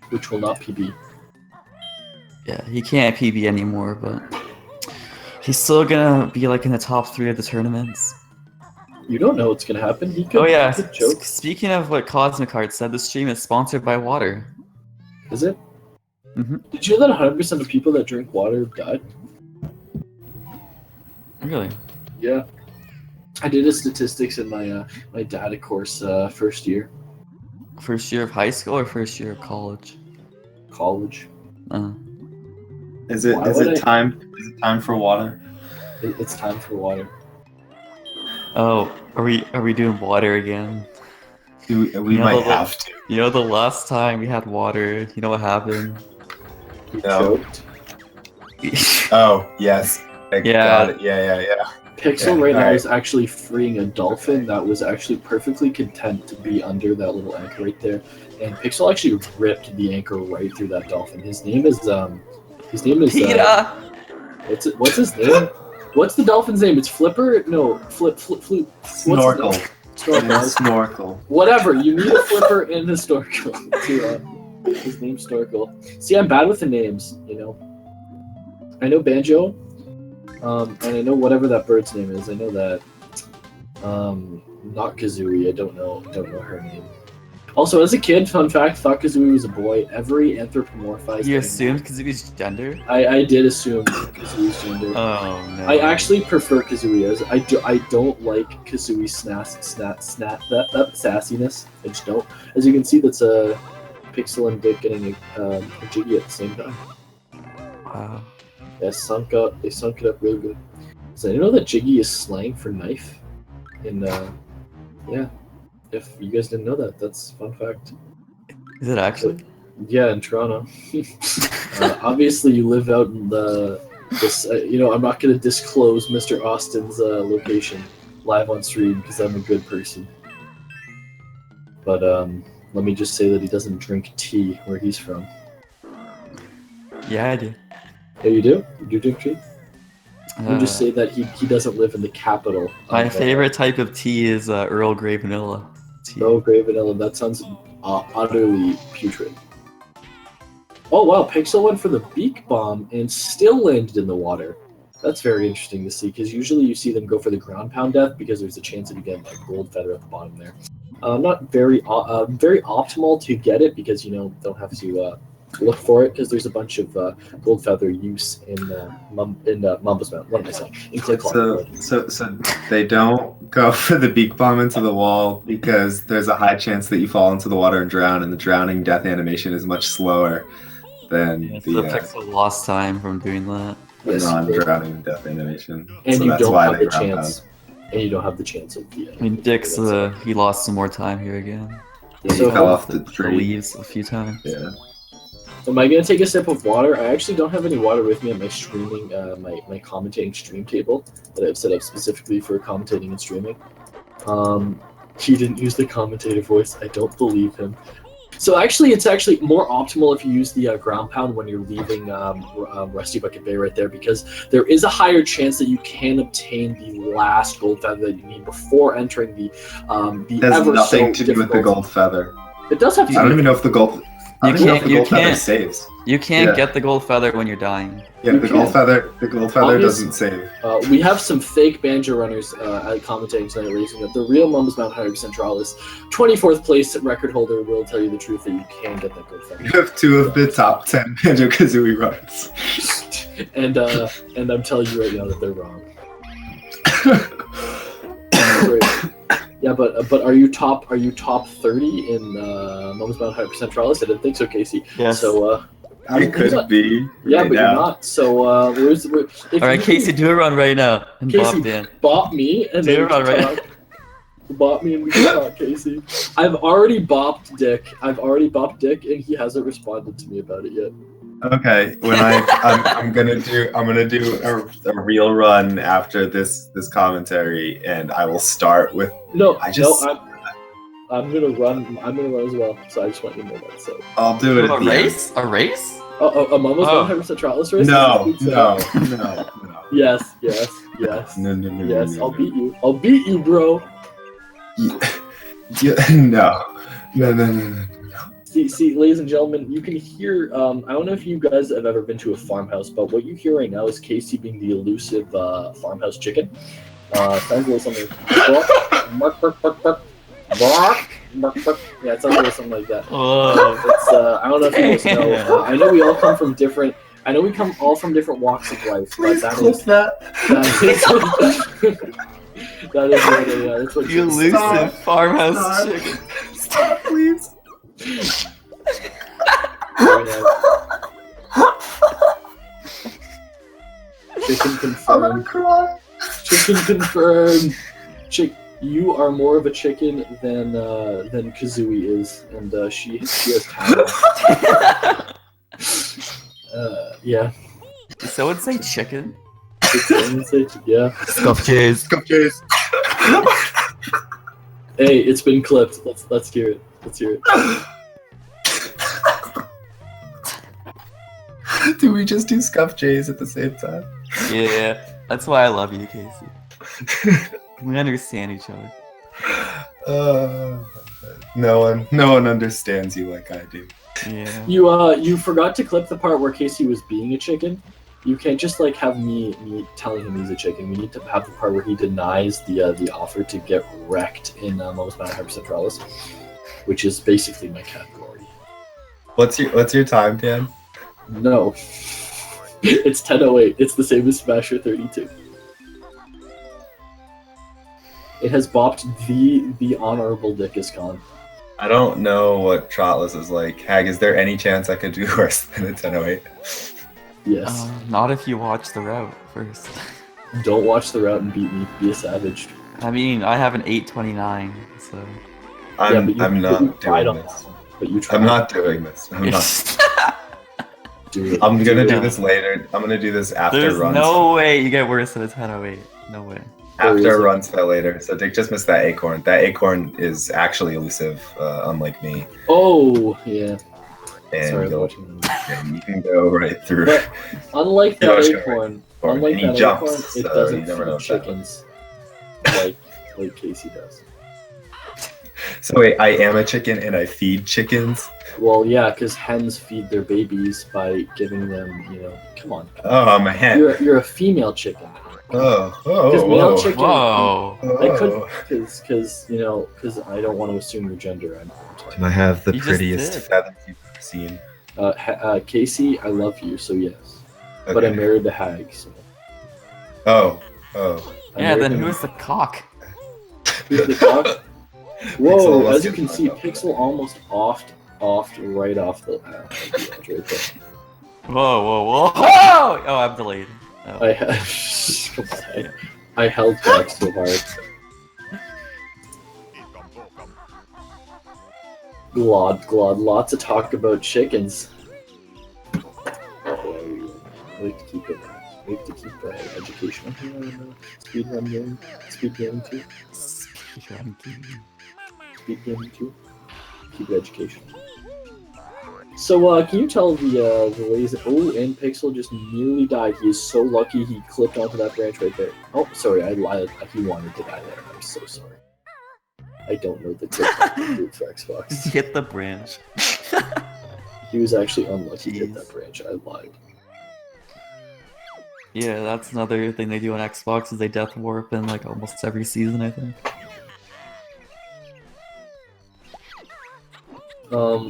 Speaker 6: Which will not PB.
Speaker 1: Yeah, he can't PB anymore, but he's still gonna be in the top 3 of the tournaments.
Speaker 6: You don't know what's gonna happen. He could.
Speaker 1: Oh yeah,
Speaker 6: He could joke.
Speaker 1: speaking of what Cosmic Heart said, the stream is sponsored by water.
Speaker 6: Is it?
Speaker 1: Mhm.
Speaker 6: Did you know that 100% of people that drink water died?
Speaker 1: Really?
Speaker 6: Yeah. I did a statistics in my data course first year,
Speaker 1: First year of high school or first year of college?
Speaker 6: college.
Speaker 4: Is it
Speaker 6: Why would I-
Speaker 4: time for water?
Speaker 6: It's time for water.
Speaker 1: Oh, are we doing water again?
Speaker 4: We
Speaker 1: You know
Speaker 4: might
Speaker 1: the-
Speaker 4: have to.
Speaker 1: You know, the last time we had water, you know what happened?
Speaker 6: You
Speaker 4: No.
Speaker 6: choked.
Speaker 4: Oh, yes. I
Speaker 1: Yeah.
Speaker 4: got it. Yeah.
Speaker 6: Pixel
Speaker 4: Yeah,
Speaker 6: right now
Speaker 4: alright.
Speaker 6: is actually freeing a dolphin that was actually perfectly content to be under that little anchor right there, and Pixel actually ripped the anchor right through that dolphin. His name is
Speaker 1: Peter!
Speaker 6: what's his name? What's the dolphin's name? It's Flipper? No, Flip. What's his
Speaker 4: Snorkel.
Speaker 6: name? Snorkel.
Speaker 4: Snorkel.
Speaker 6: Whatever. You need a flipper and a snorkel. His name's Snorkel. See, I'm bad with the names. You know, I know Banjo, and I know whatever that bird's name is. I know that. Not Kazooie. I don't know her name. Also, as a kid, fun fact, thought Kazooie was a boy. Every anthropomorphized.
Speaker 1: You assumed Kazooie's gender?
Speaker 6: I did assume Kazooie's gender.
Speaker 1: Oh no.
Speaker 6: I actually prefer Kazooie as I don't like Kazooie's that sassiness. I just don't. As you can see, that's a Pixel and Dick getting a Jiggy at the same time.
Speaker 1: Wow.
Speaker 6: Yeah, they sunk it up really good. So I know that Jiggy is slang for knife. And yeah, if you guys didn't know that, that's a fun fact.
Speaker 1: Is it actually?
Speaker 6: Yeah, in Toronto. Obviously, you live out in this. I'm not going to disclose Mr. Austin's location live on stream because I'm a good person. But let me just say that he doesn't drink tea where he's from.
Speaker 1: Yeah, I do.
Speaker 6: Yeah, you do? You do drink tea? Let me just
Speaker 1: Uh,
Speaker 6: say that he doesn't live in the capital.
Speaker 1: My
Speaker 6: of,
Speaker 1: favorite type of tea is Earl Grey vanilla tea.
Speaker 6: Earl Grey vanilla. That sounds utterly putrid. Oh wow, Pixel went for the beak bomb and still landed in the water. That's very interesting to see because usually you see them go for the ground pound death because there's a chance that you get like gold feather at the bottom there. Not very very optimal to get it because don't have to look for it because there's a bunch of gold feather use in Mumbo's Mountain. What am I saying? In Clay Clock.
Speaker 4: So they don't go for the beak bomb into the wall because there's a high chance that you fall into the water and drown, and the drowning death animation is much slower than
Speaker 1: Yeah, so
Speaker 4: the
Speaker 1: Pixel lost time from doing that.
Speaker 6: Yes,
Speaker 4: non-drowning death animation.
Speaker 6: and
Speaker 4: So
Speaker 6: you
Speaker 4: that's
Speaker 6: don't
Speaker 4: why
Speaker 6: have
Speaker 4: they
Speaker 6: the
Speaker 4: ground
Speaker 6: chance. And you don't have the chance of the.
Speaker 1: I mean, Dick's he lost some more time here again.
Speaker 4: pound.
Speaker 6: So
Speaker 4: He fell off
Speaker 1: The
Speaker 4: the tree.
Speaker 1: leaves a few times.
Speaker 4: Yeah.
Speaker 6: Am I gonna take a sip of water? I actually don't have any water with me at my streaming, my commentating stream table that I've set up specifically for commentating and streaming. He didn't use the commentator voice. I don't believe him. So actually, it's actually more optimal if you use the ground pound when you're leaving Rusty Bucket Bay right there because there is a higher chance that you can obtain the last gold feather that you need before entering the
Speaker 4: It has
Speaker 6: ever
Speaker 4: nothing
Speaker 6: so
Speaker 4: to do with the
Speaker 6: difficult-
Speaker 4: gold feather.
Speaker 6: It does have to.
Speaker 4: I don't even know if the gold. I don't even know if the
Speaker 1: You
Speaker 4: gold feather
Speaker 1: can't-
Speaker 4: saves.
Speaker 1: You can't
Speaker 4: Yeah.
Speaker 1: get the gold feather when you're dying.
Speaker 4: Yeah,
Speaker 6: You
Speaker 4: the
Speaker 6: can.
Speaker 4: gold feather. The gold feather
Speaker 6: Obvious-
Speaker 4: doesn't save.
Speaker 6: We have some fake banjo runners commentating tonight, ladies and gentlemen. The real Mumbo's Mountain High Centralis, 24th place record holder, will tell you the truth that you can get that gold feather.
Speaker 4: You have two of the top 10 Banjo-Kazooie runs.
Speaker 6: and I'm telling you right now that they're wrong. Yeah, but are you top 30 in Mumbo's Mountain High Centralis? I didn't think so, Casey.
Speaker 1: Yes.
Speaker 6: So
Speaker 4: I could be.
Speaker 6: yeah,
Speaker 4: right
Speaker 6: but
Speaker 4: now.
Speaker 6: you're not. So if
Speaker 1: All right,
Speaker 6: you
Speaker 1: Casey, do a run right now. And
Speaker 6: Casey,
Speaker 1: Bob Dan.
Speaker 6: bop me and
Speaker 1: Do
Speaker 6: then
Speaker 1: it
Speaker 6: we can
Speaker 1: right.
Speaker 6: talk. Bop me and we can talk, Casey. I've already bopped Dick. And he hasn't responded to me about it yet.
Speaker 4: Okay, when I'm gonna do a real run after this commentary, and I will start with.
Speaker 6: No, I'm gonna run. I'm gonna run as well. So I just want you to know that. So
Speaker 4: I'll do it
Speaker 1: A
Speaker 4: at the
Speaker 1: race? A race?
Speaker 6: a Mumbo's
Speaker 1: Oh.
Speaker 6: Mountain High Centralis race.
Speaker 4: end.
Speaker 6: So-
Speaker 4: No.
Speaker 6: Yes.
Speaker 4: No.
Speaker 6: Yes, I'll beat you. I'll beat you, bro.
Speaker 4: No.
Speaker 6: See, ladies and gentlemen, you can hear. I don't know if you guys have ever been to a farmhouse, but what you hear right now is Casey being the elusive farmhouse chicken. Sounds a little something. Bark, bark, bark, bark. Bark, bark, bark. Yeah, it sounds a little something like that.
Speaker 1: Oh.
Speaker 6: It's, I don't know if you guys know. I know we all come from different. I know we come all from different walks of life, but that is
Speaker 4: that.
Speaker 6: that is what that's what
Speaker 1: You elusive
Speaker 4: Stop.
Speaker 1: farmhouse
Speaker 4: Stop.
Speaker 1: chicken.
Speaker 4: Stop, please.
Speaker 6: Chicken
Speaker 4: I'm gonna
Speaker 6: confirmed.
Speaker 4: cry.
Speaker 6: Chicken confirmed. You are more of a chicken than Kazooie is, and she has talent. Yeah.
Speaker 1: Did someone say chicken?
Speaker 6: Yeah.
Speaker 1: Scuff Jays.
Speaker 6: Hey, it's been clipped. Let's hear it. Let's hear it.
Speaker 4: Do we just do Scuff Jays at the same time?
Speaker 1: Yeah, that's why I love you, Casey. We understand each other.
Speaker 4: No one understands you like I do.
Speaker 1: Yeah.
Speaker 6: You forgot to clip the part where Casey was being a chicken. You can't just like have me telling him he's a chicken. We need to have the part where he denies the offer to get wrecked in Moments by Hypercentralis, which is basically my category.
Speaker 4: What's your time, Dan?
Speaker 6: No, it's 10:08. It's the same as Smasher 32. It has bopped the honorable Dickhiskhan.
Speaker 4: I don't know what Trotless is like. Hag, is there any chance I could do worse than a 10:08?
Speaker 6: Yes.
Speaker 1: Not if you watch the route first.
Speaker 6: Don't watch the route and beat me. Be a savage.
Speaker 1: I mean, I have an 829, so.
Speaker 4: I'm
Speaker 6: you
Speaker 4: not
Speaker 6: tried
Speaker 4: doing
Speaker 6: on
Speaker 4: this.
Speaker 6: that one, but you tried.
Speaker 4: I'm not doing this. I'm not.
Speaker 6: Do it.
Speaker 4: I'm gonna do
Speaker 1: it.
Speaker 4: this later. I'm gonna do this after
Speaker 1: There's
Speaker 4: runs.
Speaker 1: no way you get worse than a 1008. No way.
Speaker 4: After runs fell later. So Dick just missed that acorn. That acorn is actually elusive, unlike me.
Speaker 6: Oh, yeah.
Speaker 4: And
Speaker 6: Sorry,
Speaker 4: you'll-
Speaker 6: watching
Speaker 4: and you can go right through.
Speaker 6: But unlike
Speaker 4: You
Speaker 6: that
Speaker 4: always go
Speaker 6: acorn,
Speaker 4: and
Speaker 6: unlike
Speaker 4: he
Speaker 6: that
Speaker 4: jumps,
Speaker 6: acorn, it
Speaker 4: so
Speaker 6: doesn't
Speaker 4: you never know
Speaker 6: feed
Speaker 4: if that
Speaker 6: chickens like Casey does.
Speaker 4: So wait, I am a chicken and I feed chickens?
Speaker 6: Well, yeah, because hens feed their babies by giving them, come on.
Speaker 4: Oh, I'm a hen.
Speaker 6: You're a female chicken.
Speaker 4: Oh,
Speaker 6: Because male
Speaker 4: whoa.
Speaker 6: chicken.
Speaker 1: Whoa.
Speaker 6: I could,
Speaker 4: Oh.
Speaker 6: because I don't want to assume your gender. I'm
Speaker 4: And I have the
Speaker 1: You just
Speaker 4: prettiest
Speaker 1: did.
Speaker 4: feathers you've ever seen.
Speaker 6: Casey, I love you, so yes.
Speaker 4: Okay.
Speaker 6: But I married the hag, so.
Speaker 4: Oh.
Speaker 6: I
Speaker 1: Yeah,
Speaker 6: married
Speaker 1: then
Speaker 6: him.
Speaker 1: who is the cock?
Speaker 6: Who's the cock?
Speaker 4: Pixel
Speaker 6: Whoa,
Speaker 4: almost
Speaker 6: as you
Speaker 4: gets
Speaker 6: can
Speaker 4: knocked
Speaker 6: see,
Speaker 4: off.
Speaker 6: Pixel almost offed right off the edge right there.
Speaker 1: Whoa. Oh, I'm delayed. Oh.
Speaker 6: Come on, I held back so hard. Glod, lots of talk about chickens. We have to keep it. We have to keep educational speedrun game. Speed game too. Speed game too. Keep it educational. So, can you tell the ladies? Oh, and Pixel just nearly died. He is so lucky he clipped onto that branch right there. Oh, sorry, I lied. He wanted to die there. I'm so sorry. I don't know the clip for Xbox.
Speaker 1: Hit the branch.
Speaker 6: He was actually unlucky to hit that branch. I lied.
Speaker 1: Yeah, that's another thing they do on Xbox is they death warp in like almost every season, I think.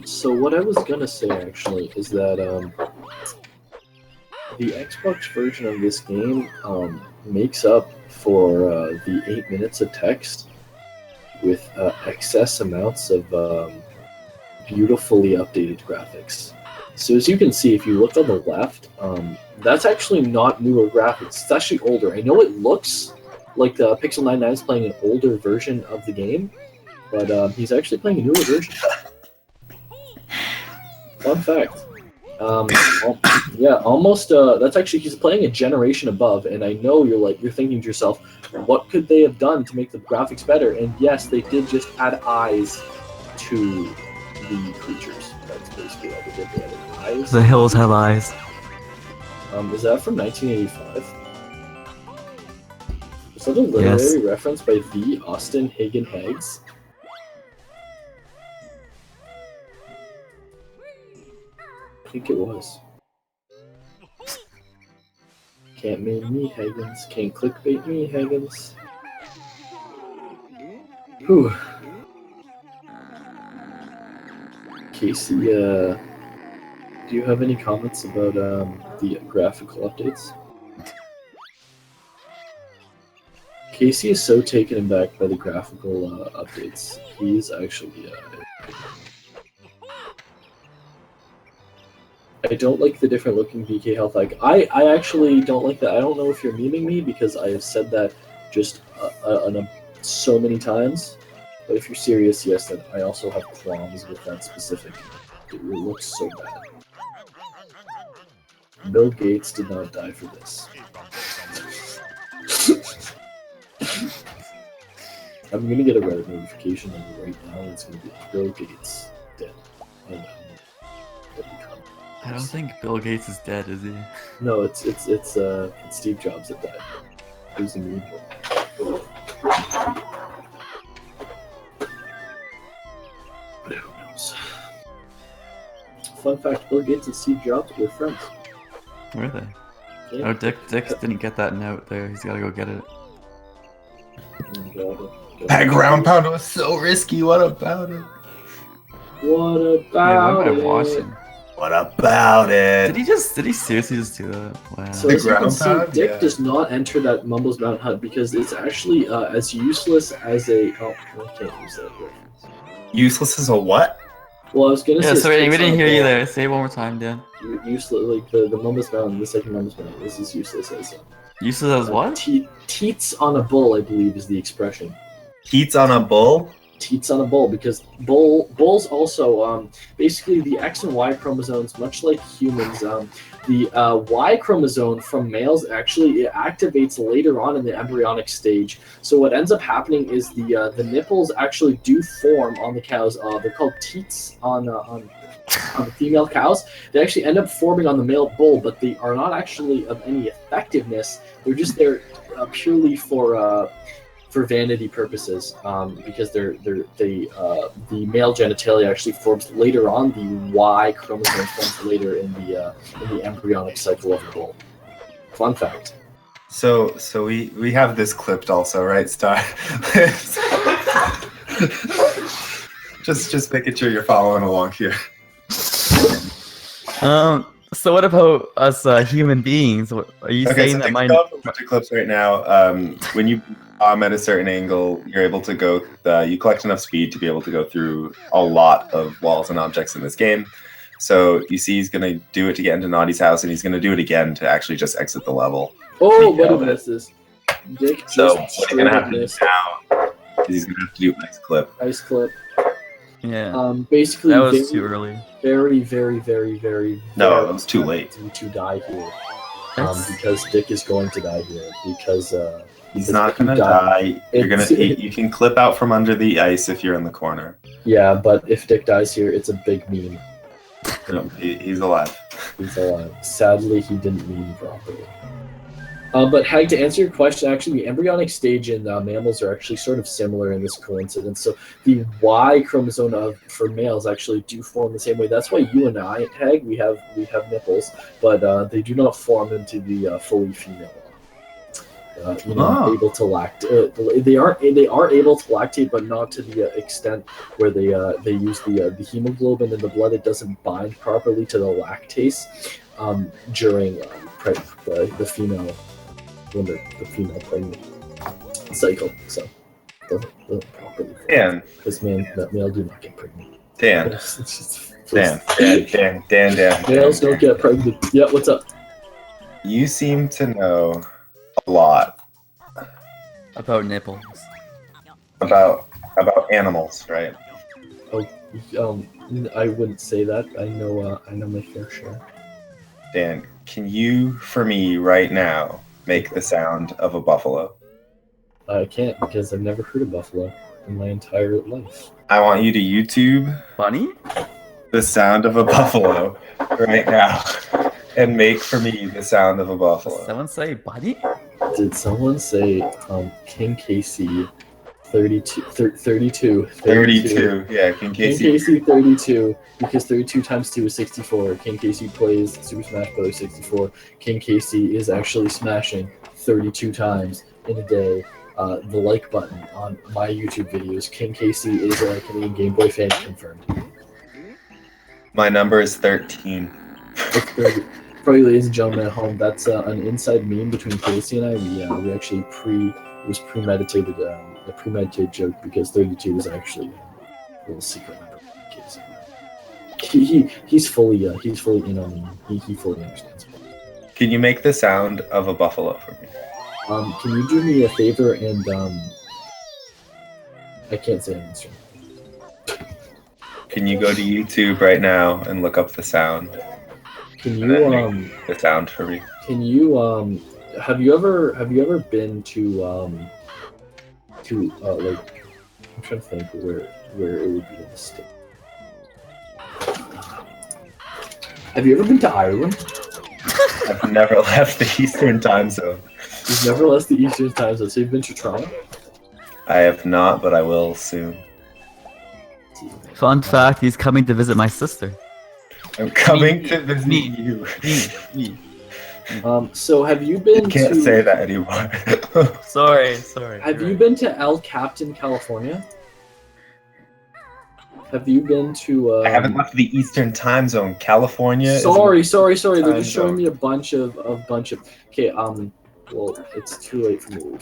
Speaker 6: So what I was gonna say actually is that the Xbox version of this game makes up for the 8 minutes of text with excess amounts of beautifully updated graphics. So as you can see, if you look on the left, that's actually not newer graphics. It's actually older. I know it looks like the Pixel911 is playing an older version of the game, but he's actually playing a newer version. Fun fact. Yeah, almost. That's actually he's playing a generation above, and I know you're thinking to yourself, what could they have done to make the graphics better? And yes, they did just add eyes to the creatures. That's basically what they did. They added eyes.
Speaker 1: The hills have eyes.
Speaker 6: Is that from 1985? Is that a literary reference by the Austin Hagen Heggs? I think it was. Can't meme me, Higgins. Can't clickbait me, Higgins. Whew. Casey, do you have any comments about the graphical updates? Casey is so taken aback by the graphical updates. He's actually I don't like the different looking VK health. Like I actually don't like that. I don't know if you're memeing me because I have said that just so many times. But if you're serious, yes, then I also have qualms with that specific. It looks so bad. Bill Gates did not die for this. I'm gonna get a Reddit notification right now. It's gonna be Bill Gates dead. And
Speaker 1: I don't think Bill Gates is dead, is he?
Speaker 6: no, it's Steve Jobs that died. Who's the mood? But who knows? Fun fact: Bill Gates and Steve Jobs were friends.
Speaker 1: Were they?
Speaker 6: Yeah.
Speaker 1: Oh, Dick didn't get that note there. He's gotta go get it.
Speaker 4: That ground pound was so risky. What about it?
Speaker 6: What
Speaker 1: Yeah,
Speaker 6: about
Speaker 1: what am I
Speaker 6: it?
Speaker 1: watching?
Speaker 4: What about it?
Speaker 1: Did he seriously just do that? Wow.
Speaker 6: So
Speaker 4: The
Speaker 6: as you can
Speaker 4: ground
Speaker 6: see,
Speaker 4: pound?
Speaker 6: Dick
Speaker 4: Yeah.
Speaker 6: does not enter that Mumbles Mountain Hut because it's actually as useless as a. Oh, I can't use that word.
Speaker 4: Useless as a what?
Speaker 6: Well, I was gonna
Speaker 1: Yeah,
Speaker 6: say.
Speaker 1: sorry, we
Speaker 6: sticks
Speaker 1: didn't
Speaker 6: on a
Speaker 1: hear you
Speaker 6: ball.
Speaker 1: there. Say it one more time, Dan.
Speaker 6: Useless, like the Mumbles Mountain, the second Mumbles Mountain. This is useless as
Speaker 1: Useless as what?
Speaker 6: Teats on a bull, I believe, is the expression.
Speaker 4: Heats on a bull?
Speaker 6: Teats on a bull, because bulls also basically the X and Y chromosomes, much like humans, the Y chromosome from males actually it activates later on in the embryonic stage. So what ends up happening is the nipples actually do form on the cows. They're called teats on the female cows. They actually end up forming on the male bull, but they are not actually of any effectiveness. They're just there purely for vanity purposes, because the male genitalia actually forms later on. The Y chromosome forms later in the embryonic cycle of the bull. Fun fact.
Speaker 4: So we have this clipped also, right, Star? just making sure you're following along here.
Speaker 1: So what about us human beings? Are you saying that
Speaker 4: Dick's
Speaker 1: mine?
Speaker 4: going through a bunch of clips right now. When you bomb at a certain angle, you're able to go. You collect enough speed to be able to go through a lot of walls and objects in this game. So you see, he's gonna do it to get into Naughty's house, and he's gonna do it again to actually just exit the level.
Speaker 6: Oh,
Speaker 4: Yeah.
Speaker 6: what a mess is. Dick
Speaker 4: So
Speaker 6: just
Speaker 4: what you're gonna have to do
Speaker 6: missed.
Speaker 4: now is he's gonna have to do a nice clip.
Speaker 6: Ice clip.
Speaker 1: Yeah,
Speaker 6: Basically,
Speaker 1: that was too early.
Speaker 6: very
Speaker 4: No, it was too late.
Speaker 6: to die here.
Speaker 1: That's-
Speaker 6: Because Dick is going to die here because
Speaker 4: He's
Speaker 6: because
Speaker 4: not
Speaker 6: if he
Speaker 4: gonna
Speaker 6: die-
Speaker 4: die. You're gonna.
Speaker 6: It's-
Speaker 4: You can clip out from under the ice if you're in the corner.
Speaker 6: Yeah, but if Dick dies here, it's a big meme.
Speaker 4: No, he's alive.
Speaker 6: He's alive. Sadly, he didn't meme properly. But Hag, to answer your question, actually, the embryonic stage in mammals are actually sort of similar in this coincidence. So the Y chromosome for males actually do form the same way. That's why you and I, Hag, we have nipples, but they do not form into the fully female. Able to lactate. They are able to lactate, but not to the extent where they use the hemoglobin in the blood. It doesn't bind properly to the lactase during the female when the female pregnant cycle. So it doesn't properly.
Speaker 4: Dan,
Speaker 6: Because male do not get pregnant.
Speaker 4: Dan,
Speaker 6: It's just-
Speaker 4: Dan.
Speaker 6: Males don't get pregnant. Yeah, what's up?
Speaker 4: You seem to know a lot
Speaker 1: About nipples.
Speaker 4: about animals, right?
Speaker 6: I wouldn't say that. I know my fair share.
Speaker 4: Dan, can you, for me right now, make the sound of a buffalo?
Speaker 6: I can't because I've never heard of buffalo in my entire life.
Speaker 4: I want you to YouTube
Speaker 1: Bunny?
Speaker 4: the sound of a buffalo right now and make for me the sound of a buffalo.
Speaker 1: Someone say bunny?
Speaker 6: Did someone say King Casey 32?
Speaker 4: 32. Yeah, King
Speaker 6: King
Speaker 4: Casey.
Speaker 6: Casey 32 because 32 times 2 is 64. King Casey plays Super Smash Bros. 64. King Casey is actually smashing 32 times in a day. The like button on my YouTube videos. King Casey is a Canadian Game Boy fan confirmed.
Speaker 4: My number is 13.
Speaker 6: Probably, ladies and gentlemen at home, that's an inside meme between Casey and I. We actually it was premeditated, a premeditated joke because 32 is actually a little secret number for Casey. He's fully in on me. He fully understands.
Speaker 4: Can you make the sound of a buffalo for me?
Speaker 6: Can you do me a favor and I can't say on stream.
Speaker 4: Can you go to YouTube right now and look up the sound?
Speaker 6: Can
Speaker 4: And then
Speaker 6: you
Speaker 4: make the sound for me?
Speaker 6: Can you have you ever been to like I'm trying to think where it would be in the state. Have you ever been to Ireland?
Speaker 4: I've never left the Eastern time zone.
Speaker 6: You've never left the Eastern time zone, so you've been to Toronto?
Speaker 4: I have not, but I will soon.
Speaker 1: Fun fact, he's coming to visit my sister.
Speaker 4: I'm coming to visit you.
Speaker 1: Me.
Speaker 6: So have you been
Speaker 4: Can't
Speaker 6: to
Speaker 4: say that anymore.
Speaker 1: Sorry.
Speaker 6: Have you been to El Captain, California? Have you been to
Speaker 4: I haven't left the Eastern time zone. California.
Speaker 6: Sorry.
Speaker 4: is
Speaker 6: They're
Speaker 4: time
Speaker 6: just showing
Speaker 4: zone.
Speaker 6: me a bunch of okay, well, it's too late for me to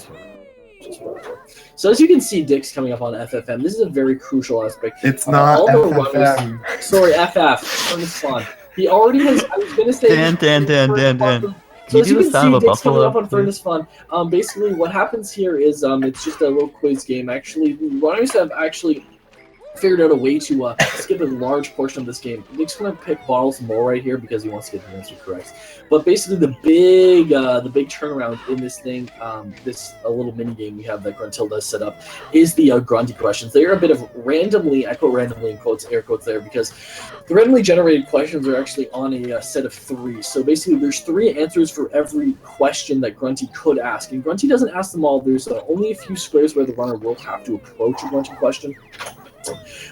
Speaker 6: So as you can see, Dick's coming up on FFM. This is a very crucial aspect.
Speaker 4: It's not
Speaker 6: all the
Speaker 4: FFM.
Speaker 6: runners. Sorry, FF. Furnace Fun. He already has. I was gonna say.
Speaker 1: Dan.
Speaker 6: So
Speaker 1: Can
Speaker 6: as
Speaker 1: you
Speaker 6: you
Speaker 1: do the
Speaker 6: can
Speaker 1: sound
Speaker 6: see,
Speaker 1: of a
Speaker 6: Dick's coming
Speaker 1: buffalo?
Speaker 6: up on Furnace Fun. Basically, what happens here is it's just a little quiz game. Actually, the runners have actually figured out a way to skip a large portion of this game. Nick's gonna pick bottles more right here because he wants to get the answer correct. But basically, the big turnaround in this thing, this little mini game we have that Gruntilda set up, is the Grunty questions. They are a bit of randomly, I put randomly in quotes, air quotes there, because the randomly generated questions are actually on a set of 3. So basically, there's 3 answers for every question that Grunty could ask, and Grunty doesn't ask them all. There's only a few squares where the runner will have to approach a Grunty question.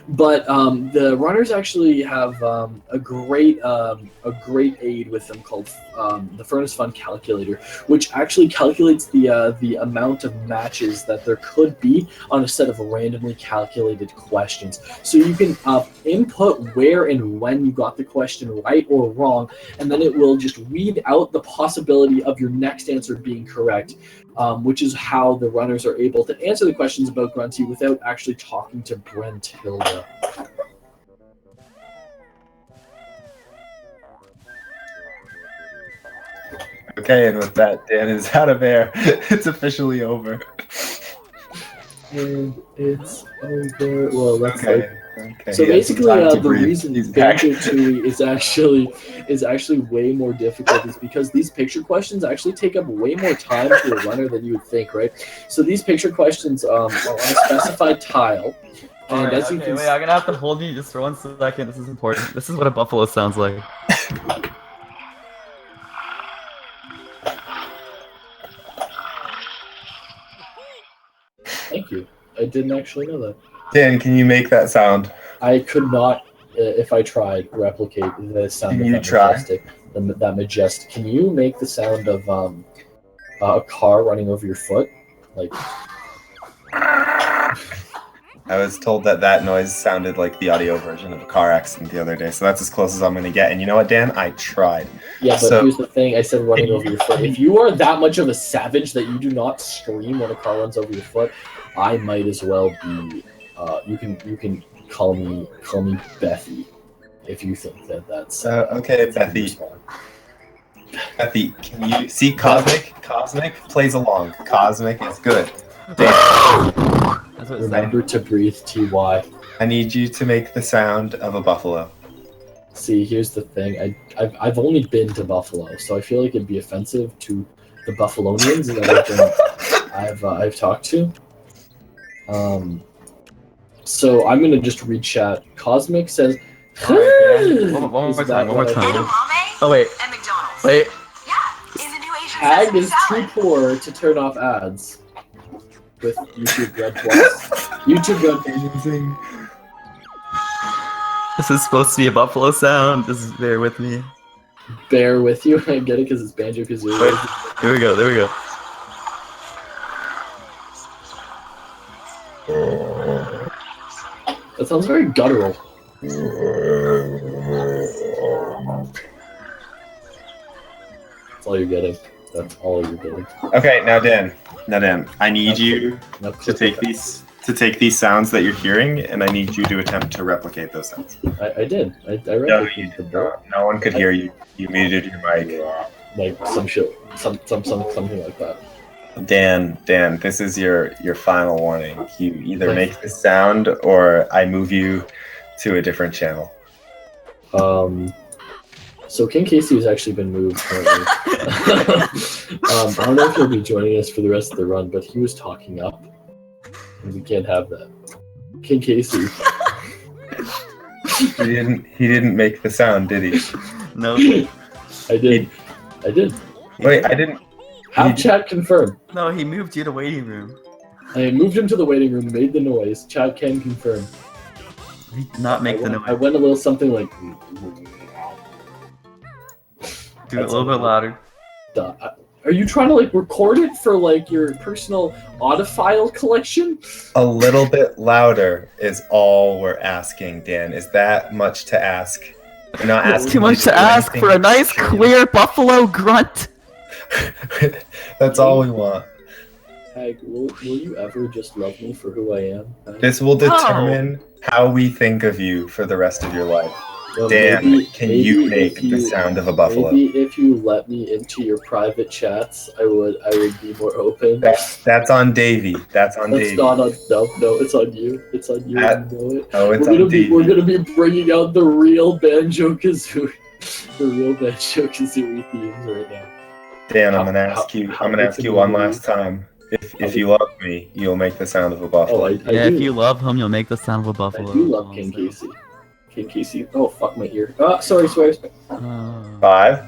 Speaker 6: But the runners actually have a great aid with them called the Furnace Fun Calculator, which actually calculates the amount of matches that there could be on a set of randomly calculated questions. So you can input where and when you got the question right or wrong, and then it will just weed out the possibility of your next answer being correct. Which is how the runners are able to answer the questions about Grunty without actually talking to Brentilda.
Speaker 4: Okay, and with that, Dan is out of air. It's officially over.
Speaker 6: And it's over. Well, that's
Speaker 4: Okay.
Speaker 6: like.
Speaker 4: Okay.
Speaker 6: So
Speaker 4: he has some
Speaker 6: basically,
Speaker 4: time to
Speaker 6: the
Speaker 4: breathe.
Speaker 6: reason
Speaker 4: He's back.
Speaker 6: Banjo-Kazooie is actually way more difficult is because these picture questions actually take up way more time for a runner than you would think, right? So these picture questions are on a specified tile, and
Speaker 1: Alright,
Speaker 6: as you
Speaker 1: okay,
Speaker 6: can
Speaker 1: wait, I'm gonna have to hold you just for 1 second. This is important. This is what a buffalo sounds like.
Speaker 6: Thank you. I didn't actually know that.
Speaker 4: Dan, can you make that sound?
Speaker 6: I could not, if I tried, replicate the sound
Speaker 4: Can
Speaker 6: of
Speaker 4: you
Speaker 6: that
Speaker 4: try?
Speaker 6: majestic. That majestic. Can you make the sound of a car running over your foot? Like.
Speaker 4: I was told that noise sounded like the audio version of a car accident the other day, so that's as close as I'm going to get. And you know what, Dan? I tried.
Speaker 6: Yeah, but
Speaker 4: So-
Speaker 6: here's the thing. I said running over your foot. If you are that much of a savage that you do not scream when a car runs over your foot, I might as well be. You can call me Bethy, if you think that's.
Speaker 4: Okay, Bethy. Bethy, can you see Cosmic? Cosmic plays along. Cosmic is good. Dan,
Speaker 1: That's what it
Speaker 6: Remember to breathe, TY.
Speaker 4: I need you to make the sound of a buffalo.
Speaker 6: See, here's the thing. I've only been to Buffalo, so I feel like it'd be offensive to the Buffalonians that I've talked to. So I'm gonna just read chat. Cosmic says.
Speaker 1: Alright, one more
Speaker 6: Is
Speaker 1: time,
Speaker 6: that
Speaker 1: one more
Speaker 6: what I
Speaker 1: time.
Speaker 6: heard?
Speaker 1: Oh wait,
Speaker 7: At McDonald's.
Speaker 1: wait.
Speaker 7: Yeah, in the new Asian
Speaker 6: Ag
Speaker 7: sesame
Speaker 6: is too
Speaker 7: salad.
Speaker 6: poor to turn off ads with YouTube Red Plus. YouTube Red.
Speaker 1: This is supposed to be a buffalo sound. Just bear with me.
Speaker 6: Bear with you. I get it because it's Banjo-Kazooie.
Speaker 1: Wait. Here we go. There we go.
Speaker 6: That sounds very guttural. That's all you're getting. That's all you're getting.
Speaker 4: Okay, now Dan, I need you
Speaker 6: Now
Speaker 4: to take these sounds that you're hearing, and I need you to attempt to replicate those sounds.
Speaker 6: I did. I
Speaker 4: No,
Speaker 6: replicated the book.
Speaker 4: no one could hear you. You muted your mic.
Speaker 6: Like some shit, something like that.
Speaker 4: Dan, this is your final warning. You either make this sound or I move you to a different channel.
Speaker 6: So King Casey has actually been moved currently. I don't know if he'll be joining us for the rest of the run, but he was talking up, and we can't have that. King Casey.
Speaker 4: He didn't make the sound, did he?
Speaker 1: No.
Speaker 6: I did.
Speaker 4: Wait, I didn't.
Speaker 6: Have chat confirm.
Speaker 1: No, he moved you to waiting room.
Speaker 6: I moved him to the waiting room, made the noise. Chat can confirm.
Speaker 1: He did not make the noise.
Speaker 6: I went a little something like.
Speaker 1: Do it a little bit louder.
Speaker 6: Are you trying to like record it for like your personal audiophile collection?
Speaker 4: A little bit louder is all we're asking, Dan. Is that much to ask? We're not asking.
Speaker 1: Too much to ask for a nice, clear buffalo grunt.
Speaker 4: That's all we want.
Speaker 6: Hag, will you ever just love me for who I am?
Speaker 4: This will determine how we think of you for the rest of your life.
Speaker 6: Well,
Speaker 4: Dan, can you make the sound of a buffalo?
Speaker 6: Maybe if you let me into your private chats, I would be more open.
Speaker 4: That's on Davey. That's on
Speaker 6: That's
Speaker 4: Davey.
Speaker 6: not on. No, it's on you. It's on you. You know it.
Speaker 4: Oh, it's on Davey.
Speaker 6: We're gonna be bringing out the real Banjo-Kazooie, the real Banjo-Kazooie themes right now.
Speaker 4: Dan, I'm gonna ask you one last time. If you love me, you'll make the sound of a buffalo.
Speaker 1: If you love him, you'll make the sound of a buffalo.
Speaker 6: I do love King Casey. King Casey. Oh, fuck my ear. Sorry.
Speaker 4: 5.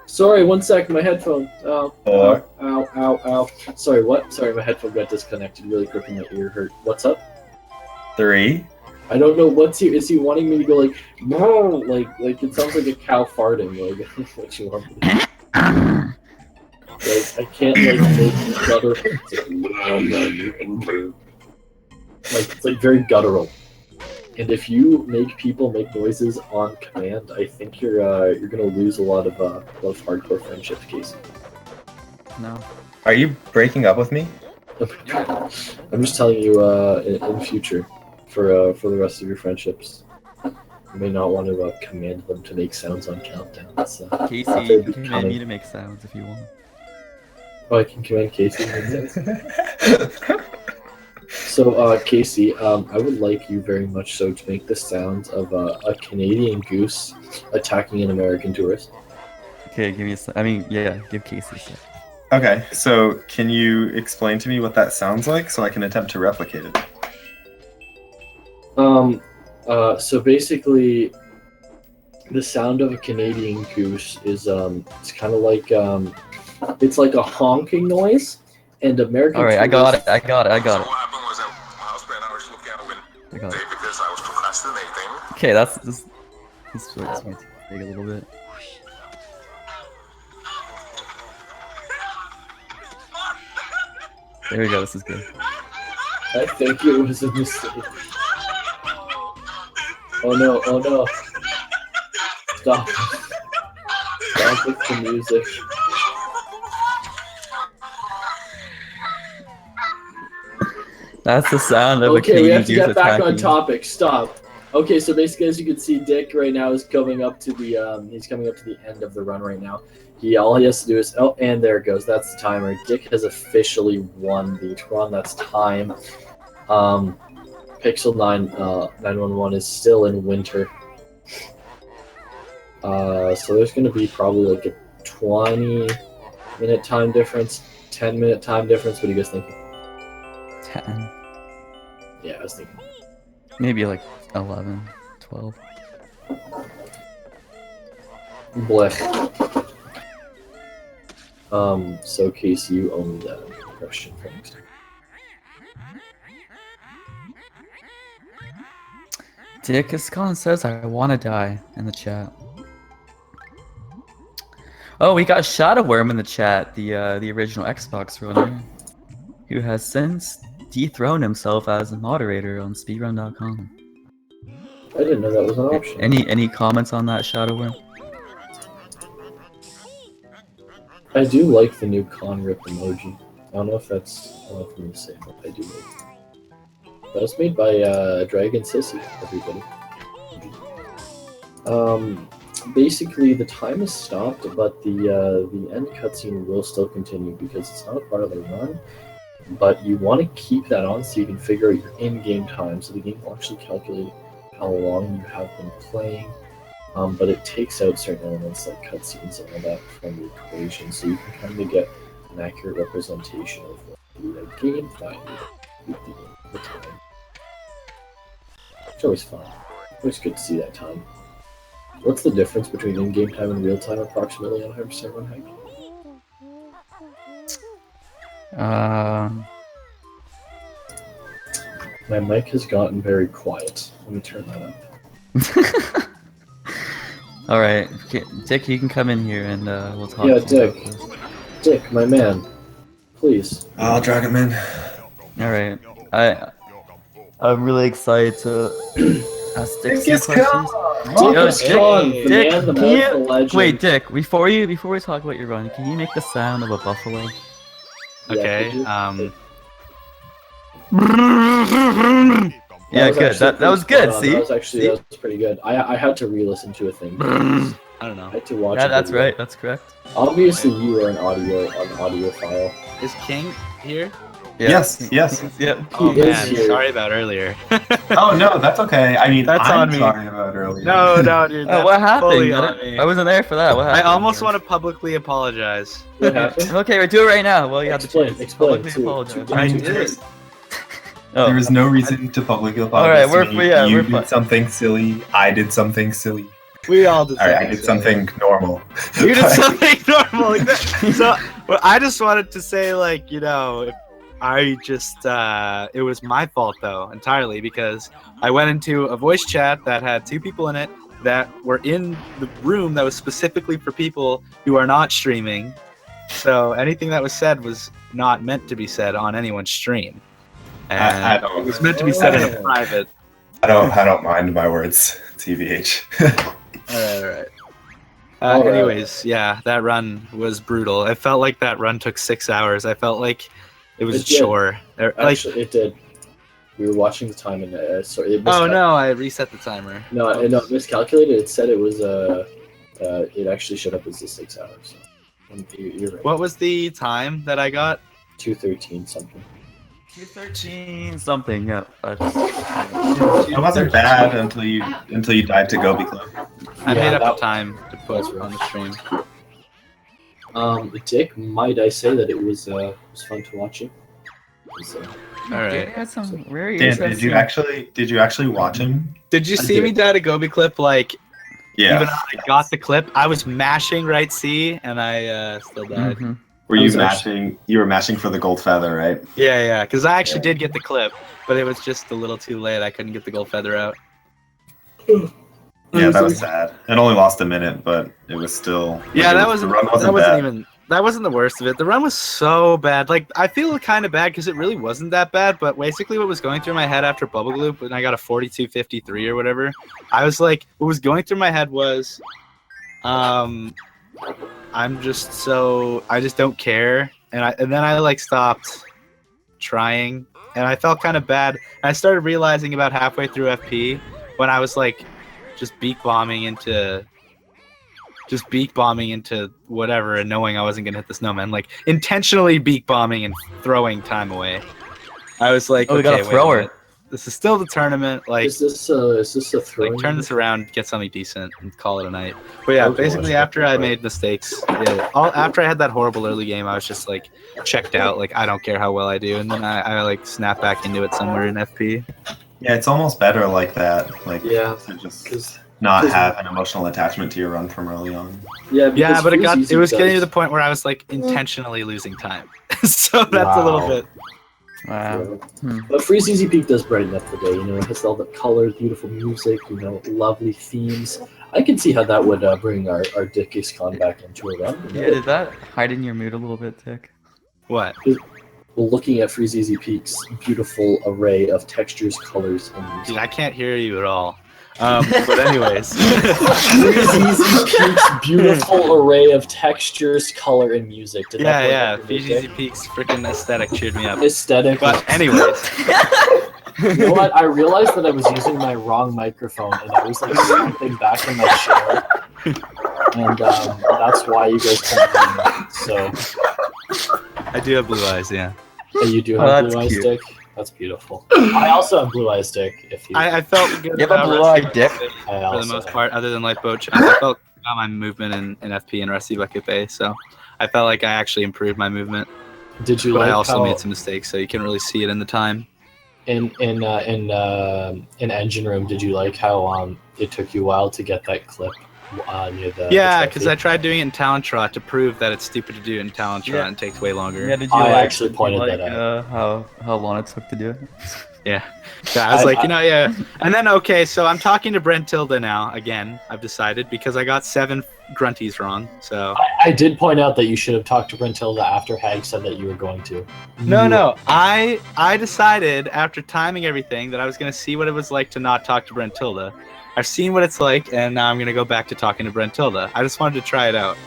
Speaker 6: Sorry, 1 second. My headphone. Oh,
Speaker 4: 4.
Speaker 6: Ow. Sorry, what? Sorry, my headphone got disconnected really quick and my ear hurt. What's up?
Speaker 4: 3.
Speaker 6: I don't know what's he. Is he wanting me to go like, no? Like it sounds like a cow farting. Like, what you want me to do? Like, I can't like make gutter. It's like very guttural. And if you make people make noises on command, I think you're gonna lose a lot of hardcore friendships, Casey.
Speaker 1: No.
Speaker 4: Are you breaking up with me?
Speaker 6: I'm just telling you, in future, for the rest of your friendships, you may not want to command them to make sounds on countdowns.
Speaker 1: Casey, you can command me to make sounds if you want.
Speaker 6: Oh, I can command Casey to make sounds. So, Casey, I would like you very much so to make the sounds of a Canadian goose attacking an American tourist.
Speaker 1: Okay, give Casey a sec.
Speaker 4: Okay, so can you explain to me what that sounds like so I can attempt to replicate it?
Speaker 6: So basically, the sound of a Canadian goose is it's kind of like it's like a honking noise, and American.
Speaker 1: All right, I got it.
Speaker 8: So what happened was that my husband and I was looking at him because I was procrastinating.
Speaker 1: Okay, this might take a little bit. There we go. This is good.
Speaker 6: I think it was a mistake. Oh no! Stop! Stop with the music.
Speaker 1: That's the sound of a
Speaker 6: Okay,
Speaker 1: Canadian
Speaker 6: we have to
Speaker 1: goose
Speaker 6: get back on
Speaker 1: attacking.
Speaker 6: topic. Stop. Okay, so basically, as you can see, Dick right now is coming up to the end of the run right now. All he has to do is and there it goes. That's the timer. Dick has officially won the run. That's time. Pixel911 is still in winter. So there's going to be probably like a 20-minute time difference, 10-minute time difference. What are you guys thinking?
Speaker 1: 10.
Speaker 6: Yeah, I was thinking.
Speaker 1: Maybe like 11, 12.
Speaker 6: Blech. So Casey, you owe me that question for next time.
Speaker 1: Dickhiskhan says I want to die in the chat. Oh, we got Shadow Worm in the chat, the original Xbox runner, who has since dethroned himself as a moderator on speedrun.com.
Speaker 6: I didn't know that was an option.
Speaker 1: Any comments on that, Shadow Worm?
Speaker 6: I do like the new con rip emoji. I don't know if I'm gonna say, but I do like it. That was made by Dragon Sissy, everybody. Basically, the time is stopped, but the end cutscene will still continue because it's not a part of the run. But you want to keep that on so you can figure out your in-game time. So the game will actually calculate how long you have been playing. But it takes out certain elements like cutscenes and all that from the equation, so you can kind of get an accurate representation of the game time with the time. It's always fun. Always good to see that time. What's the difference between in-game time and real time approximately on Hyper Run Hack? My mic has gotten very quiet. Let me turn that up.
Speaker 1: All right, Dick, you can come in here and we'll talk.
Speaker 6: Yeah, Dick. Dick, my man, please.
Speaker 4: I'll drag him in.
Speaker 1: All right, I'm really excited to ask Dick some questions.
Speaker 6: Dickhiskhan, the man, the myth, the legend.
Speaker 1: Wait, Dick, before we talk about your run, can you make the sound of a buffalo?
Speaker 6: Yeah,
Speaker 1: Okay. Yeah, good. That was good. See,
Speaker 6: that was pretty good. I had to re-listen to a thing. I
Speaker 1: don't know.
Speaker 6: I had to watch.
Speaker 1: Yeah, that's right. That's correct.
Speaker 6: Obviously, you are an audio file.
Speaker 9: Is King here?
Speaker 1: Yeah.
Speaker 4: Yes.
Speaker 1: Yep.
Speaker 9: Oh
Speaker 6: He is
Speaker 9: man,
Speaker 6: here.
Speaker 9: sorry about earlier.
Speaker 4: Oh no, that's okay. I mean,
Speaker 9: That's
Speaker 4: I'm
Speaker 9: on me.
Speaker 4: sorry about earlier.
Speaker 9: No, dude. That's
Speaker 1: What happened?
Speaker 9: fully on me.
Speaker 1: I wasn't there for that. What
Speaker 9: I
Speaker 1: happened?
Speaker 9: almost want to publicly apologize.
Speaker 6: What happened?
Speaker 1: Okay, we'll do it right now. Well, you have the chance.
Speaker 6: Explain.
Speaker 1: Publicly apologize.
Speaker 4: I mean, there is no reason to publicly apologize.
Speaker 1: All right,
Speaker 4: you
Speaker 1: we're
Speaker 4: did something silly. I did something silly.
Speaker 9: We all did.
Speaker 4: All right, I did something normal.
Speaker 9: You did something normal. Exactly. So, well, I just wanted to say, like, you know, I just it was my fault though entirely because I went into a voice chat that had two people in it that were in the room that was specifically for people who are not streaming. So anything that was said was not meant to be said on anyone's stream. And
Speaker 4: I don't.
Speaker 9: It was meant to be said in a private.
Speaker 4: I don't mind my words, TBH.
Speaker 9: All right. Anyways, yeah, that run was brutal. I felt like that run took 6 hours. I felt like it was a chore.
Speaker 6: Actually, it did. We were watching the time and
Speaker 9: oh no, I reset the timer.
Speaker 6: No, it miscalculated. It said it was it actually showed up as the 6 hours. You're right.
Speaker 9: What was the time that I got?
Speaker 6: 2:13 something.
Speaker 1: 2:13 something. Yeah.
Speaker 4: It wasn't bad until you died to Gobi Club.
Speaker 9: I made up the time to put on the stream.
Speaker 6: Dick, might I say that it was fun to watch you?
Speaker 9: All right.
Speaker 1: Had some very
Speaker 4: Dan, did you actually watch him?
Speaker 9: Did you see me die to Gobi clip? Like,
Speaker 4: Yeah.
Speaker 9: even though I got the clip, I was mashing right C, and I still died.
Speaker 1: Mm-hmm.
Speaker 4: Were you mashing? You were mashing for the gold feather, right?
Speaker 9: Yeah, because I actually did get the clip, but it was just a little too late. I couldn't get the gold feather out.
Speaker 4: Yeah, that was sad. It only lost a minute, but it was still.
Speaker 9: Yeah,
Speaker 4: the run wasn't bad.
Speaker 9: That wasn't the worst of it. The run was so bad. Like, I feel kind of bad because it really wasn't that bad, but basically what was going through my head after Bubble Gloop, when I got a 42.53 or whatever, I was like, what was going through my head was, I just don't care. And then I like stopped trying, and I felt kind of bad. And I started realizing about halfway through FP when I was like just beak bombing into whatever and knowing I wasn't gonna hit the snowman, like intentionally beak bombing and throwing time away. I was like,
Speaker 1: we got a thrower.
Speaker 9: This is still the tournament. Like,
Speaker 6: is this a throw?
Speaker 9: Like, turn this around, get something decent, and call it a night. But yeah, basically after I made mistakes, after I had that horrible early game, I was just like checked out. Like, I don't care how well I do, and then I like snap back into it somewhere in FP.
Speaker 4: Yeah, it's almost better like that. Like,
Speaker 6: yeah,
Speaker 4: to just not have an emotional attachment to your run from early on.
Speaker 6: Yeah,
Speaker 9: but it was getting to the point where I was like intentionally losing time. So that's a little bit.
Speaker 1: Wow.
Speaker 6: But Freeze Easy Peak does brighten up the day. You know, it has all the colors, beautiful music, you know, lovely themes. I can see how that would bring our Dickhiskhan back into a run.
Speaker 1: Yeah, did that heighten your mood a little bit, Dick?
Speaker 9: What?
Speaker 6: Well, looking at Freeze Easy Peak's beautiful array of textures, colors, and music.
Speaker 9: Dude, I can't hear you at all. But anyways,
Speaker 6: Freeze Easy Peak's beautiful array of textures, color, and music.
Speaker 9: Freeze Easy Peak's freaking aesthetic cheered me up.
Speaker 6: Aesthetic.
Speaker 9: But anyways,
Speaker 6: you know what? I realized that I was using my wrong microphone, and I was like stomping back in my chair. and that's why you guys can't hear me. So
Speaker 9: I do have blue eyes, yeah.
Speaker 6: you do
Speaker 1: Oh,
Speaker 6: have
Speaker 1: that's
Speaker 6: blue eyes,
Speaker 1: cute.
Speaker 6: Dick. That's beautiful. I also have blue eyes, Dick. If you,
Speaker 9: I felt good
Speaker 1: You have a
Speaker 9: about
Speaker 1: blue-eyed
Speaker 9: Rusty
Speaker 1: dick?
Speaker 9: Bucket
Speaker 6: I
Speaker 9: for the
Speaker 6: also
Speaker 9: most
Speaker 6: have-
Speaker 9: part, other than Lifeboat Champ. I felt good about my movement in FP and Rusty Bucket Bay, so I felt like I actually improved my movement.
Speaker 6: Did you
Speaker 9: But
Speaker 6: like
Speaker 9: I also
Speaker 6: how
Speaker 9: made some mistakes, so you can really see it in the time.
Speaker 6: in engine room? Did you like how it took you a while to get that clip near the
Speaker 9: Yeah,
Speaker 6: the
Speaker 9: because
Speaker 6: trophy?
Speaker 9: I tried doing it in Talon Trot to prove that it's stupid to do it in Talon Trot
Speaker 1: Yeah.
Speaker 9: and takes way longer.
Speaker 1: Yeah, did you
Speaker 6: I
Speaker 1: like,
Speaker 6: actually
Speaker 1: did you
Speaker 6: pointed
Speaker 1: like,
Speaker 6: that out.
Speaker 1: how long it took to do it?
Speaker 9: Yeah, I was like, yeah. And then, okay, so I'm talking to Brent Tilda now, again, I've decided, because I got 7 grunties wrong, so...
Speaker 6: I did point out that you should have talked to Brentilda after Hag said that you were going to.
Speaker 9: No, I decided, after timing everything, that I was going to see what it was like to not talk to Brent Tilda. I've seen what it's like, and now I'm going to go back to talking to Brent Tilda. I just wanted to try it out.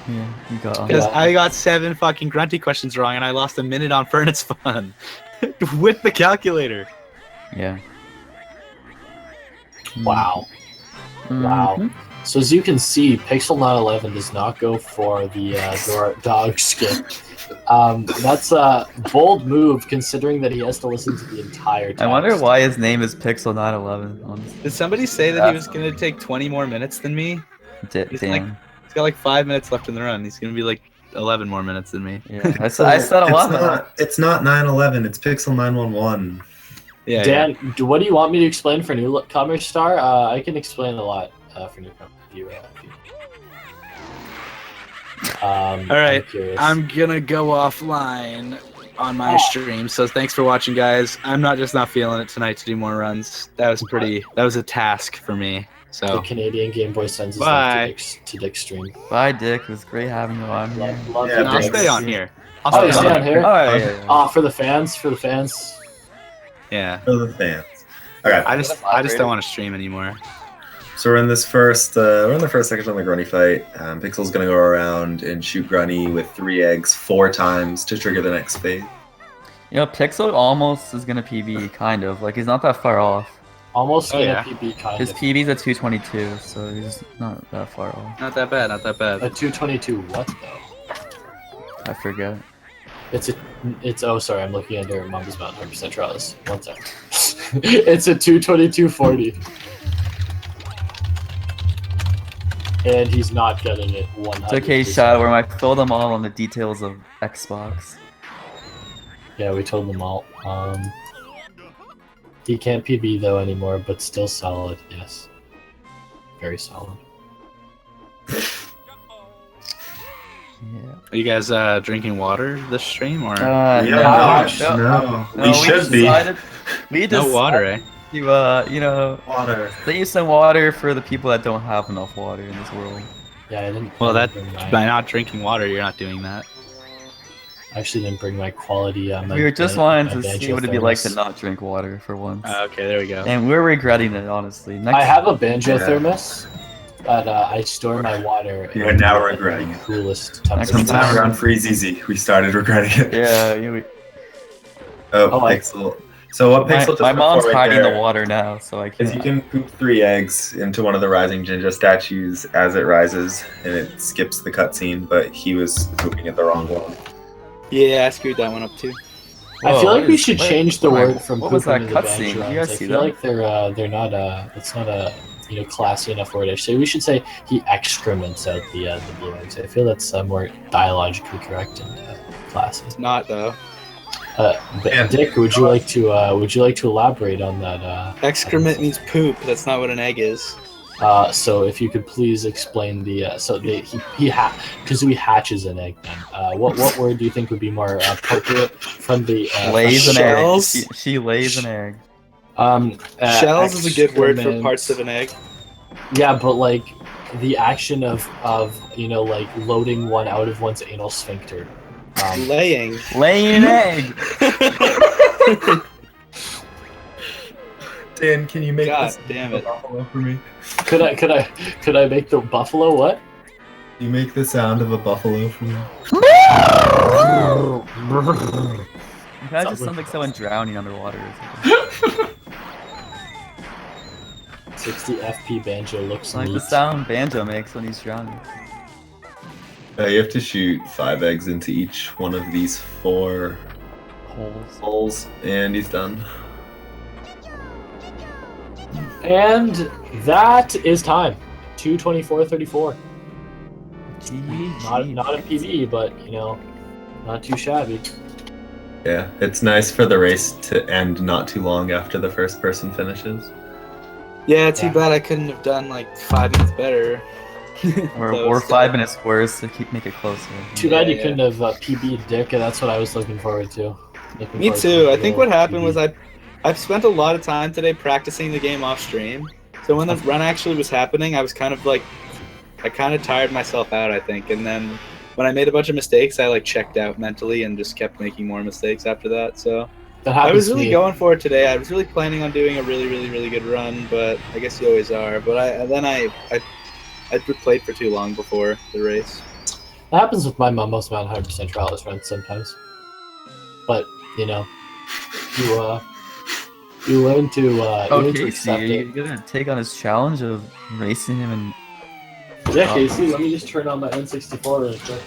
Speaker 1: Yeah, you got
Speaker 9: Because
Speaker 6: Yeah.
Speaker 9: I got 7 fucking grunty questions wrong, and I lost a minute on Furnace Fun. With the calculator.
Speaker 1: Yeah.
Speaker 6: Wow. Wow.
Speaker 1: Mhm.
Speaker 6: So as you can see, Pixel911 does not go for the dog skip. That's a bold move considering that he has to listen to the entire text.
Speaker 1: I wonder why his name is Pixel911, honestly.
Speaker 9: Did somebody say that he was going to take 20 more minutes than me? He's like-
Speaker 1: Damn.
Speaker 9: He's got like 5 minutes left in the run. He's going to be like 11 more minutes than me.
Speaker 1: Yeah, I said 11.
Speaker 4: It's not 911. It's Pixel 911.
Speaker 9: Yeah,
Speaker 6: Dan, what do you want me to explain for newcomer star? I can explain a lot for newcomer.
Speaker 9: All right,
Speaker 6: curious.
Speaker 9: I'm gonna go offline on my stream. So thanks for watching, guys. I'm not feeling it tonight to do more runs. That was a task for me.
Speaker 6: The
Speaker 9: So
Speaker 6: Canadian Game Boy sends his
Speaker 9: Bye.
Speaker 6: love to Dick's stream.
Speaker 1: Bye, Dick. It was great having you on here.
Speaker 6: Love
Speaker 4: Yeah,
Speaker 6: you,
Speaker 9: I'll
Speaker 6: Dick.
Speaker 9: stay on here.
Speaker 6: Oh,
Speaker 9: I'll
Speaker 6: you
Speaker 9: stay
Speaker 6: stay
Speaker 9: on
Speaker 6: on here?
Speaker 1: Oh, yeah, yeah.
Speaker 6: Oh, for the fans.
Speaker 9: Yeah,
Speaker 4: For the fans. Okay.
Speaker 9: I just don't want to stream anymore.
Speaker 4: So we're in this first we're in the first section of the Grunny fight. Pixel's gonna go around and shoot Grunny with 3 eggs 4 times to trigger the next phase.
Speaker 1: You know, Pixel almost is gonna PB, kind of. Like, he's not that far off.
Speaker 6: Almost
Speaker 9: Oh,
Speaker 6: in
Speaker 9: yeah.
Speaker 6: a PB kind
Speaker 1: His
Speaker 6: of.
Speaker 1: PB's at 222, so he's not that far off.
Speaker 9: Not that bad. Not that bad.
Speaker 6: A 222 what though?
Speaker 1: I forget.
Speaker 6: It's oh sorry, I'm looking under Mama's Mountain 100% Trellis. 1 second. It's a 222.40. And he's not getting it 100%.
Speaker 1: It's okay, Shadow, I filled them all on the details of Xbox.
Speaker 6: Yeah, we told them all. He can't PB though anymore, but still solid, yes. Very solid.
Speaker 1: Yeah.
Speaker 9: Are you guys drinking water this stream or
Speaker 4: No. We should be.
Speaker 1: We
Speaker 9: no
Speaker 1: decided
Speaker 9: water? Eh?
Speaker 1: to,
Speaker 4: Water.
Speaker 1: they use some water for the people that don't have enough water in this world.
Speaker 6: Yeah, I didn't.
Speaker 9: Well,
Speaker 6: I
Speaker 9: that
Speaker 6: didn't bring my-
Speaker 9: by not drinking water, you're not doing that.
Speaker 6: I actually didn't bring my quality.
Speaker 1: We were just wanting to see
Speaker 6: Banjo
Speaker 1: what it'd be like to
Speaker 6: thermos.
Speaker 1: not drink water for once.
Speaker 9: Okay, there we go.
Speaker 1: And we're regretting it, honestly. Next
Speaker 6: I have a Banjo
Speaker 4: Yeah.
Speaker 6: thermos, but I store my water.
Speaker 4: You're
Speaker 6: in
Speaker 4: now
Speaker 6: the
Speaker 4: regretting it.
Speaker 6: Coolest
Speaker 1: Next
Speaker 6: temperature.
Speaker 1: time.
Speaker 4: Around Freeze Easy, we started regretting it.
Speaker 1: Yeah,
Speaker 6: Oh, I-
Speaker 4: Pixel. So what Pixel does
Speaker 1: my mom's
Speaker 4: right
Speaker 1: hiding
Speaker 4: there
Speaker 1: the water now, so I
Speaker 4: is
Speaker 1: can't.
Speaker 4: you can poop 3 eggs into one of the rising Jinja statues as it rises, and it skips the cutscene, but he was pooping at the wrong one.
Speaker 9: Yeah, I screwed that one up too.
Speaker 6: I
Speaker 1: Whoa,
Speaker 6: feel like
Speaker 1: what
Speaker 6: we
Speaker 1: is-
Speaker 6: should
Speaker 1: what-
Speaker 6: change the
Speaker 1: what-
Speaker 6: word from
Speaker 1: what was
Speaker 6: pooping
Speaker 1: that
Speaker 6: to the
Speaker 1: cutscene?
Speaker 6: Banjo
Speaker 1: You guys
Speaker 6: I
Speaker 1: see
Speaker 6: feel
Speaker 1: that?
Speaker 6: like they're not it's not a classy enough word. Actually, we should say he excrements out the blue eggs. I feel that's more dialogically correct and classy.
Speaker 9: It's not though.
Speaker 4: Yeah.
Speaker 6: Dick, would you like to elaborate on that?
Speaker 9: Excrement means poop. That's not what an egg is.
Speaker 6: So if you could please explain Kazooie hatches an egg. Then, what word do you think would be more appropriate from the
Speaker 1: lays an egg.
Speaker 9: Shells?
Speaker 1: She lays an egg.
Speaker 9: Shells is a good word for
Speaker 6: excrement.
Speaker 9: parts of an egg.
Speaker 6: Yeah, but like the action of like loading one out of one's anal sphincter.
Speaker 9: Laying.
Speaker 1: Laying an egg.
Speaker 4: Dan, can you make
Speaker 9: God
Speaker 4: this
Speaker 9: damn it.
Speaker 4: buffalo for me?
Speaker 6: Could I make the buffalo what?
Speaker 4: Can you make the sound of a buffalo for me?
Speaker 1: That just sounds like someone drowning underwater or something.
Speaker 6: 60 FP Banjo looks
Speaker 1: It's like the
Speaker 6: neat.
Speaker 1: sound Banjo makes when he's drowning.
Speaker 4: You have to shoot 5 eggs into each one of these 4 holes, and he's done.
Speaker 6: And that is time. 2:24:34. Not a PB, but you know, not too shabby.
Speaker 4: Yeah, it's nice for the race to end not too long after the first person finishes.
Speaker 9: Yeah, too bad I couldn't have done like 5 minutes better.
Speaker 1: Or 5 minutes worse to make it closer.
Speaker 6: Too bad you couldn't have PB'd Dick, and that's what I was looking forward to.
Speaker 9: Me too. I think what happened was I've spent a lot of time today practicing the game off stream. So when the run actually was happening, I was kind of like, I kind of tired myself out, I think. And then when I made a bunch of mistakes, I like checked out mentally and just kept making more mistakes after that. So I was really going for it today. I was really planning on doing a really, really, really good run, but I guess you always are. But I played for too long before the race.
Speaker 6: That happens with my most amount of 100% trialist runs sometimes. But you know, you learn to accept it.
Speaker 1: You're gonna take on his challenge of racing him and.
Speaker 6: Yeah, Casey, let me just turn on my N64 really quick.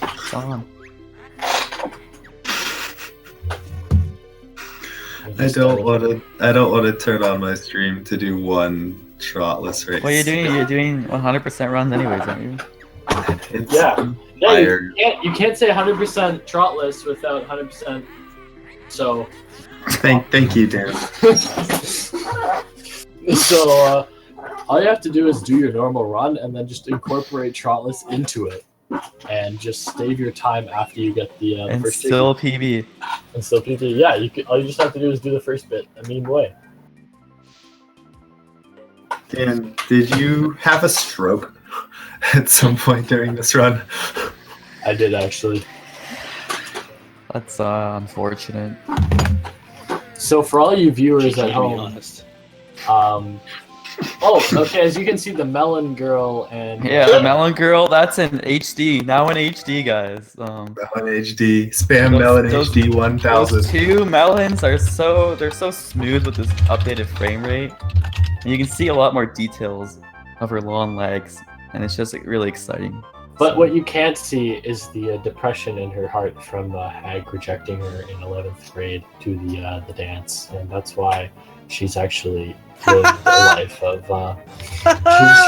Speaker 1: It's on.
Speaker 4: I don't want to turn on my stream to do one trotless race.
Speaker 1: Well, you're doing 100% runs anyways, aren't you?
Speaker 4: It's
Speaker 6: you can't say 100% trotless without 100%. So.
Speaker 4: Thank you, Dan.
Speaker 6: So all you have to do is do your normal run and then just incorporate trotless into it, and just save your time after you get the
Speaker 1: and
Speaker 6: first
Speaker 1: still PB.
Speaker 6: And still PB. Yeah, all you just have to do is do the first bit a mean way.
Speaker 4: Dan, did you have a stroke at some point during this run?
Speaker 6: I did actually.
Speaker 1: That's unfortunate.
Speaker 6: So for all you viewers at home, okay, as you can see, the Melon Girl and
Speaker 1: the Melon Girl, that's in HD. Now in HD, guys.
Speaker 4: Melon HD, spam Melon HD 1000.
Speaker 1: Those 2 melons are they're so smooth with this updated frame rate, and you can see a lot more details of her long legs, and it's just really exciting.
Speaker 6: But what you can't see is the depression in her heart from Hag rejecting her in 11th grade to the dance, and that's why she's actually lived a life of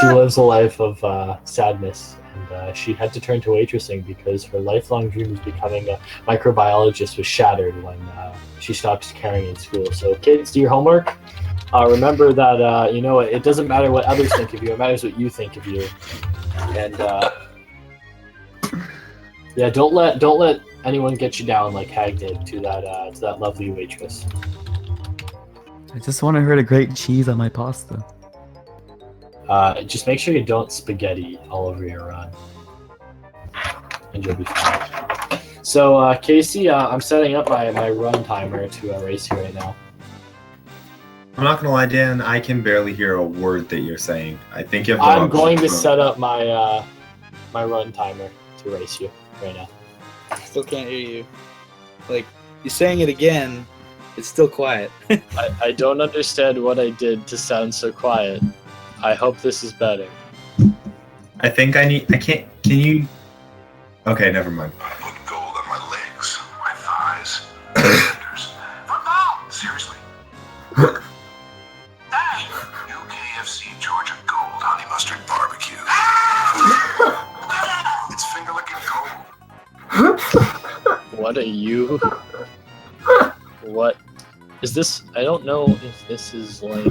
Speaker 6: she lives a life of sadness, and she had to turn to waitressing because her lifelong dream of becoming a microbiologist was shattered when she stopped caring in school. So kids, do your homework. Remember that it doesn't matter what others think of you; it matters what you think of you. And yeah, don't let anyone get you down like Hag did to that lovely waitress.
Speaker 1: I just wanted her to grate cheese on my pasta.
Speaker 6: Just make sure you don't spaghetti all over your run, and you'll be fine. So, Casey, I'm setting up my run timer to race you right now.
Speaker 4: I'm not gonna lie, Dan. I can barely hear a word that you're saying. I think you have.
Speaker 6: I'm going to set up my my run timer to race you right now.
Speaker 9: Still can't hear you. Like, you're saying it again. It's still quiet.
Speaker 6: I don't understand what I did to sound so quiet. I hope this is better.
Speaker 4: I think I can't. Can you? Okay, never mind.
Speaker 8: I put gold on my legs, my thighs, my fingers. Football! Seriously. Hey! New KFC Georgia Gold Honey Mustard Barbecue. It's finger-licking gold.
Speaker 6: What are you? What is this? I don't know if this is like. I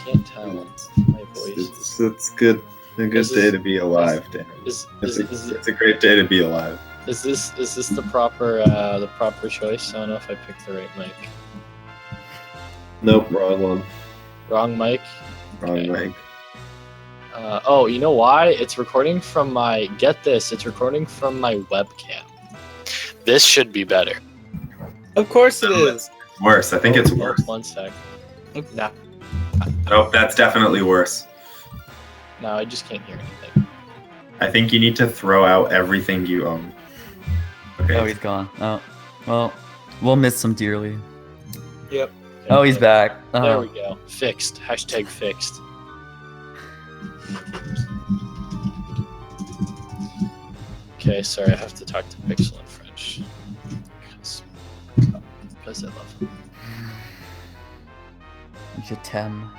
Speaker 6: can't tell. My voice.
Speaker 4: It's good. A good day to be alive, Dan. It's a great day to be alive.
Speaker 6: Is this the proper choice? I don't know if I picked the right mic.
Speaker 4: Nope, wrong one.
Speaker 6: Wrong mic.
Speaker 4: Wrong mic.
Speaker 6: Oh, you know why? It's recording from my. Get this. It's recording from my webcam. This should be better.
Speaker 9: Of course it is.
Speaker 4: Worse. I think it's worse.
Speaker 6: 1 sec. Nah.
Speaker 4: Nope, that's definitely worse.
Speaker 6: No, I just can't hear anything.
Speaker 4: I think you need to throw out everything you own. Okay.
Speaker 1: Oh, he's gone. Oh, well, we'll miss him dearly.
Speaker 9: Yep.
Speaker 1: Oh, he's back.
Speaker 6: There we go. Fixed. Hashtag fixed. Okay, sorry, I have to talk to Pixel in French. Because I love him.
Speaker 1: Je t'aime.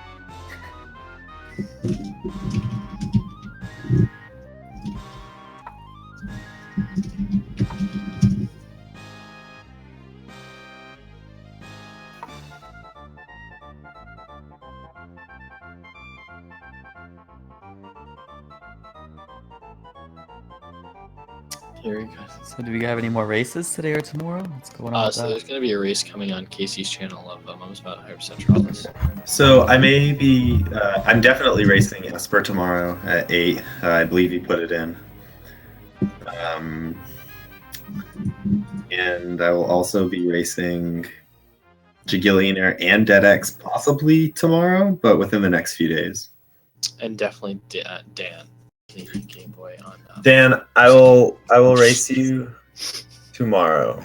Speaker 6: Here we go.
Speaker 1: So do we have any more races today or tomorrow? What's going on with
Speaker 6: So
Speaker 1: that?
Speaker 6: there's going to be a race coming on Casey's channel of Mom's about 100% Trolls.
Speaker 4: So I may be. I'm definitely racing Esper tomorrow at 8. I believe you put it in. And I will also be racing Jagillionaire and DeadX possibly tomorrow, but within the next few days.
Speaker 6: And definitely Dan. Game Boy on.
Speaker 4: Dan, I will race you tomorrow.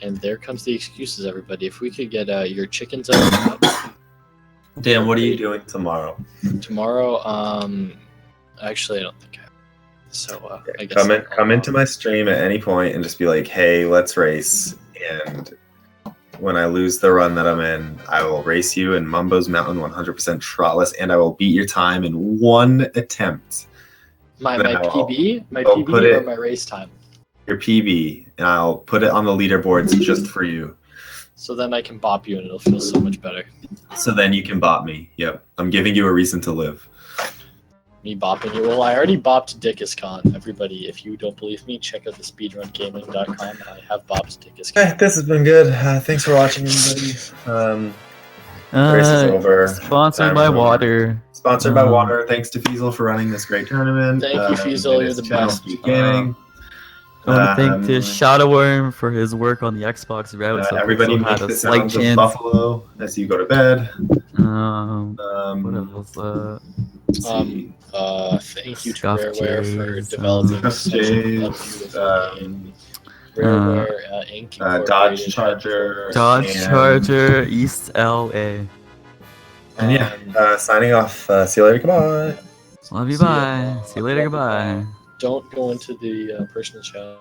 Speaker 6: And there comes the excuses, everybody. If we could get your chickens out.
Speaker 4: Dan, what are you doing tomorrow?
Speaker 6: Tomorrow, actually, I don't think I have. So I guess
Speaker 4: Come into my stream at any point and just be like, "Hey, let's race." And when I lose the run that I'm in, I will race you in Mumbo's Mountain 100% trotless, and I will beat your time in one attempt.
Speaker 6: My
Speaker 4: Then
Speaker 6: PB,
Speaker 4: I'll put
Speaker 6: or
Speaker 4: it-
Speaker 6: my race time.
Speaker 4: Your PB, and I'll put it on the leaderboards just for you.
Speaker 6: So then I can bop you, and it'll feel so much better.
Speaker 4: So then you can bop me. Yep, I'm giving you a reason to live.
Speaker 6: Me bopping you. Well, I already bopped Dickhiskhan. Everybody, if you don't believe me, check out the speedrungaming.com. I have bopped Dickhiskhan.
Speaker 4: This has been good. Thanks for watching, everybody. The race is over.
Speaker 1: Sponsored
Speaker 4: Time
Speaker 1: by
Speaker 4: is over.
Speaker 1: water.
Speaker 4: Sponsored by Water. Thanks to Fiesel for running this great tournament.
Speaker 6: Thank you, Fiesel.
Speaker 4: and
Speaker 6: You're
Speaker 4: his
Speaker 6: the
Speaker 4: channel,
Speaker 6: best.
Speaker 4: Speed Gaming.
Speaker 1: I want to thank the Shadowworm for his work on the Xbox route. So
Speaker 4: Everybody
Speaker 1: Pixel
Speaker 4: make
Speaker 1: had
Speaker 4: the
Speaker 1: a slight
Speaker 4: sounds of
Speaker 1: chance.
Speaker 4: Buffalo as you go to bed.
Speaker 1: What else?
Speaker 6: Thank you to
Speaker 1: Scuff
Speaker 6: Rareware for
Speaker 1: Jays,
Speaker 6: developing
Speaker 4: Scuff
Speaker 6: such a
Speaker 4: Jays,
Speaker 6: beautiful game. Rareware Inc.
Speaker 4: Dodge
Speaker 6: Incorporated.
Speaker 4: Charger.
Speaker 1: Dodge
Speaker 4: and-
Speaker 1: Charger, East LA.
Speaker 4: And yeah, signing off. See you later. Goodbye.
Speaker 1: Love you,
Speaker 6: See ya.
Speaker 1: bye. See you later, goodbye.
Speaker 6: Don't go into the personal chat.